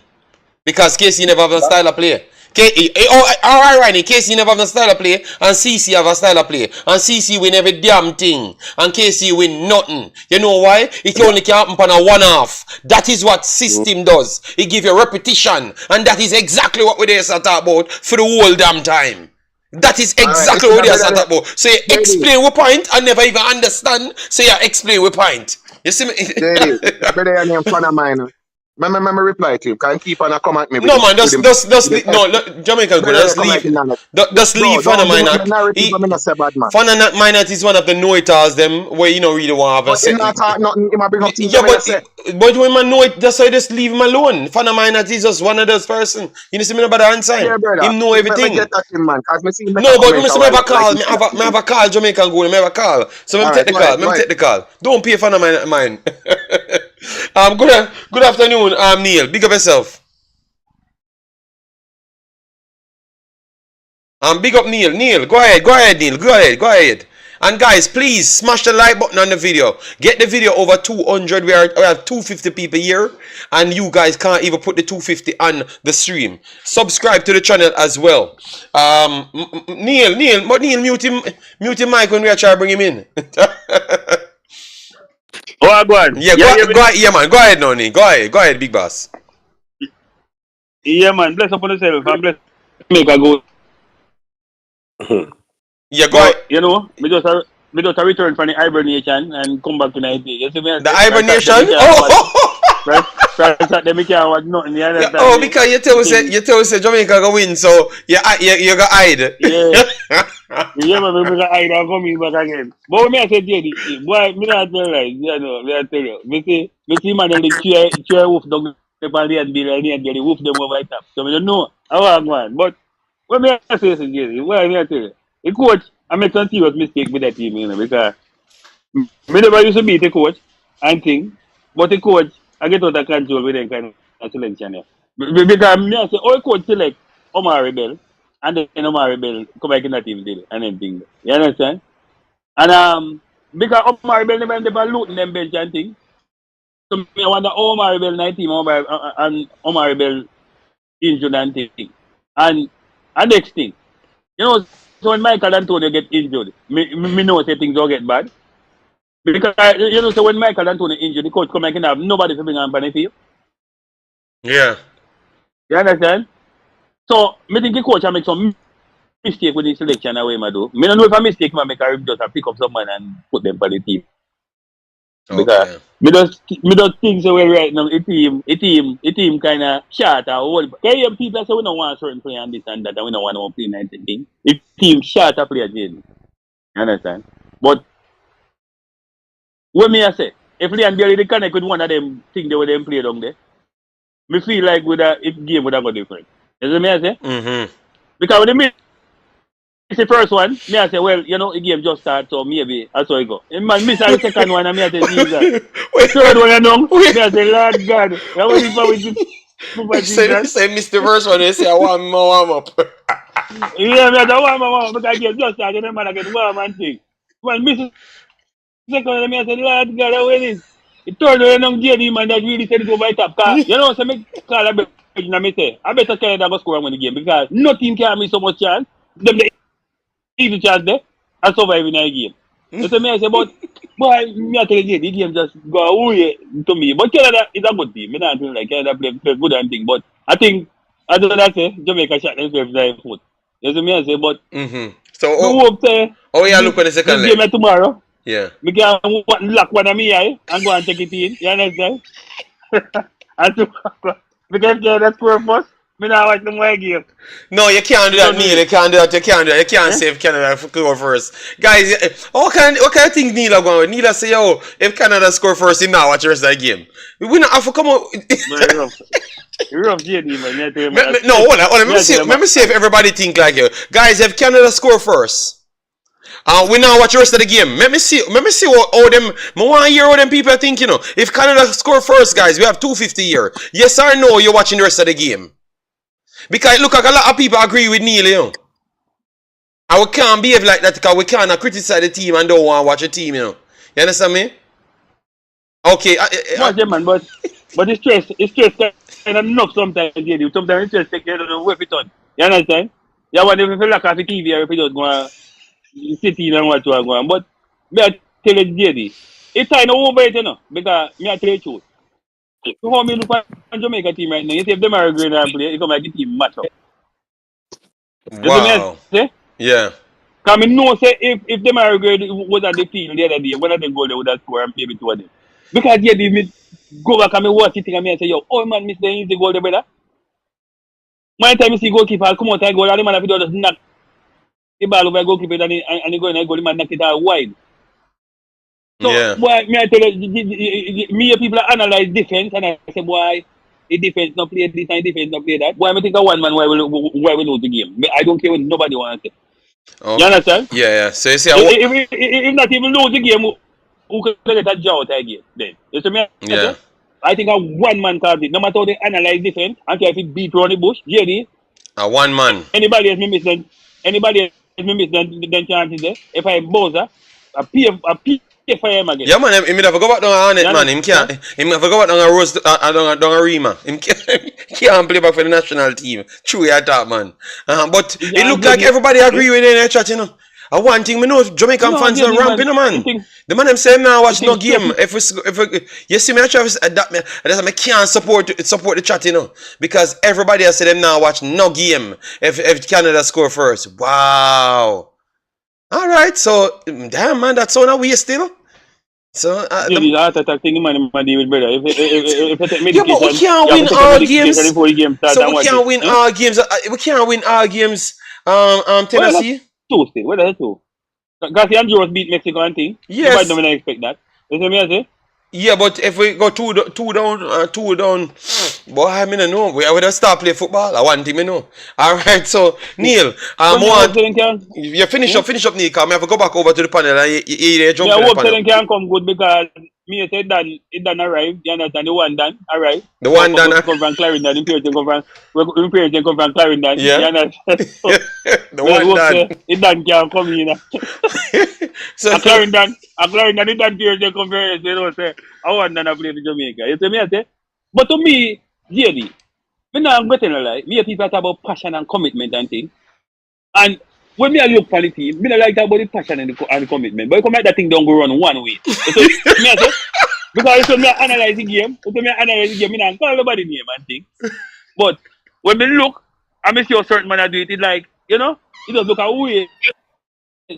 [SPEAKER 1] Because KC never have a style of play. Alright, KC never have a style of play, and CC have a style of play. And CC win every damn thing, and KC win nothing. You know why? It only can happen on a one-half. That is what system does. It give you repetition, and that is exactly what we there talk about for the whole damn time. That is exactly what we there talk about. So you explain what point and never even understand. So you explain what point. You see me?
[SPEAKER 4] Brother, your name friend of mine. Remember reply to him. Can keep on a come at me.
[SPEAKER 1] No man, just Jamaica good. Just leave fan of mine. Fan of mine is one of the know-it-alls them where you don't really want to have a set. But when man know it, that's why just leave him alone. Fan of mine is just one of those person. You know see me about the answer. Him know everything. No, but when I have a call, I have a call Jamaican go, I have a call. So let me take the call. Don't pay fan of mine. Good afternoon, Neil. Big up yourself. Big up Neil. Neil, go ahead, Neil. Go ahead. And guys, please smash the like button on the video. Get the video over 200. We have 250 people here, and you guys can't even put the 250 on the stream. Subscribe to the channel as well. Neil, mute him mic when we are trying to bring him in.
[SPEAKER 6] Oh, go on.
[SPEAKER 1] Yeah, go ahead, man. Go ahead, Noni. Go ahead, big boss.
[SPEAKER 6] Yeah, man. Bless upon yourself. And bless. Make a go.
[SPEAKER 1] Yeah, go ahead.
[SPEAKER 6] You know, me just a return from the hibernation and come back to Nigeria. You see me?
[SPEAKER 1] The hibernation? Oh!
[SPEAKER 6] Right at them, can't watch nothing.
[SPEAKER 1] Oh, because you tell us Jamaica go win, so you go hide.
[SPEAKER 6] Yeah. Yeah, man, we got hide and come in back again. But when I say JD, boy, me not tell you, you know, me tell you. Me see man, the chair wolf dog, the body and the wolf them over the top. So I don't know how I'm going. But when I say this, JD, why me tell you? The coach, I make some serious mistake with that team, you know, because me never used to beat the coach and thing, but the coach, I get out of control with them kind of selection. Yeah. Because me I say, oh, coach select Amari Bell, and then Amari Bell come back in that team deal and everything. You understand? And because Amari Bell never looting them bench and thing, so me I wonder how Amari Bell 19 and Amari Bell injured and thing. And next thing, you know, so when Michail Antonio get injured, me know say things will get bad. Because, you know, so when Michail Antonio injured, the coach come and can have nobody to bring on the field.
[SPEAKER 1] Yeah.
[SPEAKER 6] You understand? So, I think the coach make some mistake with the selection away, I do. I don't know if a mistake I make a just pick up someone and put them for the team. Because me just think so well right now, a team kind of short or old. Can you hear people say we don't want certain player and this and that, and we don't want to play 19 thing? The team short a player, Jane. You understand? But what me I say, if Leon Bailey connect with one of them things they would them play down there, me feel like if game would have got different. You see me I say?
[SPEAKER 1] Mm-hmm.
[SPEAKER 6] Because when they it's the first one, me I say, well, you know, the game just started, so maybe that's how it go. And man, miss the second one, and me I say, Jesus. Third one, you know, me I say, Lord God, I want to
[SPEAKER 1] say miss the first one, you say, I want more warm up.
[SPEAKER 6] Yeah, me I say, warm up, because the game just started, and then man, I get warm and thing. Man, miss the second one, me I say, Lord God, I want it. The third one, you know, JD, man, that really said it over the top. Cause, you know, so me call a bit, I say, I better Canada go score and win the game, because nothing can miss so much chance. Them easy chance there and survive in a game. So me I say, but boy, me I tell you, the game just go away to me. But Canada is a good team. Me not feel like Canada play good and thing. But I think, I don't know say, Jamaica shot themselves in the foot. You see me I say, but
[SPEAKER 1] So,
[SPEAKER 6] Me hope say
[SPEAKER 1] oh yeah, look on the
[SPEAKER 6] this
[SPEAKER 1] second
[SPEAKER 6] game
[SPEAKER 1] leg.
[SPEAKER 6] tomorrow.
[SPEAKER 1] Yeah.
[SPEAKER 6] Me can lock one of me eye and go and take it in. You understand? And to because that's purpose. Me not watch the more game.
[SPEAKER 1] No, you can't do that, Neil. You can't do that. You can't do that. You can't save Canada for score first. Guys, what kind of thing Neil are going? Neil say, yo, if Canada score first, him now watch the rest of the game. We not have to come out.
[SPEAKER 6] Very rough. Very rough, JD, man.
[SPEAKER 1] No, hold on. Let me see if everybody think like you. Guys, if Canada score first, we now watch the rest of the game. Let me see how them. I want to hear how them people think. You know, if Canada score first, guys, we have 250 here. Yes or no? You're watching the rest of the game. Because look like a lot of people agree with Neil, you know. And we can't behave like that because we can't criticize the team and don't want to watch the team, you know. You understand me? Okay.
[SPEAKER 6] Man, but it's stress kind of enough sometimes, JD. Sometimes it's stress take care of the way it on. You understand? You want to feel like off the TV or if you just go and sit in and watch what going on. But me I tell you, JD, it's kind of over it, you know, because me I tell you the truth. So how me look at Jamaica team right now, you see if them are going to play, it come like the team match up.
[SPEAKER 1] Wow.
[SPEAKER 6] Say?
[SPEAKER 1] Yeah.
[SPEAKER 6] Because I know say if them are going was at the field the other day, one of them go there with that score and play with two of them. Because yeah, me go back and me watch it and me say, yo, oh man, miss the easy goal there, brother. My time you see goalkeeper come out and go, and the man have to just knock the ball over goalkeeper and he go in and go, the man knock it out wide. So,
[SPEAKER 1] Yeah.
[SPEAKER 6] boy, me I tell you, me people analyze defense and I say, boy, the defense not play this and defense not play that. Boy, I think a one man why we lose the game. I don't care what nobody wants to say.
[SPEAKER 1] Okay.
[SPEAKER 6] You understand?
[SPEAKER 1] Yeah. So you see,
[SPEAKER 6] if not even lose the game, who can get a draw again then? You see me?
[SPEAKER 1] yeah.
[SPEAKER 6] I think a one man cause it. No matter how they analyze defense and try to beat Ronnie Bush, JD.
[SPEAKER 1] A one man.
[SPEAKER 6] Anybody else me miss then chances there. If I buzzer, a pay for him again.
[SPEAKER 1] Yeah, man, him have to go back down on it, man. Him can't. Him have to go back down a roast down a Rima. Him can't play back for the national team. True, yeah, that man. But it look like everybody agree with it in the chat, you know. One thing we know, Jamaican fans are ramping, man. The man them say now watch no game. If you see me, I try that I can't support the chat, you know, because everybody has said them now watch no game if Canada score first. Wow. All right, so damn man, that's on a way still. So
[SPEAKER 6] the heart attack thing, man, deal with brother. If I take medication,
[SPEAKER 1] yeah, but we can't win all games. So we can't win all games. We can't win all games. Tennessee.
[SPEAKER 6] Tuesday, what the hell? Garcia and Girlz beat Mexico and thing.
[SPEAKER 1] Yes.
[SPEAKER 6] Nobody don't expect that. You see me I say?
[SPEAKER 1] Yeah, but if we go two down, boy, I mean, know. We would have start play football. I want him, you know. All right, so Neil, you finish up, Neil. Because I have to go back over to the panel and you jump.
[SPEAKER 6] Yeah, I hope they can come good because me say it done arrive. You understand? The one done arrive.
[SPEAKER 1] The one done
[SPEAKER 6] come from Clarendon. Imperial come from Clarendon.
[SPEAKER 1] Yeah.
[SPEAKER 6] You understand? So,
[SPEAKER 1] the one done.
[SPEAKER 6] It done can come in.
[SPEAKER 1] So
[SPEAKER 6] Clarendon, it done Imperial come from. You know say I want to play the Jamaica. You see me I say? But to me, JD, me not going to lie. Me people talk about passion and commitment and things. And when me look for the team, me not like that about the passion and the commitment. But you come like that thing don't go run one way. So, me I say, because when me analyze the game, me not call nobody name and things. But when me look, and me see a certain man do it, it's like, you know, it just look away.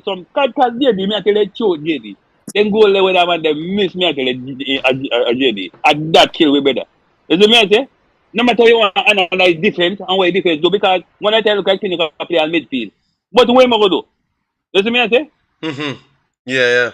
[SPEAKER 6] Some cause JD, me I tell you truth, JD. Then go there with that man, they miss me, I tell you, JD. At that kill we better. You see me I say? No matter how you want to analyze defense and what defense do, because when I tell you look like clinical play on midfield. But what am I going to do? You see me I say?
[SPEAKER 1] Mm-hmm. Yeah.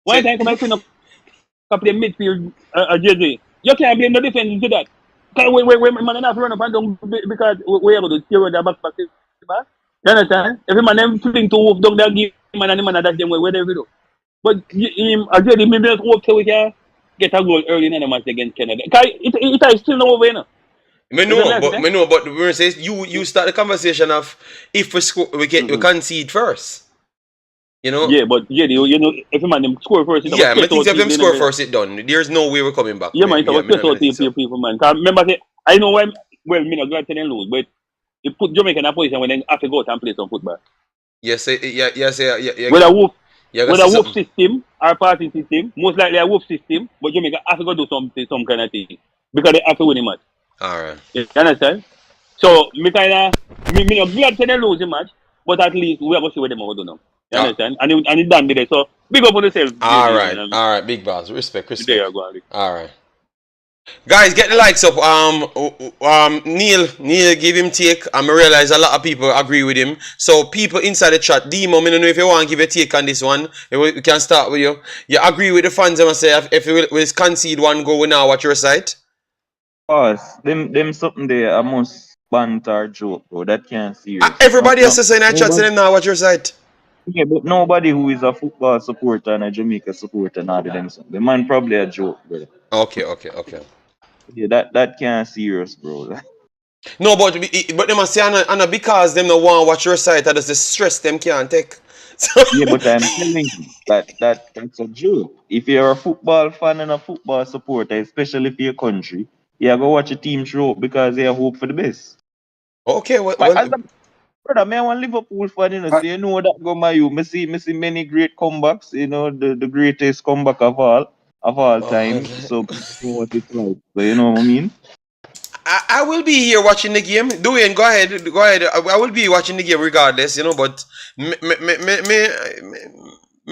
[SPEAKER 6] One time come and play midfield, JJ. You can't blame the defense into that. Because when man have to run up and down because we're able to steer the back. You understand? Every man them fling to wolf down there, give man and the man that them way, whatever do. But JJ, maybe just hope so we can get a goal early in the match against Canada. Because it is still no over, you know.
[SPEAKER 1] Me know, but we say you start the conversation of if we score, we concede first. You know.
[SPEAKER 6] Yeah, but you know, if a man them score first,
[SPEAKER 1] I think if them score first, it done. There's no way we're coming back.
[SPEAKER 6] Yeah, man, it's a people, man. Cause remember, I know when me not glad to them lose, but it put Jamaica in a position when they have to go out and play some football.
[SPEAKER 1] Yes, yeah.
[SPEAKER 6] With a wolf system or party system, most likely a wolf system, but Jamaica have to go do some kind of thing because they have to win the match.
[SPEAKER 1] All right.
[SPEAKER 6] You understand? So me not glad to them lose the match,
[SPEAKER 7] But at least we are going to see what them are going to do now. You
[SPEAKER 1] Ah,
[SPEAKER 7] understand? And it done with it. So big up on yourself,
[SPEAKER 1] all
[SPEAKER 7] JD,
[SPEAKER 1] right,
[SPEAKER 7] man.
[SPEAKER 1] all right, big boss. Respect,
[SPEAKER 7] There
[SPEAKER 1] respect.
[SPEAKER 7] you go, Ali.
[SPEAKER 1] All right. Guys, get the likes up. Neil, give him take. I realize a lot of people agree with him. So people inside the chat, Demo, I don't know if you want to give a take on this one. We can start with you. You agree with the fans? I say if we will concede one goal, we now watch your side.
[SPEAKER 3] Boss, them something there, I must banter joke, bro. That can't serious. No,
[SPEAKER 1] Everybody
[SPEAKER 3] no,
[SPEAKER 1] else is saying in that chat, say
[SPEAKER 3] nobody,
[SPEAKER 1] them now watch your side.
[SPEAKER 3] yeah, but nobody who is a football supporter and a Jamaica supporter now do them something. The man probably a joke, bro.
[SPEAKER 1] Okay, okay, okay.
[SPEAKER 3] Yeah, that can't serious, bro.
[SPEAKER 1] No, but them must say, and because them no want watch your side, that is the stress them can't take. So,
[SPEAKER 3] Yeah, but I'm telling you that's a joke. If you're a football fan and a football supporter, especially for your country, you go watch a team show up because they hope for the best.
[SPEAKER 1] okay,
[SPEAKER 3] But as
[SPEAKER 1] well,
[SPEAKER 3] a brother, man, one Liverpool fan, so you know that go my you. Me see many great comebacks, the greatest comeback of all time. So you know what it's like. So you know what I mean?
[SPEAKER 1] I will be here watching the game. Dwayne, go ahead, go ahead. I will be watching the game regardless, but me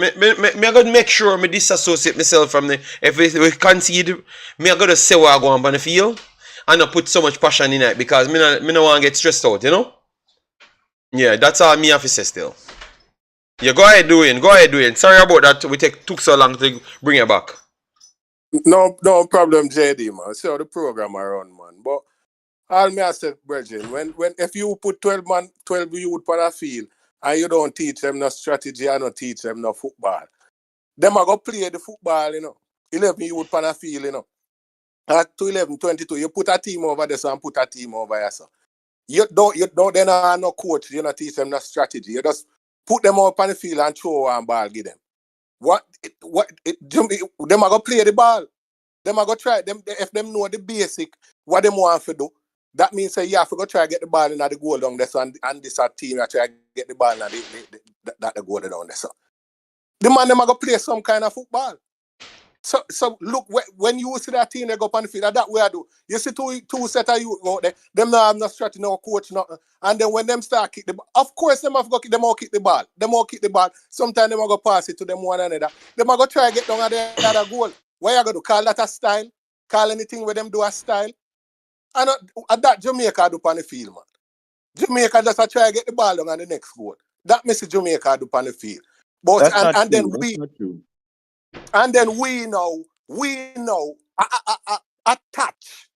[SPEAKER 1] I gotta make sure me disassociate myself from the if we concede, me I gotta say what I go on the field and not put so much passion in it because me no want to get stressed out. Yeah, that's all me have to say still. Yeah, go ahead, Dwayne. Go ahead, Dwayne. Sorry about that. Took so long to bring it back.
[SPEAKER 5] No problem, JD, man. See how the program I run, man. But all me I said, brethren, when if you put 12 youth on a field and you don't teach them no strategy and not teach them no football, them are go play the football, 11 youth on a field, At 11, 22, you put a team over there and put a team over here, so. You don't then have no coach, you not teach them no strategy. You just put them up on the field and throw one ball, give them. Them are gonna play the ball. Them are gonna try them if them know the basic what them want to do. That means say you have to go try get the ball in the goal down there, so and this a team that try get the ball in the goal down there. So the man them are gonna play some kind of football. So look, when you see that team they go up on the field, that way I do. You see two set of you out there, them now have no strategy, no coach, nothing. And then when them start kick the ball, of course them have go them all kick the ball. Them all kick the ball. Sometimes them will go pass it to them one another. Them will go try get down at the other goal. What you gonna do? Call that a style? Call anything where them do a style? And that Jamaica do on the field, man. Jamaica just a try get the ball down on the next goal. That Mr. Jamaica do on the field. But
[SPEAKER 3] That's not
[SPEAKER 5] and then
[SPEAKER 3] true. That's not true.
[SPEAKER 5] and then we know attach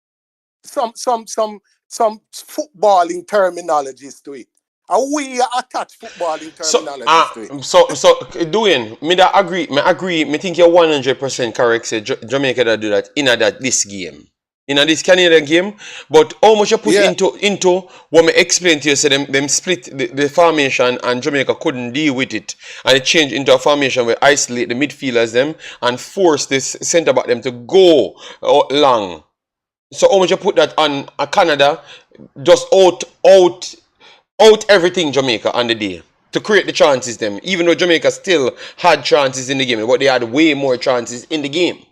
[SPEAKER 5] some footballing terminologies to it. And we attach footballing terminologies to it.
[SPEAKER 1] So Dwayne, me that agree. Me think you're 100% correct. Say Jamaica that do that in this game. In this Canadian game, but how much you put into what me explain to you, say them split the formation and Jamaica couldn't deal with it, and it changed into a formation where isolate the midfielders them and force this centre back them to go long. So how much you put that on Canada, just out everything Jamaica on the day to create the chances them, even though Jamaica still had chances in the game, but they had way more chances in the game.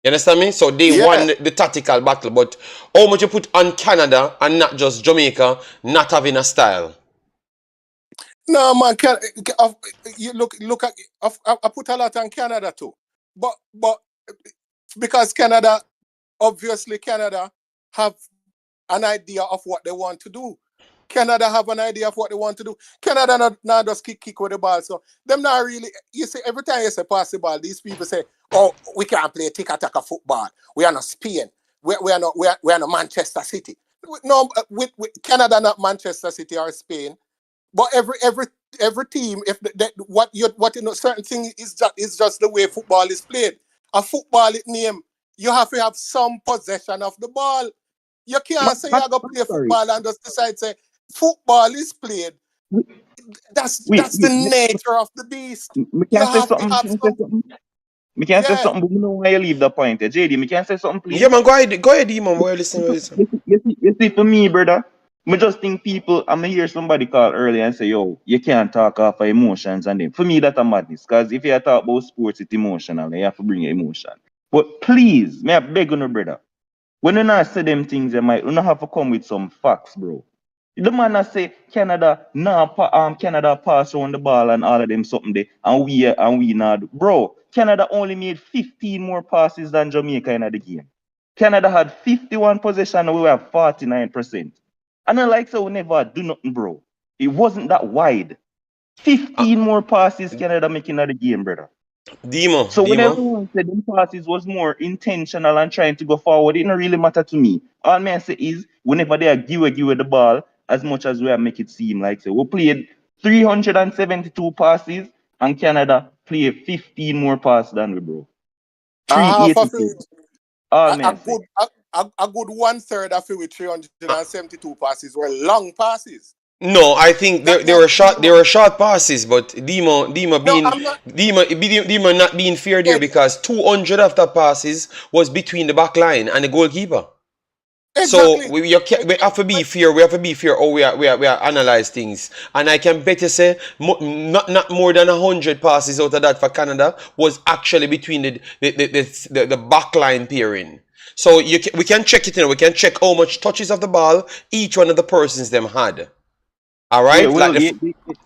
[SPEAKER 1] You understand me? So they won the tactical battle, but how much you put on Canada and not just Jamaica not having a style?
[SPEAKER 5] No man, you look at I put a lot on Canada too, but because Canada have an idea of what they want to do. Canada have an idea of what they want to do. Canada not just kick with the ball. So them not really, you see, every time you say pass the ball, these people say, oh, we can't play tick-a-tack football. We are not Spain. We are not Manchester City. No, with Canada not Manchester City or Spain. But every team, if certain thing is just the way football is played. A football name, you have to have some possession of the ball. You can't say you're going to play football and just decide say football is played. That's the nature of the beast.
[SPEAKER 3] Me can say something. Me can say something, but you know why you leave the point. JD, me can say something, please.
[SPEAKER 1] Yeah, man, go ahead, man. We're listening.
[SPEAKER 3] You see, for me, brother, me just think people. I hear somebody call earlier and say, "Yo, you can't talk off of emotions," and then for me, that's a madness. Because if you talk about sports, it's emotional. You have to bring your emotion. But please, may I beg you, brother. When you not say them things, you not have to come with some facts, bro. The man a say Canada Canada pass around the ball and all of them something there and we not. Bro, Canada only made 15 more passes than Jamaica in the game. Canada had 51 possession and we have 49%. And I like so we never do nothing, bro. It wasn't that wide.
[SPEAKER 1] Uh,
[SPEAKER 3] 15 more passes Canada making of the game, brother.
[SPEAKER 1] Demo,
[SPEAKER 3] So
[SPEAKER 1] Demo.
[SPEAKER 3] whenever we said them passes was more intentional and trying to go forward, it don't really matter to me. All me I say is whenever they are give the ball, as much as we are make it seem like so we played 372 passes and Canada played 15 more passes than we, bro.
[SPEAKER 5] Half of
[SPEAKER 3] 382.
[SPEAKER 5] it,
[SPEAKER 3] All me
[SPEAKER 5] a
[SPEAKER 3] I say.
[SPEAKER 5] good a good one third of it with 372 passes were long passes.
[SPEAKER 1] No, I think
[SPEAKER 5] That
[SPEAKER 1] there
[SPEAKER 5] that's
[SPEAKER 1] were short
[SPEAKER 5] minimum.
[SPEAKER 1] passes, but
[SPEAKER 5] No, I'm not
[SPEAKER 1] Demo not being fair there
[SPEAKER 5] ex-
[SPEAKER 1] because 200 of the passes was between the back line and the goalkeeper. So
[SPEAKER 5] exactly.
[SPEAKER 1] we have to be fair. We have to be fair. Oh, we are analyze things, and I can bet you say not more than 100 passes out of that for Canada was actually between the back line pairing. So we can check it in. We can check how much touches of the ball each one of the persons them had. All
[SPEAKER 3] Yeah,
[SPEAKER 1] right, like
[SPEAKER 3] well,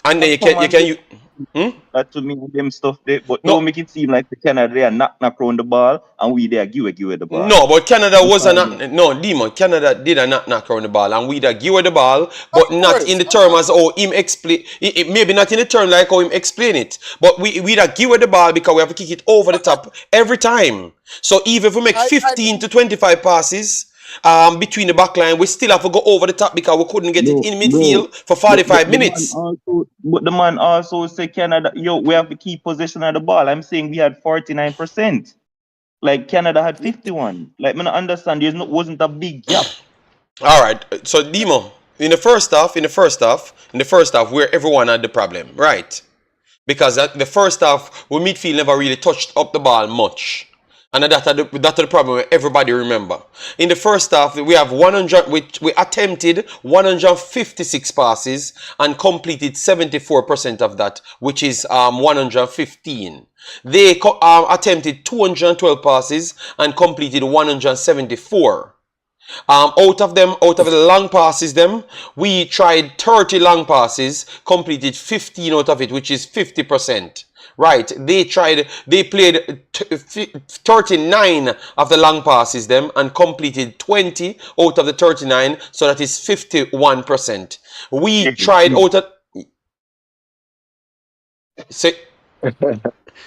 [SPEAKER 1] and then
[SPEAKER 3] come on, that to me with them stuff there, but don't
[SPEAKER 1] no.
[SPEAKER 3] make it seem like the Canada they are knock around the ball and we there give the ball.
[SPEAKER 1] No, but Canada
[SPEAKER 3] You
[SPEAKER 1] was a
[SPEAKER 3] can't do
[SPEAKER 1] not. No, Demon. Canada did a knock around the ball, and we da give her the ball,
[SPEAKER 5] Of
[SPEAKER 1] but not in
[SPEAKER 5] course.
[SPEAKER 1] the term as how him explain. Maybe not in the term like how him explain it, but we da give her the ball because we have to kick it over the top every time. So even if we make
[SPEAKER 5] I
[SPEAKER 1] 15 to 25 passes between the back line, we still have to go over the top because we couldn't get it
[SPEAKER 3] No,
[SPEAKER 1] in
[SPEAKER 3] bro.
[SPEAKER 1] midfield for
[SPEAKER 3] The,
[SPEAKER 1] 45
[SPEAKER 3] the man
[SPEAKER 1] minutes.
[SPEAKER 3] also, but the man also say Canada, yo, we have to keep possession of the ball. I'm saying we had 49%. Like Canada had 51. Like, man, I understand wasn't a big gap.
[SPEAKER 1] All right. So Demo, in the first half, where everyone had the problem, right? Because at the first half, we midfield never really touched up the ball much. And that's the problem everybody remember. In the first half, we have 100, we attempted 156 passes and completed 74% of that, which is 115. They attempted 212 passes and completed 174. Out of the long passes, we tried 30 long passes, completed 15 out of it, which is 50%. Right? They played 39 of the long passes, and completed 20 out of the 39, so that is 51%. We tried out of. Say,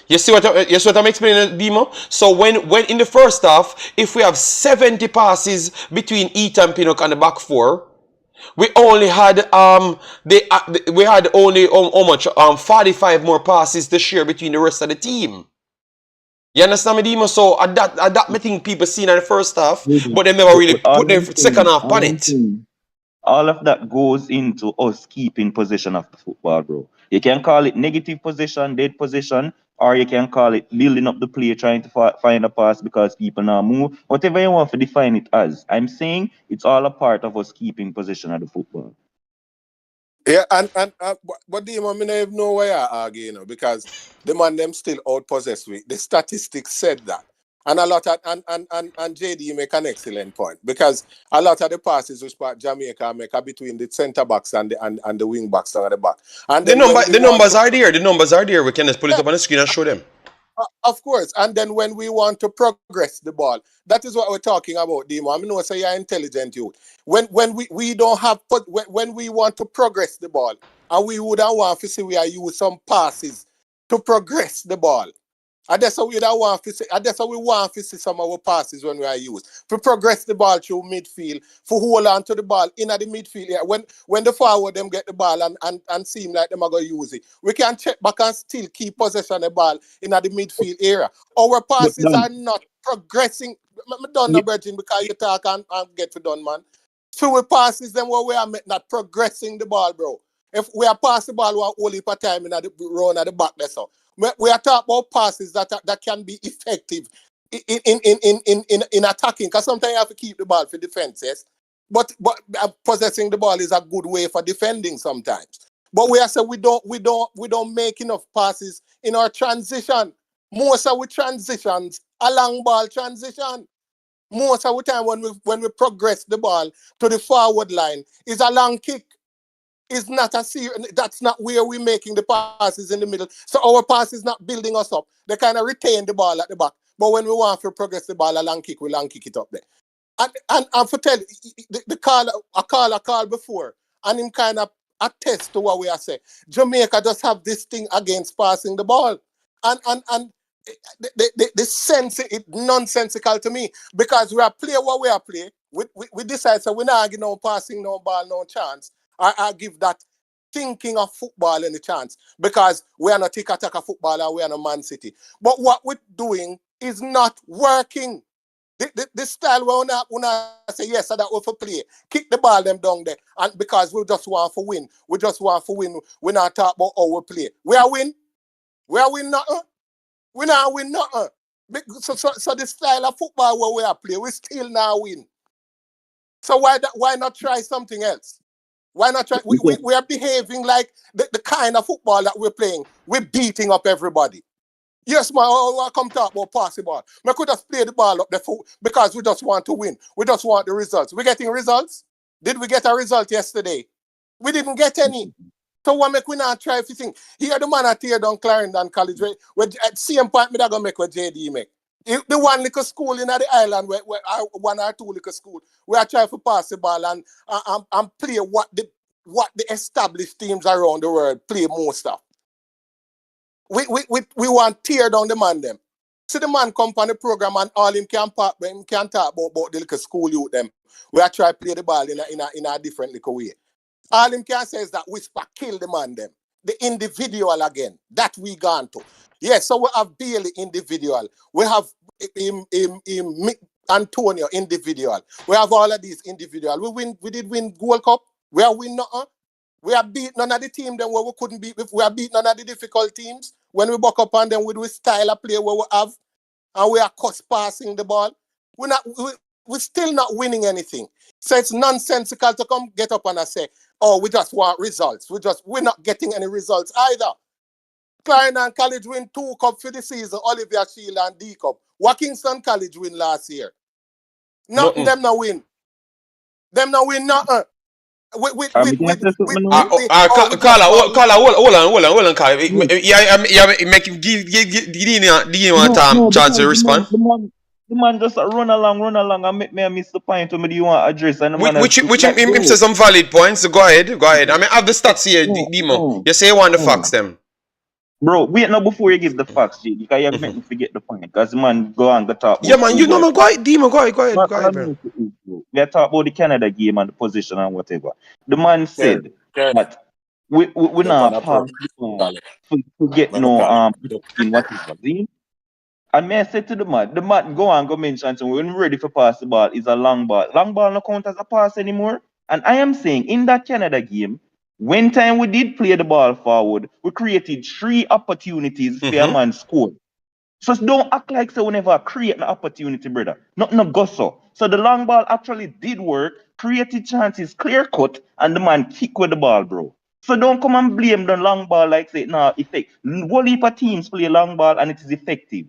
[SPEAKER 1] you see what I'm explaining, Demo? So when in the first half, if we have 70 passes between Ethan Pinnock and the back four, we only had we had only how much 45 more passes to share between the rest of the team. You understand me, Demo? So at that I think people seen in the first half, but they never really
[SPEAKER 3] But all
[SPEAKER 1] put their
[SPEAKER 3] I'm
[SPEAKER 1] second
[SPEAKER 3] saying,
[SPEAKER 1] half on it.
[SPEAKER 3] all of that goes into us keeping possession of the football, bro. You can call it negative possession, dead possession, or you can call it building up the play, trying to find a pass because people now move. Whatever you want to define it as, I'm saying it's all a part of us keeping possession of the football.
[SPEAKER 5] Yeah, and but the man, me not even know why I argue, because the man them still out possessed with. The statistics said that. And a lot of and JD make an excellent point because a lot of the passes which Jamaica make are between the centre backs and the wing backs at the back. And then when we
[SPEAKER 1] The
[SPEAKER 5] want
[SPEAKER 1] numbers
[SPEAKER 5] to
[SPEAKER 1] are there. The numbers are there. We can just pull it up on the screen and show them.
[SPEAKER 5] of course, and then when we want to progress the ball, that is what we're talking about, Demo. I mean, no, say you're intelligent, you. When we don't have when we want to progress the ball, and we would want to see we are use some passes to progress the ball. And that's how we don't want to see. And that's how we want to see some of our passes when we are used to progress the ball through midfield, for hold on to the ball in the midfield. Yeah, when the forward them get the ball and seem like them are going to use it, we can check back and still keep possession of the ball in the midfield area. Our
[SPEAKER 3] But
[SPEAKER 5] passes are
[SPEAKER 3] Dan,
[SPEAKER 5] not progressing. I'm done,
[SPEAKER 3] yeah,
[SPEAKER 5] Virgin, because you talk and get to done, man. So we passes them where we are not progressing the ball, bro. If we are pass the ball, we are only per time in the run at the back there, so we are talking about passes that can be effective in attacking. Because sometimes you have to keep the ball for defense, yes. But possessing the ball is a good way for defending sometimes. But we are saying we don't make enough passes in our transition. Most of we transitions a long ball transition. most of the time when we progress the ball to the forward line, is a long kick. Is not a serious. That's not where we're making the passes in the middle. So our pass is not building us up. They kind of retain the ball at the back. But when we want to progress the ball, a long kick, we long kick it up there. And for tell the call before, and him kind of attest to what we are saying. Jamaica just have this thing against passing the ball, and the sense it nonsensical to me, because we are play what we are play. We decide, so we're not giving no passing, no ball, no chance. I give that thinking of football any chance, because we are not tick-a-tack footballer, we are not Man City. But what we're doing is not working. The style we wanna say yes, so that we for play, kick the ball them down there, and because we just want to win, we just want to win. We not talk about how we play. We are win nothing. We not win nothing. So the style of football where we are play, we still now win. So why not try something else? Why not try? We are behaving like the kind of football that we're playing. We're beating up everybody. Yes, man, I come talk about passing ball. We could just play the ball up the foot because we just want to win. We just want the results. We getting results? Did we get a result yesterday? We didn't get any. So what make we not try if you think? Here the man at tear down Clarendon College, where at same point me that gonna make what JD make. The one little school in the island where one or two little school, we are trying to pass the ball and play what the established teams around the world play most of. We want to tear down the man them. See the man come on the program and all him can talk about the little school youth them. We are trying to play the ball in a different little way. All him can say is that whisper kill the man them. The individual again. That we gone to. Yes, so we have Bailey individual. We have Antonio individual. We have all of these individual. We did win Gold Cup. We are win nothing. We have beat none of the team then where we couldn't beat. We have beat none of the difficult teams. When we buck up on them with style of play where we have, and we are cost passing the ball. We're still not winning anything. So it's nonsensical to come get up and say, oh, we just want results. We're not getting any results either. Clarendon College win 2 cups for the season, Olivia Shield and D Cup. Kingston College win last year. Nothing them not win. Them not win nothing.
[SPEAKER 3] Carla,
[SPEAKER 1] hold on, Carla. Yeah, make him give time chance to respond.
[SPEAKER 3] The man just run along and make me miss the point when you want to address. And
[SPEAKER 1] which him say some valid points. So go ahead. I mean, have the stats here, Demo. You say you want the facts them.
[SPEAKER 3] Bro, wait now before you give the facts, G, because you make me forget the point. Because the man go on the top.
[SPEAKER 1] Yeah, man, you know, man, go ahead, Demo, go ahead, bro.
[SPEAKER 3] We are talking about the Canada game and the position and whatever. The man said that we not pass to get no in what is the. And may I say to the man go mention to me, when we're ready for pass the ball is a long ball. Long ball no count as a pass anymore. And I am saying in that Canada game, when time we did play the ball forward, we created 3 opportunities for a man score. So don't act like so we never create an opportunity, brother. Not no go so. So the long ball actually did work, created chances, clear cut, and the man kick with the ball, bro. So don't come and blame the long ball like say, nah, effect. Whole heap of teams play long ball and it is effective.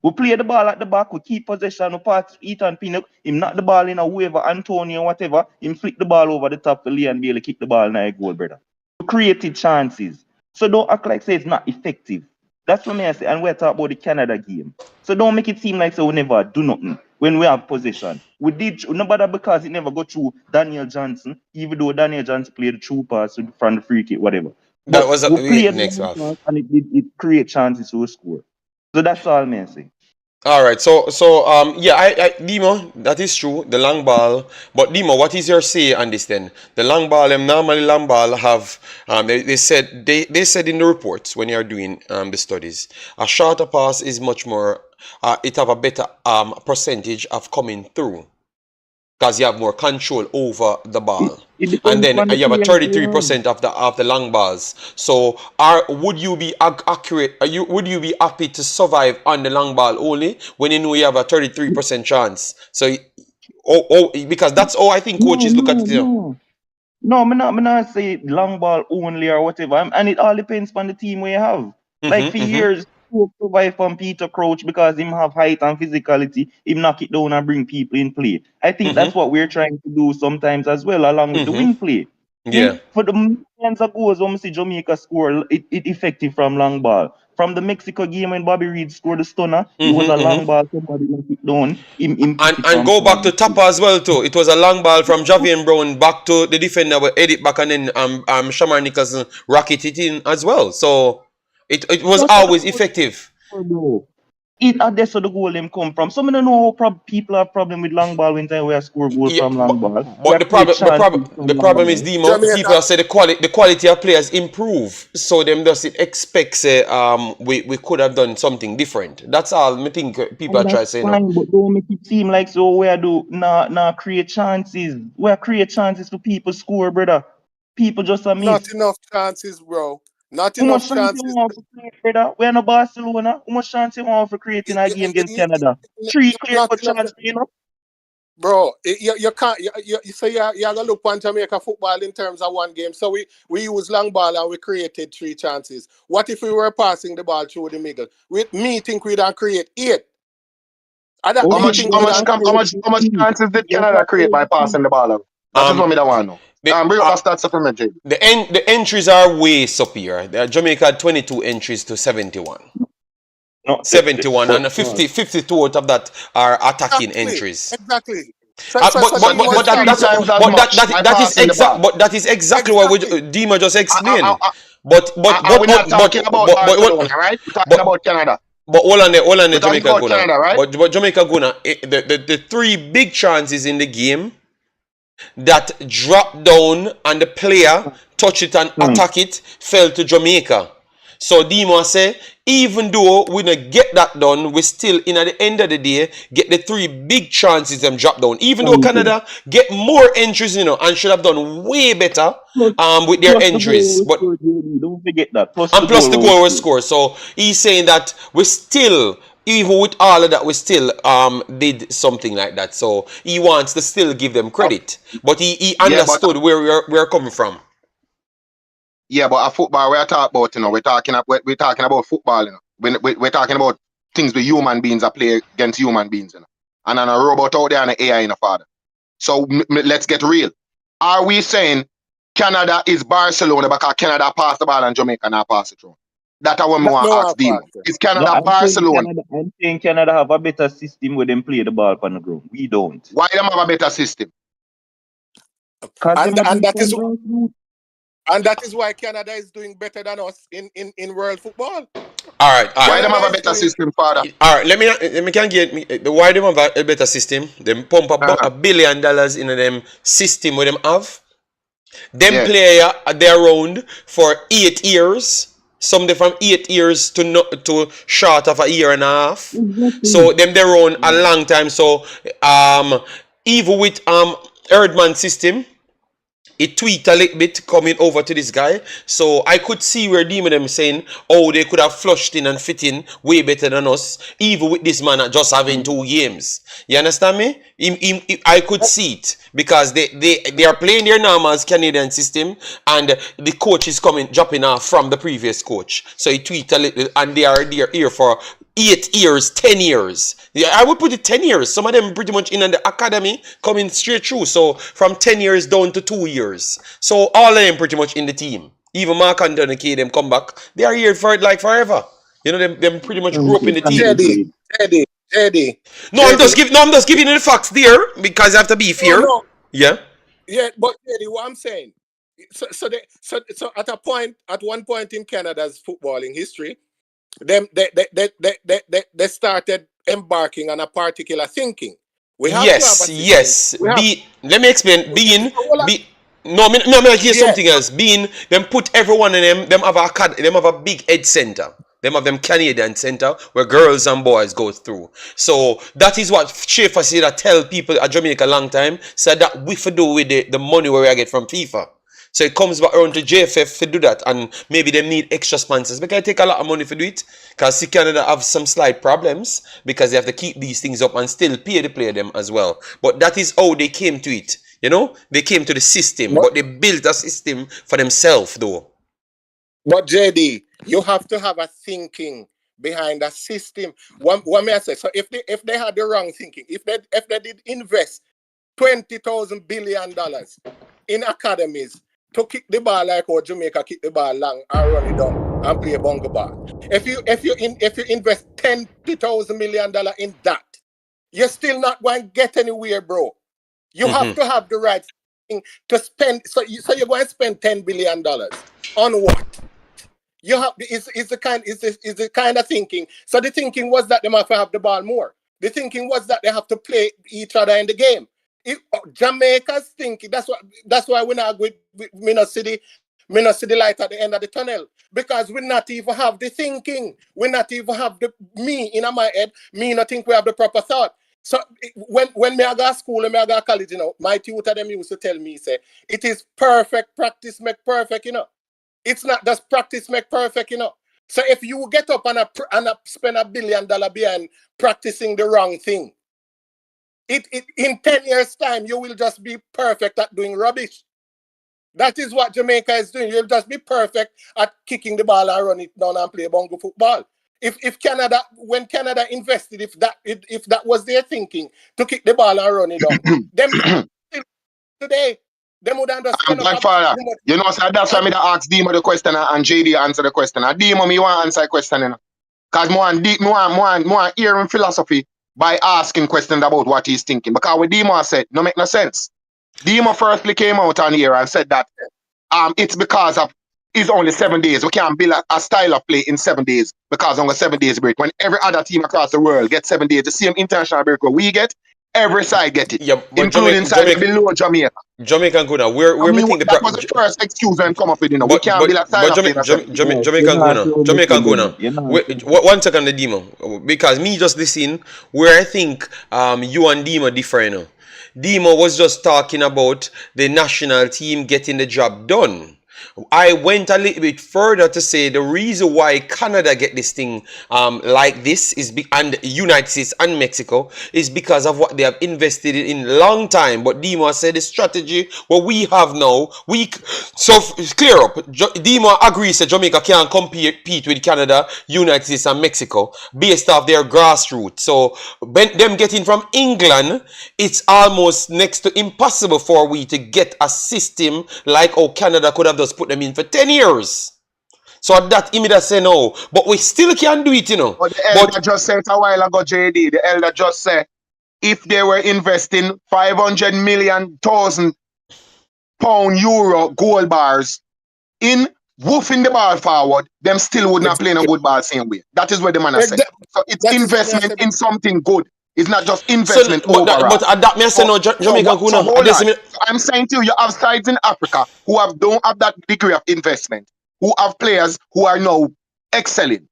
[SPEAKER 3] We play the ball at the back, we keep possession, we pass Ethan Pinnock, him knock the ball in a whoever, Antonio, whatever, him flick the ball over the top to Leon Bailey, kick the ball in a goal, brother. We created chances. So don't act like say it's not effective. That's what I say, and we're talking about the Canada game. So don't make it seem like so we never do nothing when we have possession. We did, nobody because it never go through Daniel Johnson, even though Daniel Johnson played the true pass from the free kick, whatever.
[SPEAKER 1] That was
[SPEAKER 3] we played
[SPEAKER 1] next half.
[SPEAKER 3] And it create chances to score. So that's all I'm saying.
[SPEAKER 1] All right, so yeah, I Demo, that is true, the long ball. But Demo, what is your say on this then? The long ball, normally long ball have they said in the reports when you are doing the studies, a shorter pass is much more it have a better percentage of coming through because you have more control over the ball. And then you have a 33% of the long balls. So would you be accurate? Would you be happy to survive on the long ball only when you know you have a 33% chance? So because that's all I think coaches look at it.
[SPEAKER 3] No, I'm not say long ball only or whatever. And it all depends on the team we have. Like for years, survive from Peter Crouch because him have height and physicality. Him knock it down and bring people in play. I think that's
[SPEAKER 1] Mm-hmm.
[SPEAKER 3] what we're trying to do sometimes as well, along with the
[SPEAKER 1] Mm-hmm.
[SPEAKER 3] wing play.
[SPEAKER 1] Yeah.
[SPEAKER 3] For the millions of goals when we see Jamaica score, it effective from long ball. From the Mexico game when Bobby Reed scored the stunner, it was a
[SPEAKER 1] Mm-hmm.
[SPEAKER 3] long
[SPEAKER 1] Mm-hmm.
[SPEAKER 3] ball, somebody knock it down, him pick it
[SPEAKER 1] And
[SPEAKER 3] from
[SPEAKER 1] go back
[SPEAKER 3] far.
[SPEAKER 1] to Tapper as well too. It was a long ball from Javian Brown back to the defender with Edit back and then Shamar Nicholson rocket it in as well. So it was
[SPEAKER 3] That's where the
[SPEAKER 1] always
[SPEAKER 3] goal
[SPEAKER 1] effective.
[SPEAKER 3] score, bro. That's where the goal them come from. Some of them know how people have problem with long ball when time we score goal
[SPEAKER 1] Yeah,
[SPEAKER 3] from long ball. We
[SPEAKER 1] but
[SPEAKER 3] have create chances
[SPEAKER 1] the
[SPEAKER 3] from long
[SPEAKER 1] problem is
[SPEAKER 3] ball.
[SPEAKER 1] Demo. People
[SPEAKER 5] Jamaica,
[SPEAKER 1] have said the quality of players improve, so them does it expect say we could have done something different. That's all I think people are
[SPEAKER 3] And
[SPEAKER 1] trying to
[SPEAKER 3] that's
[SPEAKER 1] say now.
[SPEAKER 3] fine, but don't make it seem like so we are do nah create chances. We are create chances for people score, brother. People just a
[SPEAKER 5] not
[SPEAKER 3] miss.
[SPEAKER 5] enough chances, bro. Not
[SPEAKER 3] How much
[SPEAKER 5] enough
[SPEAKER 3] chance you
[SPEAKER 5] chances.
[SPEAKER 3] want for create, brother? We're in Barcelona. How much chance you want for creating a game against Canada? Three clear
[SPEAKER 5] Not
[SPEAKER 3] cut
[SPEAKER 5] enough.
[SPEAKER 3] chance, you know?
[SPEAKER 5] Bro, you can't. So you have to look on Jamaica football in terms of one game. So we use long ball and we created 3 chances. What if we were passing the ball through the middle? With me, think we don't create 8.
[SPEAKER 4] How
[SPEAKER 5] Me
[SPEAKER 3] Okay,
[SPEAKER 4] much
[SPEAKER 5] think
[SPEAKER 4] how
[SPEAKER 5] we
[SPEAKER 3] you're
[SPEAKER 4] much
[SPEAKER 5] don't.
[SPEAKER 3] not
[SPEAKER 4] how much chances did Canada create by passing the ball out? That is
[SPEAKER 1] Um,
[SPEAKER 4] what me that want to know.
[SPEAKER 1] the
[SPEAKER 4] Bring up a stats for me, JD.
[SPEAKER 1] the entries are way superior. Jamaica had 22 entries to 71.
[SPEAKER 3] no,
[SPEAKER 1] 71
[SPEAKER 3] but
[SPEAKER 1] and 52 out of that are attacking entries.
[SPEAKER 5] Exactly.
[SPEAKER 1] But
[SPEAKER 5] So
[SPEAKER 1] but
[SPEAKER 5] Dima
[SPEAKER 1] but,
[SPEAKER 4] Created
[SPEAKER 1] but that
[SPEAKER 4] three
[SPEAKER 5] saying,
[SPEAKER 1] that's
[SPEAKER 4] times as
[SPEAKER 1] but
[SPEAKER 4] much by
[SPEAKER 1] that is
[SPEAKER 4] passing the
[SPEAKER 1] exact
[SPEAKER 4] ball.
[SPEAKER 1] but that is exactly what
[SPEAKER 5] exactly.
[SPEAKER 1] Dima just
[SPEAKER 4] And,
[SPEAKER 1] explained. But but
[SPEAKER 4] and
[SPEAKER 1] but
[SPEAKER 4] we're not
[SPEAKER 1] but
[SPEAKER 4] talking about
[SPEAKER 1] but but
[SPEAKER 4] Barcelona, right? We're talking
[SPEAKER 1] but
[SPEAKER 4] about Canada.
[SPEAKER 1] but hold on there,
[SPEAKER 4] We're talking
[SPEAKER 1] Jamaica
[SPEAKER 4] about
[SPEAKER 1] Guna.
[SPEAKER 4] Canada, right?
[SPEAKER 1] But Jamaica Guna, the 3 big chances in the game that dropped down and the player touch it and attack it fell to Jamaica. So Dima say, even though we don't get that done, we still in at the end of the day get the 3 big chances them drop down. Even though Canada get more entries, and should have done way better
[SPEAKER 3] plus,
[SPEAKER 1] with their
[SPEAKER 3] plus the
[SPEAKER 1] entries.
[SPEAKER 3] goal we
[SPEAKER 1] But
[SPEAKER 3] scored, JD. Don't forget that. Plus
[SPEAKER 1] and
[SPEAKER 3] the
[SPEAKER 1] plus the
[SPEAKER 3] goal we
[SPEAKER 1] goal was
[SPEAKER 3] scored.
[SPEAKER 1] scored. So he's saying that we still, even with all of that, we still did something like that. So he wants to still give them credit, but he
[SPEAKER 4] Yeah, but
[SPEAKER 1] understood where we're coming from.
[SPEAKER 4] a football we're talking about, we're talking about football, we're talking about things with human beings that play against human beings, and then a robot out there and an AI in a father. So let's get real. Are we saying Canada is Barcelona because Canada passed the ball and Jamaica not pass it through? That's what we want
[SPEAKER 5] no
[SPEAKER 4] to
[SPEAKER 5] one
[SPEAKER 4] ask Demo.
[SPEAKER 5] faster.
[SPEAKER 4] Is
[SPEAKER 3] No,
[SPEAKER 4] Canada Barcelona?
[SPEAKER 3] I'm saying Canada have a better system where them play the ball on the ground. We don't.
[SPEAKER 4] Why them have a better system?
[SPEAKER 3] Because them
[SPEAKER 5] And
[SPEAKER 3] a
[SPEAKER 5] and
[SPEAKER 3] big
[SPEAKER 5] that is
[SPEAKER 3] grassroots.
[SPEAKER 5] and that is why Canada is doing better than us in world football.
[SPEAKER 1] All right.
[SPEAKER 4] Why them
[SPEAKER 5] Canada
[SPEAKER 4] have a
[SPEAKER 5] is
[SPEAKER 4] better
[SPEAKER 5] doing
[SPEAKER 4] system, father?
[SPEAKER 1] All right, let me can get me the why them have a better system. Them pump $1 billion in them system where them have. Them
[SPEAKER 4] Yeah.
[SPEAKER 1] player they around for 8 years. Some they from 8 years to short of a year and a half.
[SPEAKER 3] Exactly.
[SPEAKER 1] So them they run a long time. So even with Erdman system, it tweaked a little bit coming over to this guy. So I could see where Demon them saying, oh, they could have flushed in and fit in way better than us, even with this man just having 2 games. You understand me? I could see it because they are playing their normal Canadian system and the coach is dropping off from the previous coach. So he tweaked a little and they are here for 8 years, 10 years. Yeah, I would put it 10 years. Some of them pretty much in the academy coming straight through. So from 10 years down to 2 years. So all of them pretty much in the team. Even Mark Antonio, them come back. They are here for like forever. Them pretty much grew up in the team.
[SPEAKER 5] JD, JD.
[SPEAKER 1] No, I'm just giving you the facts there because I have to be fair.
[SPEAKER 5] No.
[SPEAKER 1] Yeah.
[SPEAKER 5] Yeah, but JD, what I'm saying. So at one point in Canada's footballing history, they started embarking on a particular thinking. We have to have a system.
[SPEAKER 1] Yes. Let me explain. No, I hear something else. Them put everyone in them have a big ed center. Them have them Canadian center where girls and boys go through. So that is what Schaefer said that tell people at Jamaica a long time. Said that we for do with the money where we get from FIFA. So it comes back around to JFF to do that, and maybe they need extra sponsors. Because it take a lot of money to do it. Because see Canada have some slight problems because they have to keep these things up and still pay the player them as well. But that is how they came to it. They came to the system, but they built a system for themselves though.
[SPEAKER 5] But JD, you have to have a thinking behind a system. What may I say? So if they had the wrong thinking, if they did invest $20,000 billion in academies to kick the ball like how Jamaica kick the ball long and run it down and play bongo ball. If you invest $10,000 million in that, you're still not going to get anywhere, bro. You have to have the right thing to spend. So you're going to spend $10 billion on what? You have is the kind of thinking. So the thinking was that they have to have the ball more. The thinking was that they have to play each other in the game. Jamaica's thinking, that's why we're not with me not see the light at the end of the tunnel, because we not even have the thinking. We not even have the me in my head. Me not think we have the proper thought. So when me I go to school and me I go to college, you know, my tutor them used to tell me, say, it is perfect, practice make perfect, you know. It's not just practice make perfect, you know. So if you get up and spend $1 billion behind practicing the wrong thing, it in 10 years' time, you will just be perfect at doing rubbish. That is what Jamaica is doing. You'll just be perfect at kicking the ball and run it down and play bongo football. If Canada, when Canada invested, if that was their thinking, to kick the ball and run it down, them today, them would understand.
[SPEAKER 4] Godfather, you know, so that's why me ask Demo the question and JD answer the question. And Demo, me want answer the question, you know. Because me want hear him philosophy by asking questions about what he's thinking. Because what Demo said, no make no sense. Demo firstly came out on here and said that it's because of it's only 7 days. We can't build a style of play in 7 days because only 7 days break. When every other team across the world gets 7 days, the same international break where we get, every side get it.
[SPEAKER 1] Yeah, but
[SPEAKER 4] including side below Jamaica.
[SPEAKER 1] Jamaican Guna, we're making the
[SPEAKER 4] that was the first excuse when come up with, you know. We can't build a style of play.
[SPEAKER 1] Jamaican Guna. 1 second, the Demo. Because me just listen where I think you and Demo differ, you know. Demo was just talking about the national team getting the job done. I went a little bit further to say the reason why Canada get this thing like this is and United States and Mexico is because of what they have invested in long time. But Demo said the strategy what we have now, so clear up. Demo agrees that Jamaica can't compete with Canada, United States and Mexico based off their grassroots. So them getting from England, it's almost next to impossible for we to get a system like how Canada could have just put them in for 10 years. So that immediately say no. But we still can do it, you know.
[SPEAKER 4] But the elder just said a while ago, JD, the elder just said if they were investing 500 million thousand pound euro gold bars in woofing the ball forward, them still would not play no good ball same way. That is what the man has said. So it's investment in something good. It's not just investment overall.
[SPEAKER 1] But that may say no, Jamaica Kuna.
[SPEAKER 4] I'm saying to you, you have sides in Africa who don't have that degree of investment, who have players who are now excelling.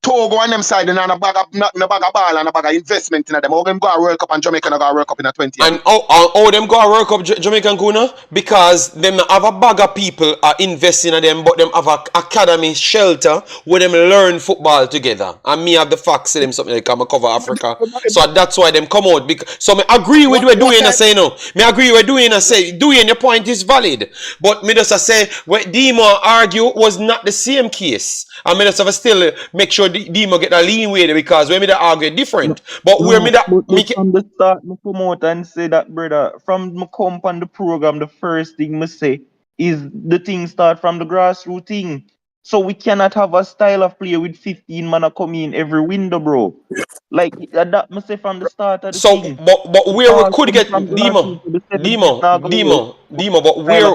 [SPEAKER 4] Togo and them side and a bag of ball and a bag of investment in them. How them go a World Cup and Jamaica go a World Cup in a 20 years.
[SPEAKER 1] And how them go a World Cup Jamaican Kuna? Because them have a bag of people are investing in them, but them have a academy shelter where them learn football together. And me have the facts to them something like I'm a cover Africa. So that's why them come out. So me agree with what doing and say no. Me agree with doing and say doing your point is valid. But me just say what Demo argue was not the same case. And me just have still make sure Demo get a lean way because when me that argue different. But where me that
[SPEAKER 3] from the start me come out and say that, brother, from me come on the program, the first thing me say is the thing start from the grassroots thing. So we cannot have a style of play with 15 man come in every window, bro. Like that me say from the start of the thing.
[SPEAKER 1] But where we could get Demo, but where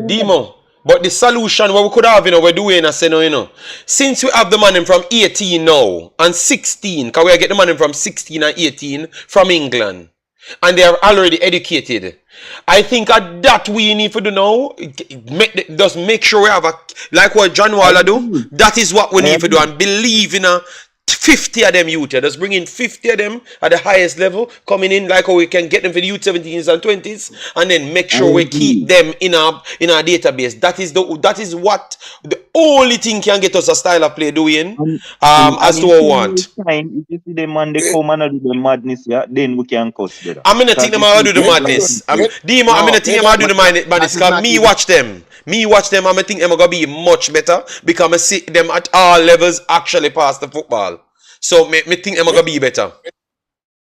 [SPEAKER 1] Demo. But the solution what we could have, you know, we're doing I say no, you know. Since we have the money from 18 now and 16, because we get the money from 16 and 18 from England. And they are already educated. I think at that we need to do now, just make sure we have a, like what John Waller do, that is what we need to do and believe in a 50 of them youth. Just bring in 50 of them at the highest level, coming in like how we can get them for the youth 17s and 20s, and then make
[SPEAKER 3] I
[SPEAKER 1] sure we keep
[SPEAKER 3] agree.
[SPEAKER 1] them in our database. That is what the only thing can get us a style of play doing
[SPEAKER 3] And
[SPEAKER 1] as to
[SPEAKER 3] in
[SPEAKER 1] our
[SPEAKER 3] 2 years'
[SPEAKER 1] want.
[SPEAKER 3] time, if you see them man, they come and do the madness, yeah, then we can cuss better.
[SPEAKER 1] I'm gonna think
[SPEAKER 3] Because
[SPEAKER 1] them
[SPEAKER 3] this
[SPEAKER 1] how
[SPEAKER 3] is
[SPEAKER 1] do the
[SPEAKER 3] like
[SPEAKER 4] Me,
[SPEAKER 3] blind
[SPEAKER 1] madness.
[SPEAKER 3] people.
[SPEAKER 1] Demo, I'm
[SPEAKER 4] no,
[SPEAKER 1] gonna think them how do the madness
[SPEAKER 4] that is
[SPEAKER 1] because
[SPEAKER 4] not
[SPEAKER 1] me
[SPEAKER 4] even.
[SPEAKER 1] watch them. I'm gonna think them gonna be much better because I see them at all levels actually pass the football. So me think them
[SPEAKER 5] Me,
[SPEAKER 1] gonna be better.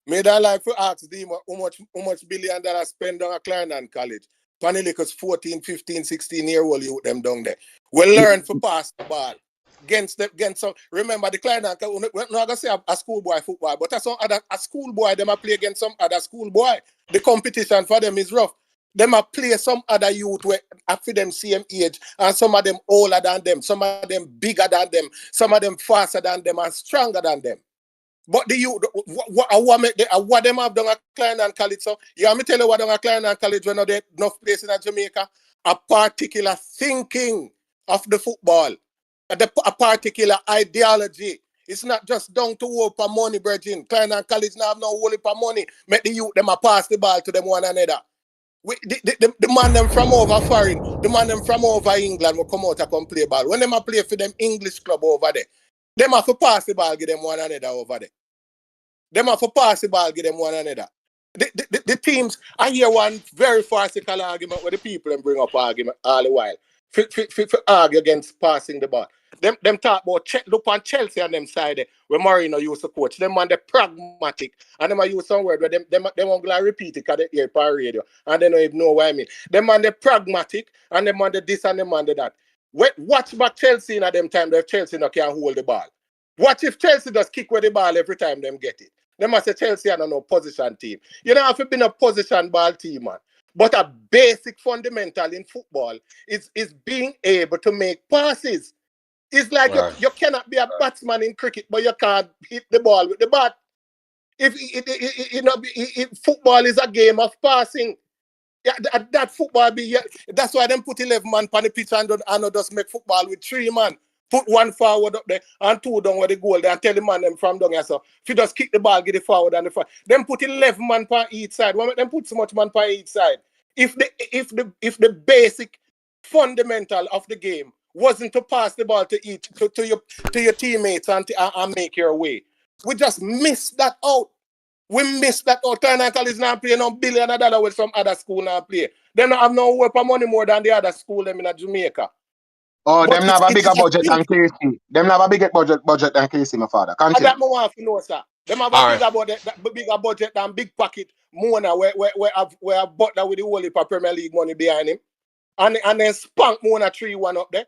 [SPEAKER 5] me that like to ask them how much $1 billion spend on a Clarendon College. Panilicus 14, 15, 16-year-old youth them down there. We learn to pass the ball. Against some, remember the Clarendon, we're not gonna say a schoolboy football, but a schoolboy, them a play against some other schoolboy. The competition for them is rough. Them a play some other youth where after them same age, and some of them older than them, some of them bigger than them, some of them faster than them and stronger than them. But the youth, what them have done at Clarendon College, so you want me tell you what done at Clarendon College when they enough place in Jamaica? A particular thinking of the football, a particular ideology. It's not just down to work for money, brethren. Clarendon College now have no worry for money. Make the youth them a pass the ball to them one another. The man them from over foreign, the man them from over England will come out and come play ball. When them a play for them English club over there, them have to pass the ball, give them one another over there. Them have to pass the ball, give them one another. The teams, I hear one very farcical argument where the people them bring up argument all the while. For argue against passing the ball. Them talk about look on Chelsea on them side where Mourinho used to coach. Them man they pragmatic and them I use some word where them won't gonna repeat it because they hear per radio and they don't even know what I mean. Them man they pragmatic and them man they this and them man they that. Watch back Chelsea in at them time if Chelsea no can hold the ball. Watch if Chelsea just kick with the ball every time them get it. They must say Chelsea are no position team. You don't have to be a position ball team, man. But a basic fundamental in football is being able to make passes. It's like you cannot be a batsman in cricket, but you can't hit the ball with the bat. If football is a game of passing, yeah, that football be. Yeah, that's why them put 11 man on the pitch and just make football with 3 man. Put 1 forward up there and 2 down where the goal there and tell the man them from down here. So if you just kick the ball, get it forward and the forward. Them put 11 man on each side. Why make them put so much man on each side? If the basic fundamental of the game wasn't to pass the ball to your teammates and make your way, we just miss that out. We miss that out. Clarendon College now playing $1 billion with some other school now play. They don't have no work for money more than the other school them in Jamaica.
[SPEAKER 4] Oh,
[SPEAKER 5] But
[SPEAKER 4] them have a bigger budget than KC. Them have a bigger budget than KC, my father. Continue.
[SPEAKER 5] that I want to know, sir. Them have a bigger budget than big pocket Mona where Butler with the whole heap of Premier League money behind him. And then spank Mona 3-1 up there.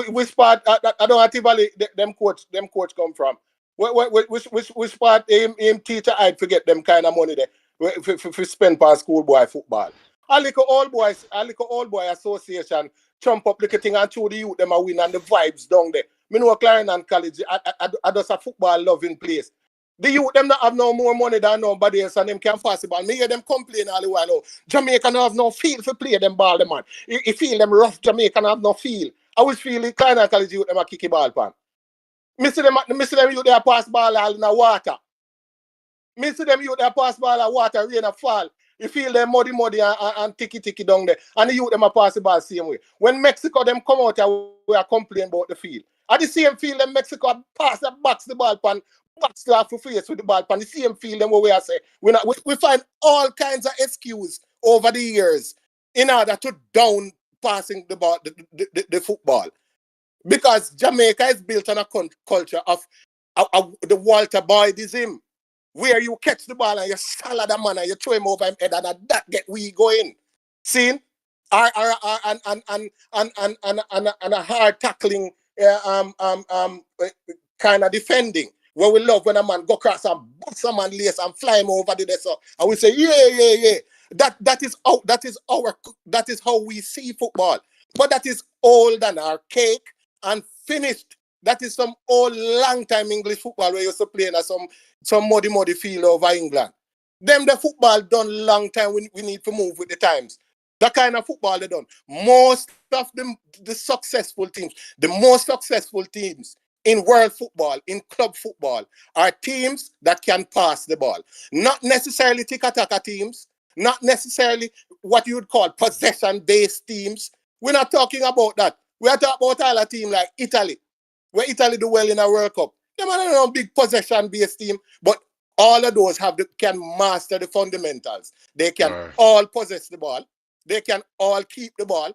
[SPEAKER 5] Which part I don't have to valley them coach come from. Which part him teacher I'd forget them kind of money there for spend for schoolboy football. A little old boy association jump up little thing and show the youth them a win and the vibes down there. Me know Clarendon College I just a football loving place. The youth them not have no more money than nobody else and them can pass the ball. Me hear them complain all the while. Oh, Jamaica don't have no feel for play them ball, man. You feel them rough Jamaica don't have no feel. I was feeling Clarendon College youth them a kick the ball pan. Me see them youth they pass ball all in the water. Me see them youth they pass ball in water, rain a fall. You feel them muddy and ticky down there. And the youth them a pass the ball same way. When Mexico them come out we are complaining about the field. At the same field, them Mexico pass the box the ball pan, box the for face with the ball pan. The same field them where we are say. We find all kinds of excuse over the years in order to down passing the ball, the football. Because Jamaica is built on a culture of the Walter Boydism, where you catch the ball and you salad the man and you throw him over him head and that get we going. See? And a hard tackling kind of defending. Where we love when a man go across and bust a man lace and fly him over the desert. And we say, yeah. That is how we see football. But that is old and archaic and finished. That is some old long time English football where you used to play in some muddy field over England. Them the football done long time. We need to move with the times. That kind of football they done. Most of the successful teams, the most successful teams in world football, in club football, are teams that can pass the ball. Not necessarily tiki-taka teams, not necessarily what you would call possession-based teams. We're not talking about that. We are talking about all a team like Italy, where Italy do well in a World Cup. They might not a big possession-based team, but all of those can master the fundamentals. They can all possess the ball. They can all keep the ball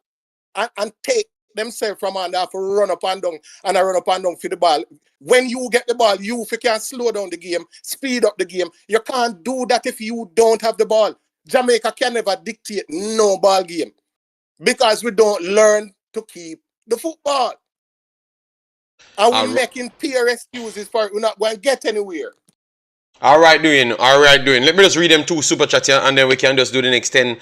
[SPEAKER 5] and take themselves from under for run up and down and run up and down for the ball. When you get the ball, you can slow down the game, speed up the game. You can't do that if you don't have the ball. Jamaica can never dictate no ball game because we don't learn to keep the football. And we're making pure excuses for it. We're not going to get anywhere.
[SPEAKER 1] All right, doing. Let me just read them 2 super chats here, and then we can just do the next 10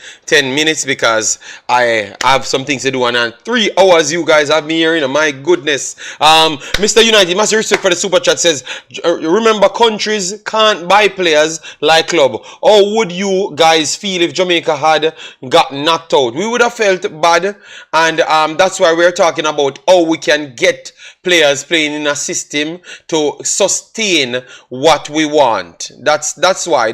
[SPEAKER 1] minutes because I have some things to do. And 3 hours you guys have me here, my goodness. Mr. United, massive respect for the super chat, says, remember countries can't buy players like club. How would you guys feel if Jamaica had got knocked out? We would have felt bad, and that's why we're talking about how we can get players playing in a system to sustain what we want. That's why.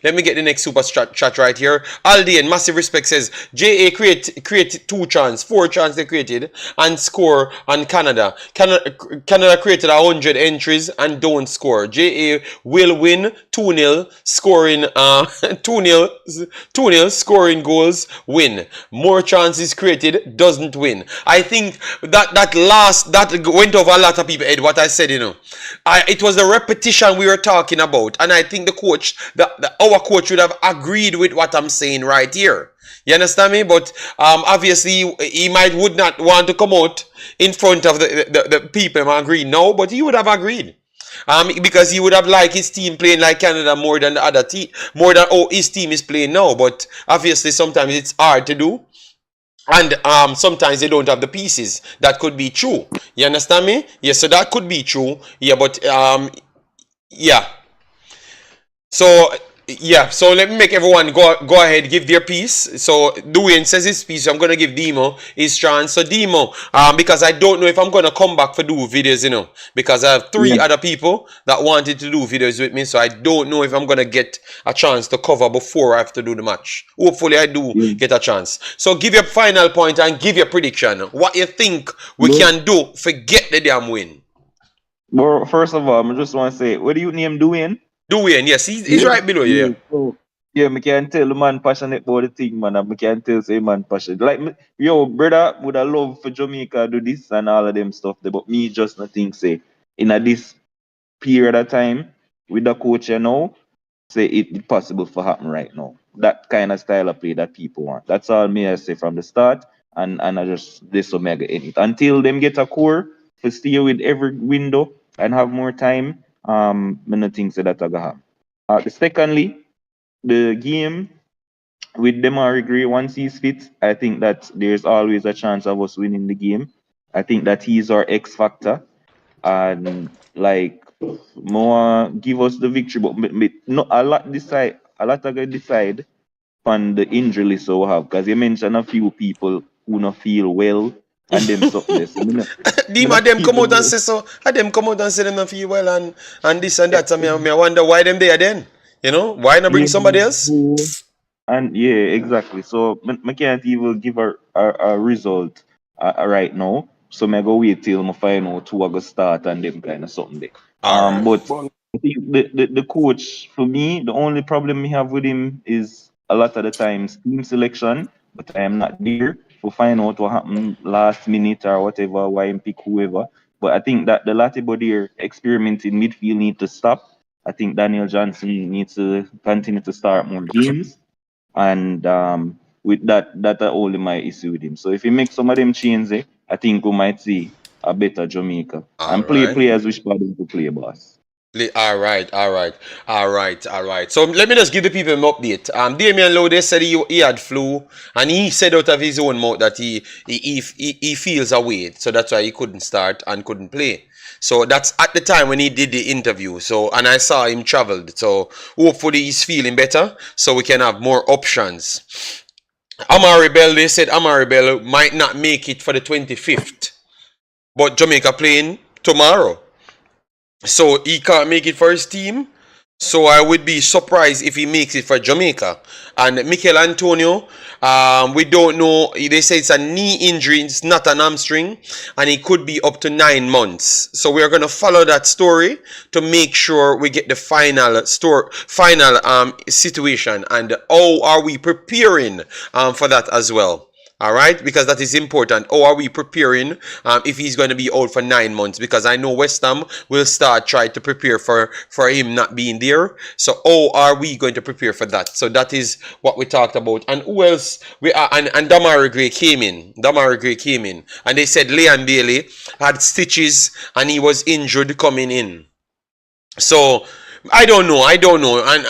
[SPEAKER 1] Let me get the next super chat right here. Aldian, massive respect, says JA create 2 chance, 4 chance they created and score on Canada. Canada created 100 entries and don't score. JA will win 2-0, scoring 2-0 scoring goals, win. More chances created doesn't win. I think that went over a lot of people head, what I said, it was the repetition we were talking about, and I think the coach, our coach would have agreed with what I'm saying right here. You understand me? But obviously he would not want to come out in front of the people and agree. No, but he would have agreed. Because he would have liked his team playing like Canada more than the other team, more than his team is playing now. But obviously sometimes it's hard to do. And sometimes they don't have the pieces. That could be true. You understand me? Yes, so that could be true. Yeah, but yeah. So let me make everyone go ahead, give their piece. So Dwayne says his piece, so I'm gonna give Demo his chance. So Demo, because I don't know if I'm gonna come back for do videos, because I have 3 other people that wanted to do videos with me, so I don't know if I'm gonna get a chance to cover before I have to do the match. Hopefully I do get a chance. So give your final point and give your prediction. What you think we can do? Forget the damn win.
[SPEAKER 3] Well, first of all, I just want to say, what do you name Dwayne?
[SPEAKER 1] Dwayne, yes, he's right below you.
[SPEAKER 3] Yeah, I can tell the man passionate about the thing, man. I can tell say man passionate. Like, brother, would I love for Jamaica do this and all of them stuff there, but me just not think say in this period of time with the coach, say it possible for happen right now. That kind of style of play that people want. That's all me I say from the start, and I just this Omega in it until them get a core to stay with every window and have more time. Many things that I gonna have. Secondly, the game with Demarai Gray, once he's fit, I think that there's always a chance of us winning the game. I think that he's our X factor, and like more give us the victory. But no, a lot of guys decide on the injury list we have, because you mentioned a few people who not feel well and them something. So
[SPEAKER 1] them come out and say so. Them come out and say them not feel well and this and that. So me wonder why them there then. Why not bring somebody else?
[SPEAKER 3] And yeah, exactly. So I can't even give a result right now. So I go wait till I find out who I go start and them kind of something there. But I think the coach, for me, the only problem we have with him is a lot of the times team selection, but I am not there to find out what happened last minute or whatever, why him pick whoever. But I think that the Latibody experiment in midfield need to stop. I think Daniel Johnson needs to continue to start more games. And with that's only my issue with him. So if he makes some of them changes, I think we might see a better Jamaica. And players which part to play, boss.
[SPEAKER 1] All right. So let me just give the people an update. Damian Lode said he had flu, and he said out of his own mouth that he feels away, so that's why he couldn't start and couldn't play. So that's at the time when he did the interview. So, and I saw him traveled. So hopefully he's feeling better, so we can have more options. Amari Bell, they said Amari Bell might not make it for the 25th, but Jamaica playing tomorrow. So he can't make it for his team. So I would be surprised if he makes it for Jamaica. And Michail Antonio, we don't know. They say it's a knee injury, it's not an hamstring, and it could be up to 9 months. So we are going to follow that story to make sure we get the final situation, and how are we preparing for that as well. All right, because that is important. How are we preparing if he's going to be out for 9 months? Because I know West Ham will start trying to prepare for him not being there. So how are we going to prepare for that? So that is what we talked about. And who else? We are and Demarai Gray came in. Demarai Gray came in, and they said Leon Bailey had stitches and he was injured coming in. So I don't know, and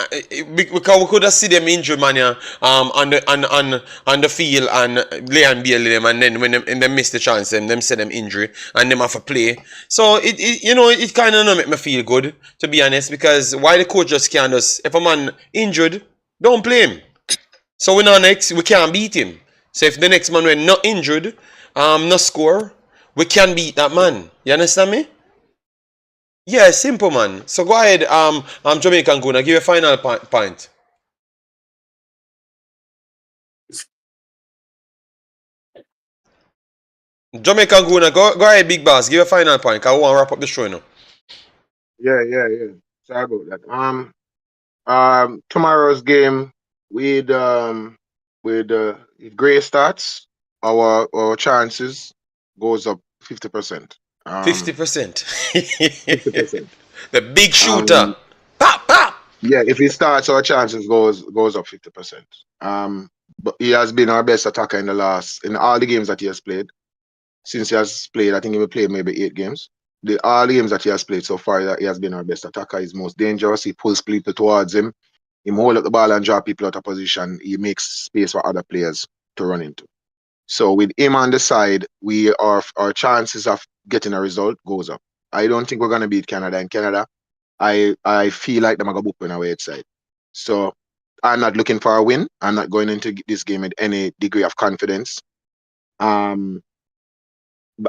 [SPEAKER 1] because we could have seen them injured man on the field, and Leon Bailey them, and then when they miss the chance, them say them injury and them have to play. So it kind of don't make me feel good, to be honest, because why the coach just can't just, if a man injured, don't play him. So we can't beat him. So if the next man we're not injured, not score, we can beat that man. You understand me? Yeah, simple man. So go ahead, Jamaican Guna, give a final point. Jamaican Guna, go ahead, big boss, give a final point. I want to wrap up the show now.
[SPEAKER 4] Yeah. Sorry about that. Tomorrow's game with if Gray starts, our chances goes up 50%.
[SPEAKER 1] 50%.
[SPEAKER 4] 50%.
[SPEAKER 1] The big shooter. Pop, pop.
[SPEAKER 4] Yeah, if he starts, our chances goes up 50%. But he has been our best attacker in all the games that he has played. Since he has played, I think he will play maybe 8 games. All the games that he has played so far, he has been our best attacker. He's most dangerous. He pulls people towards him. He hold up the ball and draw people out of position. He makes space for other players to run into. So with him on the side, our chances of getting a result goes up. I don't think we're gonna beat Canada in Canada. I feel like they're gonna book on our way side. So I'm not looking for a win. I'm not going into this game with any degree of confidence. But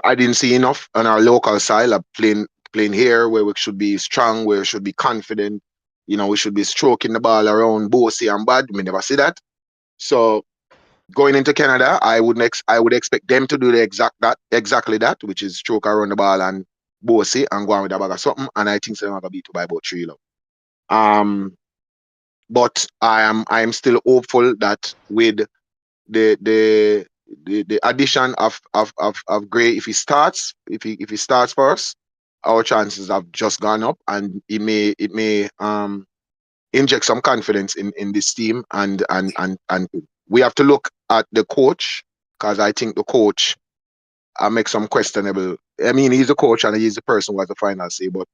[SPEAKER 4] I didn't see enough on our local side of playing here where we should be strong, where we should be confident. We should be stroking the ball around bossy and bad. We never see that. So going into Canada, I would expect them to do exactly that, which is stroke around the ball and bossy and go on with a bag of something. And I think they're gonna beat by about 3 low. But I am still hopeful that with the addition of Gray, if he starts for us, our chances have just gone up, and it may inject some confidence in this team, and we have to look at the coach, because I think the coach makes some questionable. I mean, he's the coach and he's the person who has the final say, but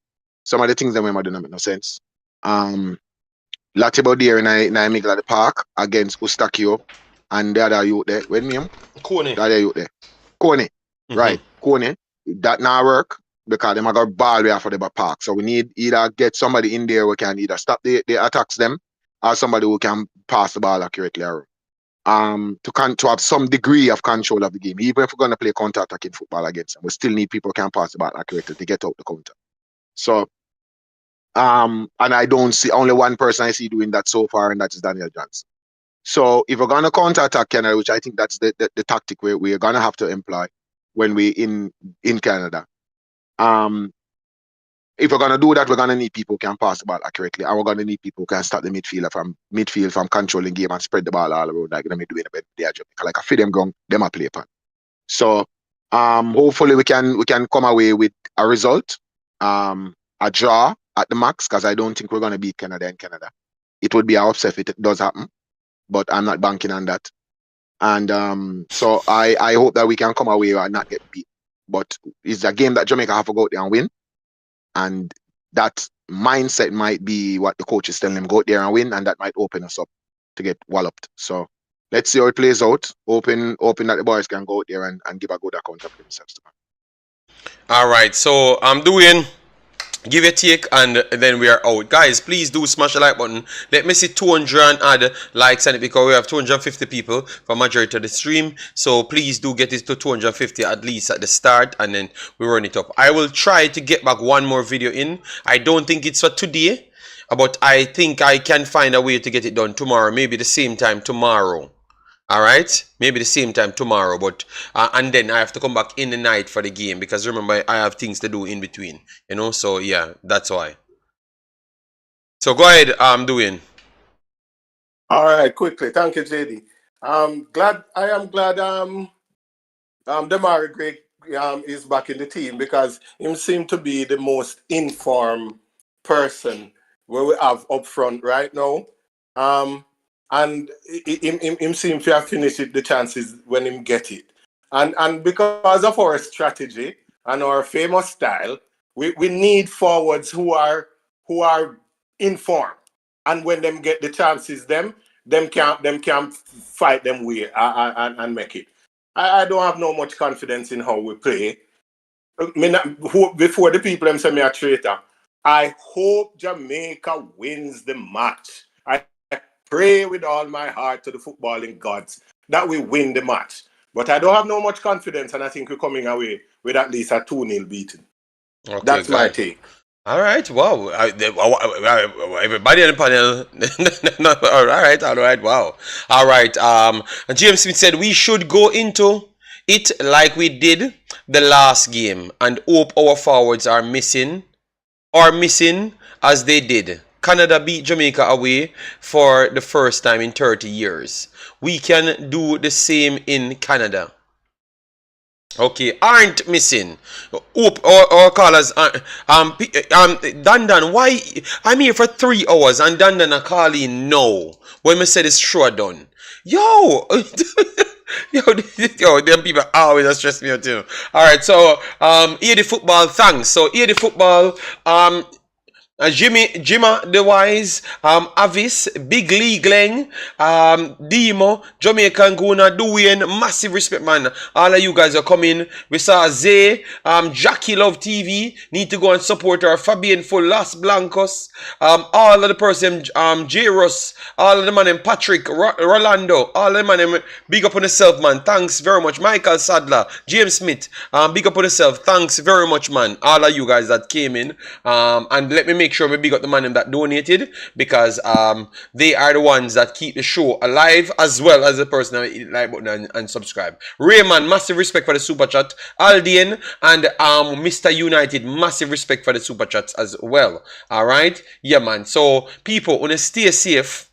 [SPEAKER 4] some of the things that do not make no sense. Latibo there in I middle of the park against Ustakio and the other youth there. What name?
[SPEAKER 1] Coney.
[SPEAKER 4] The other youth there. Coney. Right. Coney. That not work because them got ball way for the park. So we need either get somebody in there who can either stop the attacks them, or somebody who can pass the ball accurately around. To have some degree of control of the game. Even if we're gonna play counter-attacking football against them, we still need people who can pass the ball accurately to get out the counter. So and I don't see only one person I see doing that so far, and that is Daniel Johnson. So if we're gonna counter-attack Canada, which I think that's the tactic we're gonna have to employ when we in Canada. If we're gonna do that, we're gonna need people who can pass the ball accurately, and we're gonna need people who can start the midfield from controlling game and spread the ball all around like them doing a bit like a feed them ground, them a play pan. So hopefully we can come away with a result, a draw at the max, because I don't think we're gonna beat Canada in Canada. It would be an upset if it does happen, but I'm not banking on that. And so I hope that we can come away and not get beat. But it's a game that Jamaica have to go out there and win. And that mindset might be what the coach is telling them, go out there and win, and that might open us up to get walloped. So let's see how it plays out. Open that the boys can go out there and give a good account of themselves.
[SPEAKER 1] All right, so I'm doing Give your take and then we are out. Guys, please do smash the like button. Let me see 200 and add likes on it because we have 250 people for majority of the stream. So please do get it to 250 at least at the start and then we run it up. I will try to get back one more video in. I don't think it's for today, but I think I can find a way to get it done tomorrow. Maybe the same time tomorrow. Alright, maybe the same time tomorrow, but and then I have to come back in the night for the game because remember I have things to do in between, you know. So yeah, that's why. So go ahead, doing.
[SPEAKER 5] All right, quickly. Thank you, JD. I am glad Demarai Gray is back in the team because him seemed to be the most informed person where we have up front right now. And him seem to have finished it, the chances when him get it. And because of our strategy and our famous style, we need forwards who are informed. And when them get the chances, them can fight them way and make it. I don't have no much confidence in how we play. Before the people them say me a traitor, I hope Jamaica wins the match. I pray with all my heart to the footballing gods that we win the match. But I don't have no much confidence, and I think we're coming away with at least a 2-0 beating.
[SPEAKER 1] Okay,
[SPEAKER 5] That's my
[SPEAKER 1] good.
[SPEAKER 5] take.
[SPEAKER 1] All right, wow. Everybody on the panel. All right, wow. All right, James Smith said we should go into it like we did the last game and hope our forwards are missing as they did. Canada beat Jamaica away for the first time in 30 years. We can do the same in Canada. Okay, aren't missing. Hope our callers. Dandan, why? I'm here for 3 hours and Dandan are calling no. When me said it's sure done. Yo, yo, them people always stress me out too. All right, so hear the football. Thanks. So hear the football. Jimma the Wise, Avis, Big Lee Glenn, Demo, Jamaican Guna, Dwayne, massive respect, man. All of you guys are coming. We saw Zay, Jackie Love TV, need to go and support her. Fabian Full, Las Blancos, all of the person, J. Ross, all of the man, Patrick, Rolando, all of the man, big up on yourself, man. Thanks very much. Michael Sadler, James Smith, big up on yourself. Thanks very much, man. All of you guys that came in, and let me make sure we big up the man that donated because they are the ones that keep the show alive as well as the person that hit the like button and subscribe. Raymond, massive respect for the super chat. Aldian and Mr. United, massive respect for the super chats as well. Alright? Yeah, man. So people, wanna stay safe.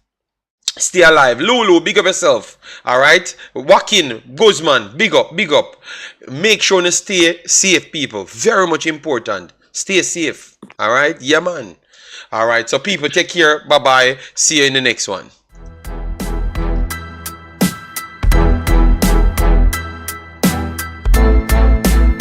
[SPEAKER 1] Stay alive. Lulu, big up yourself. Alright? Joaquin, Guzman, big up, big up. Make sure to stay safe, people. Very much important. Stay safe. Alright? Yeah, man. Alright, so people, take care. Bye-bye. See you in the next one.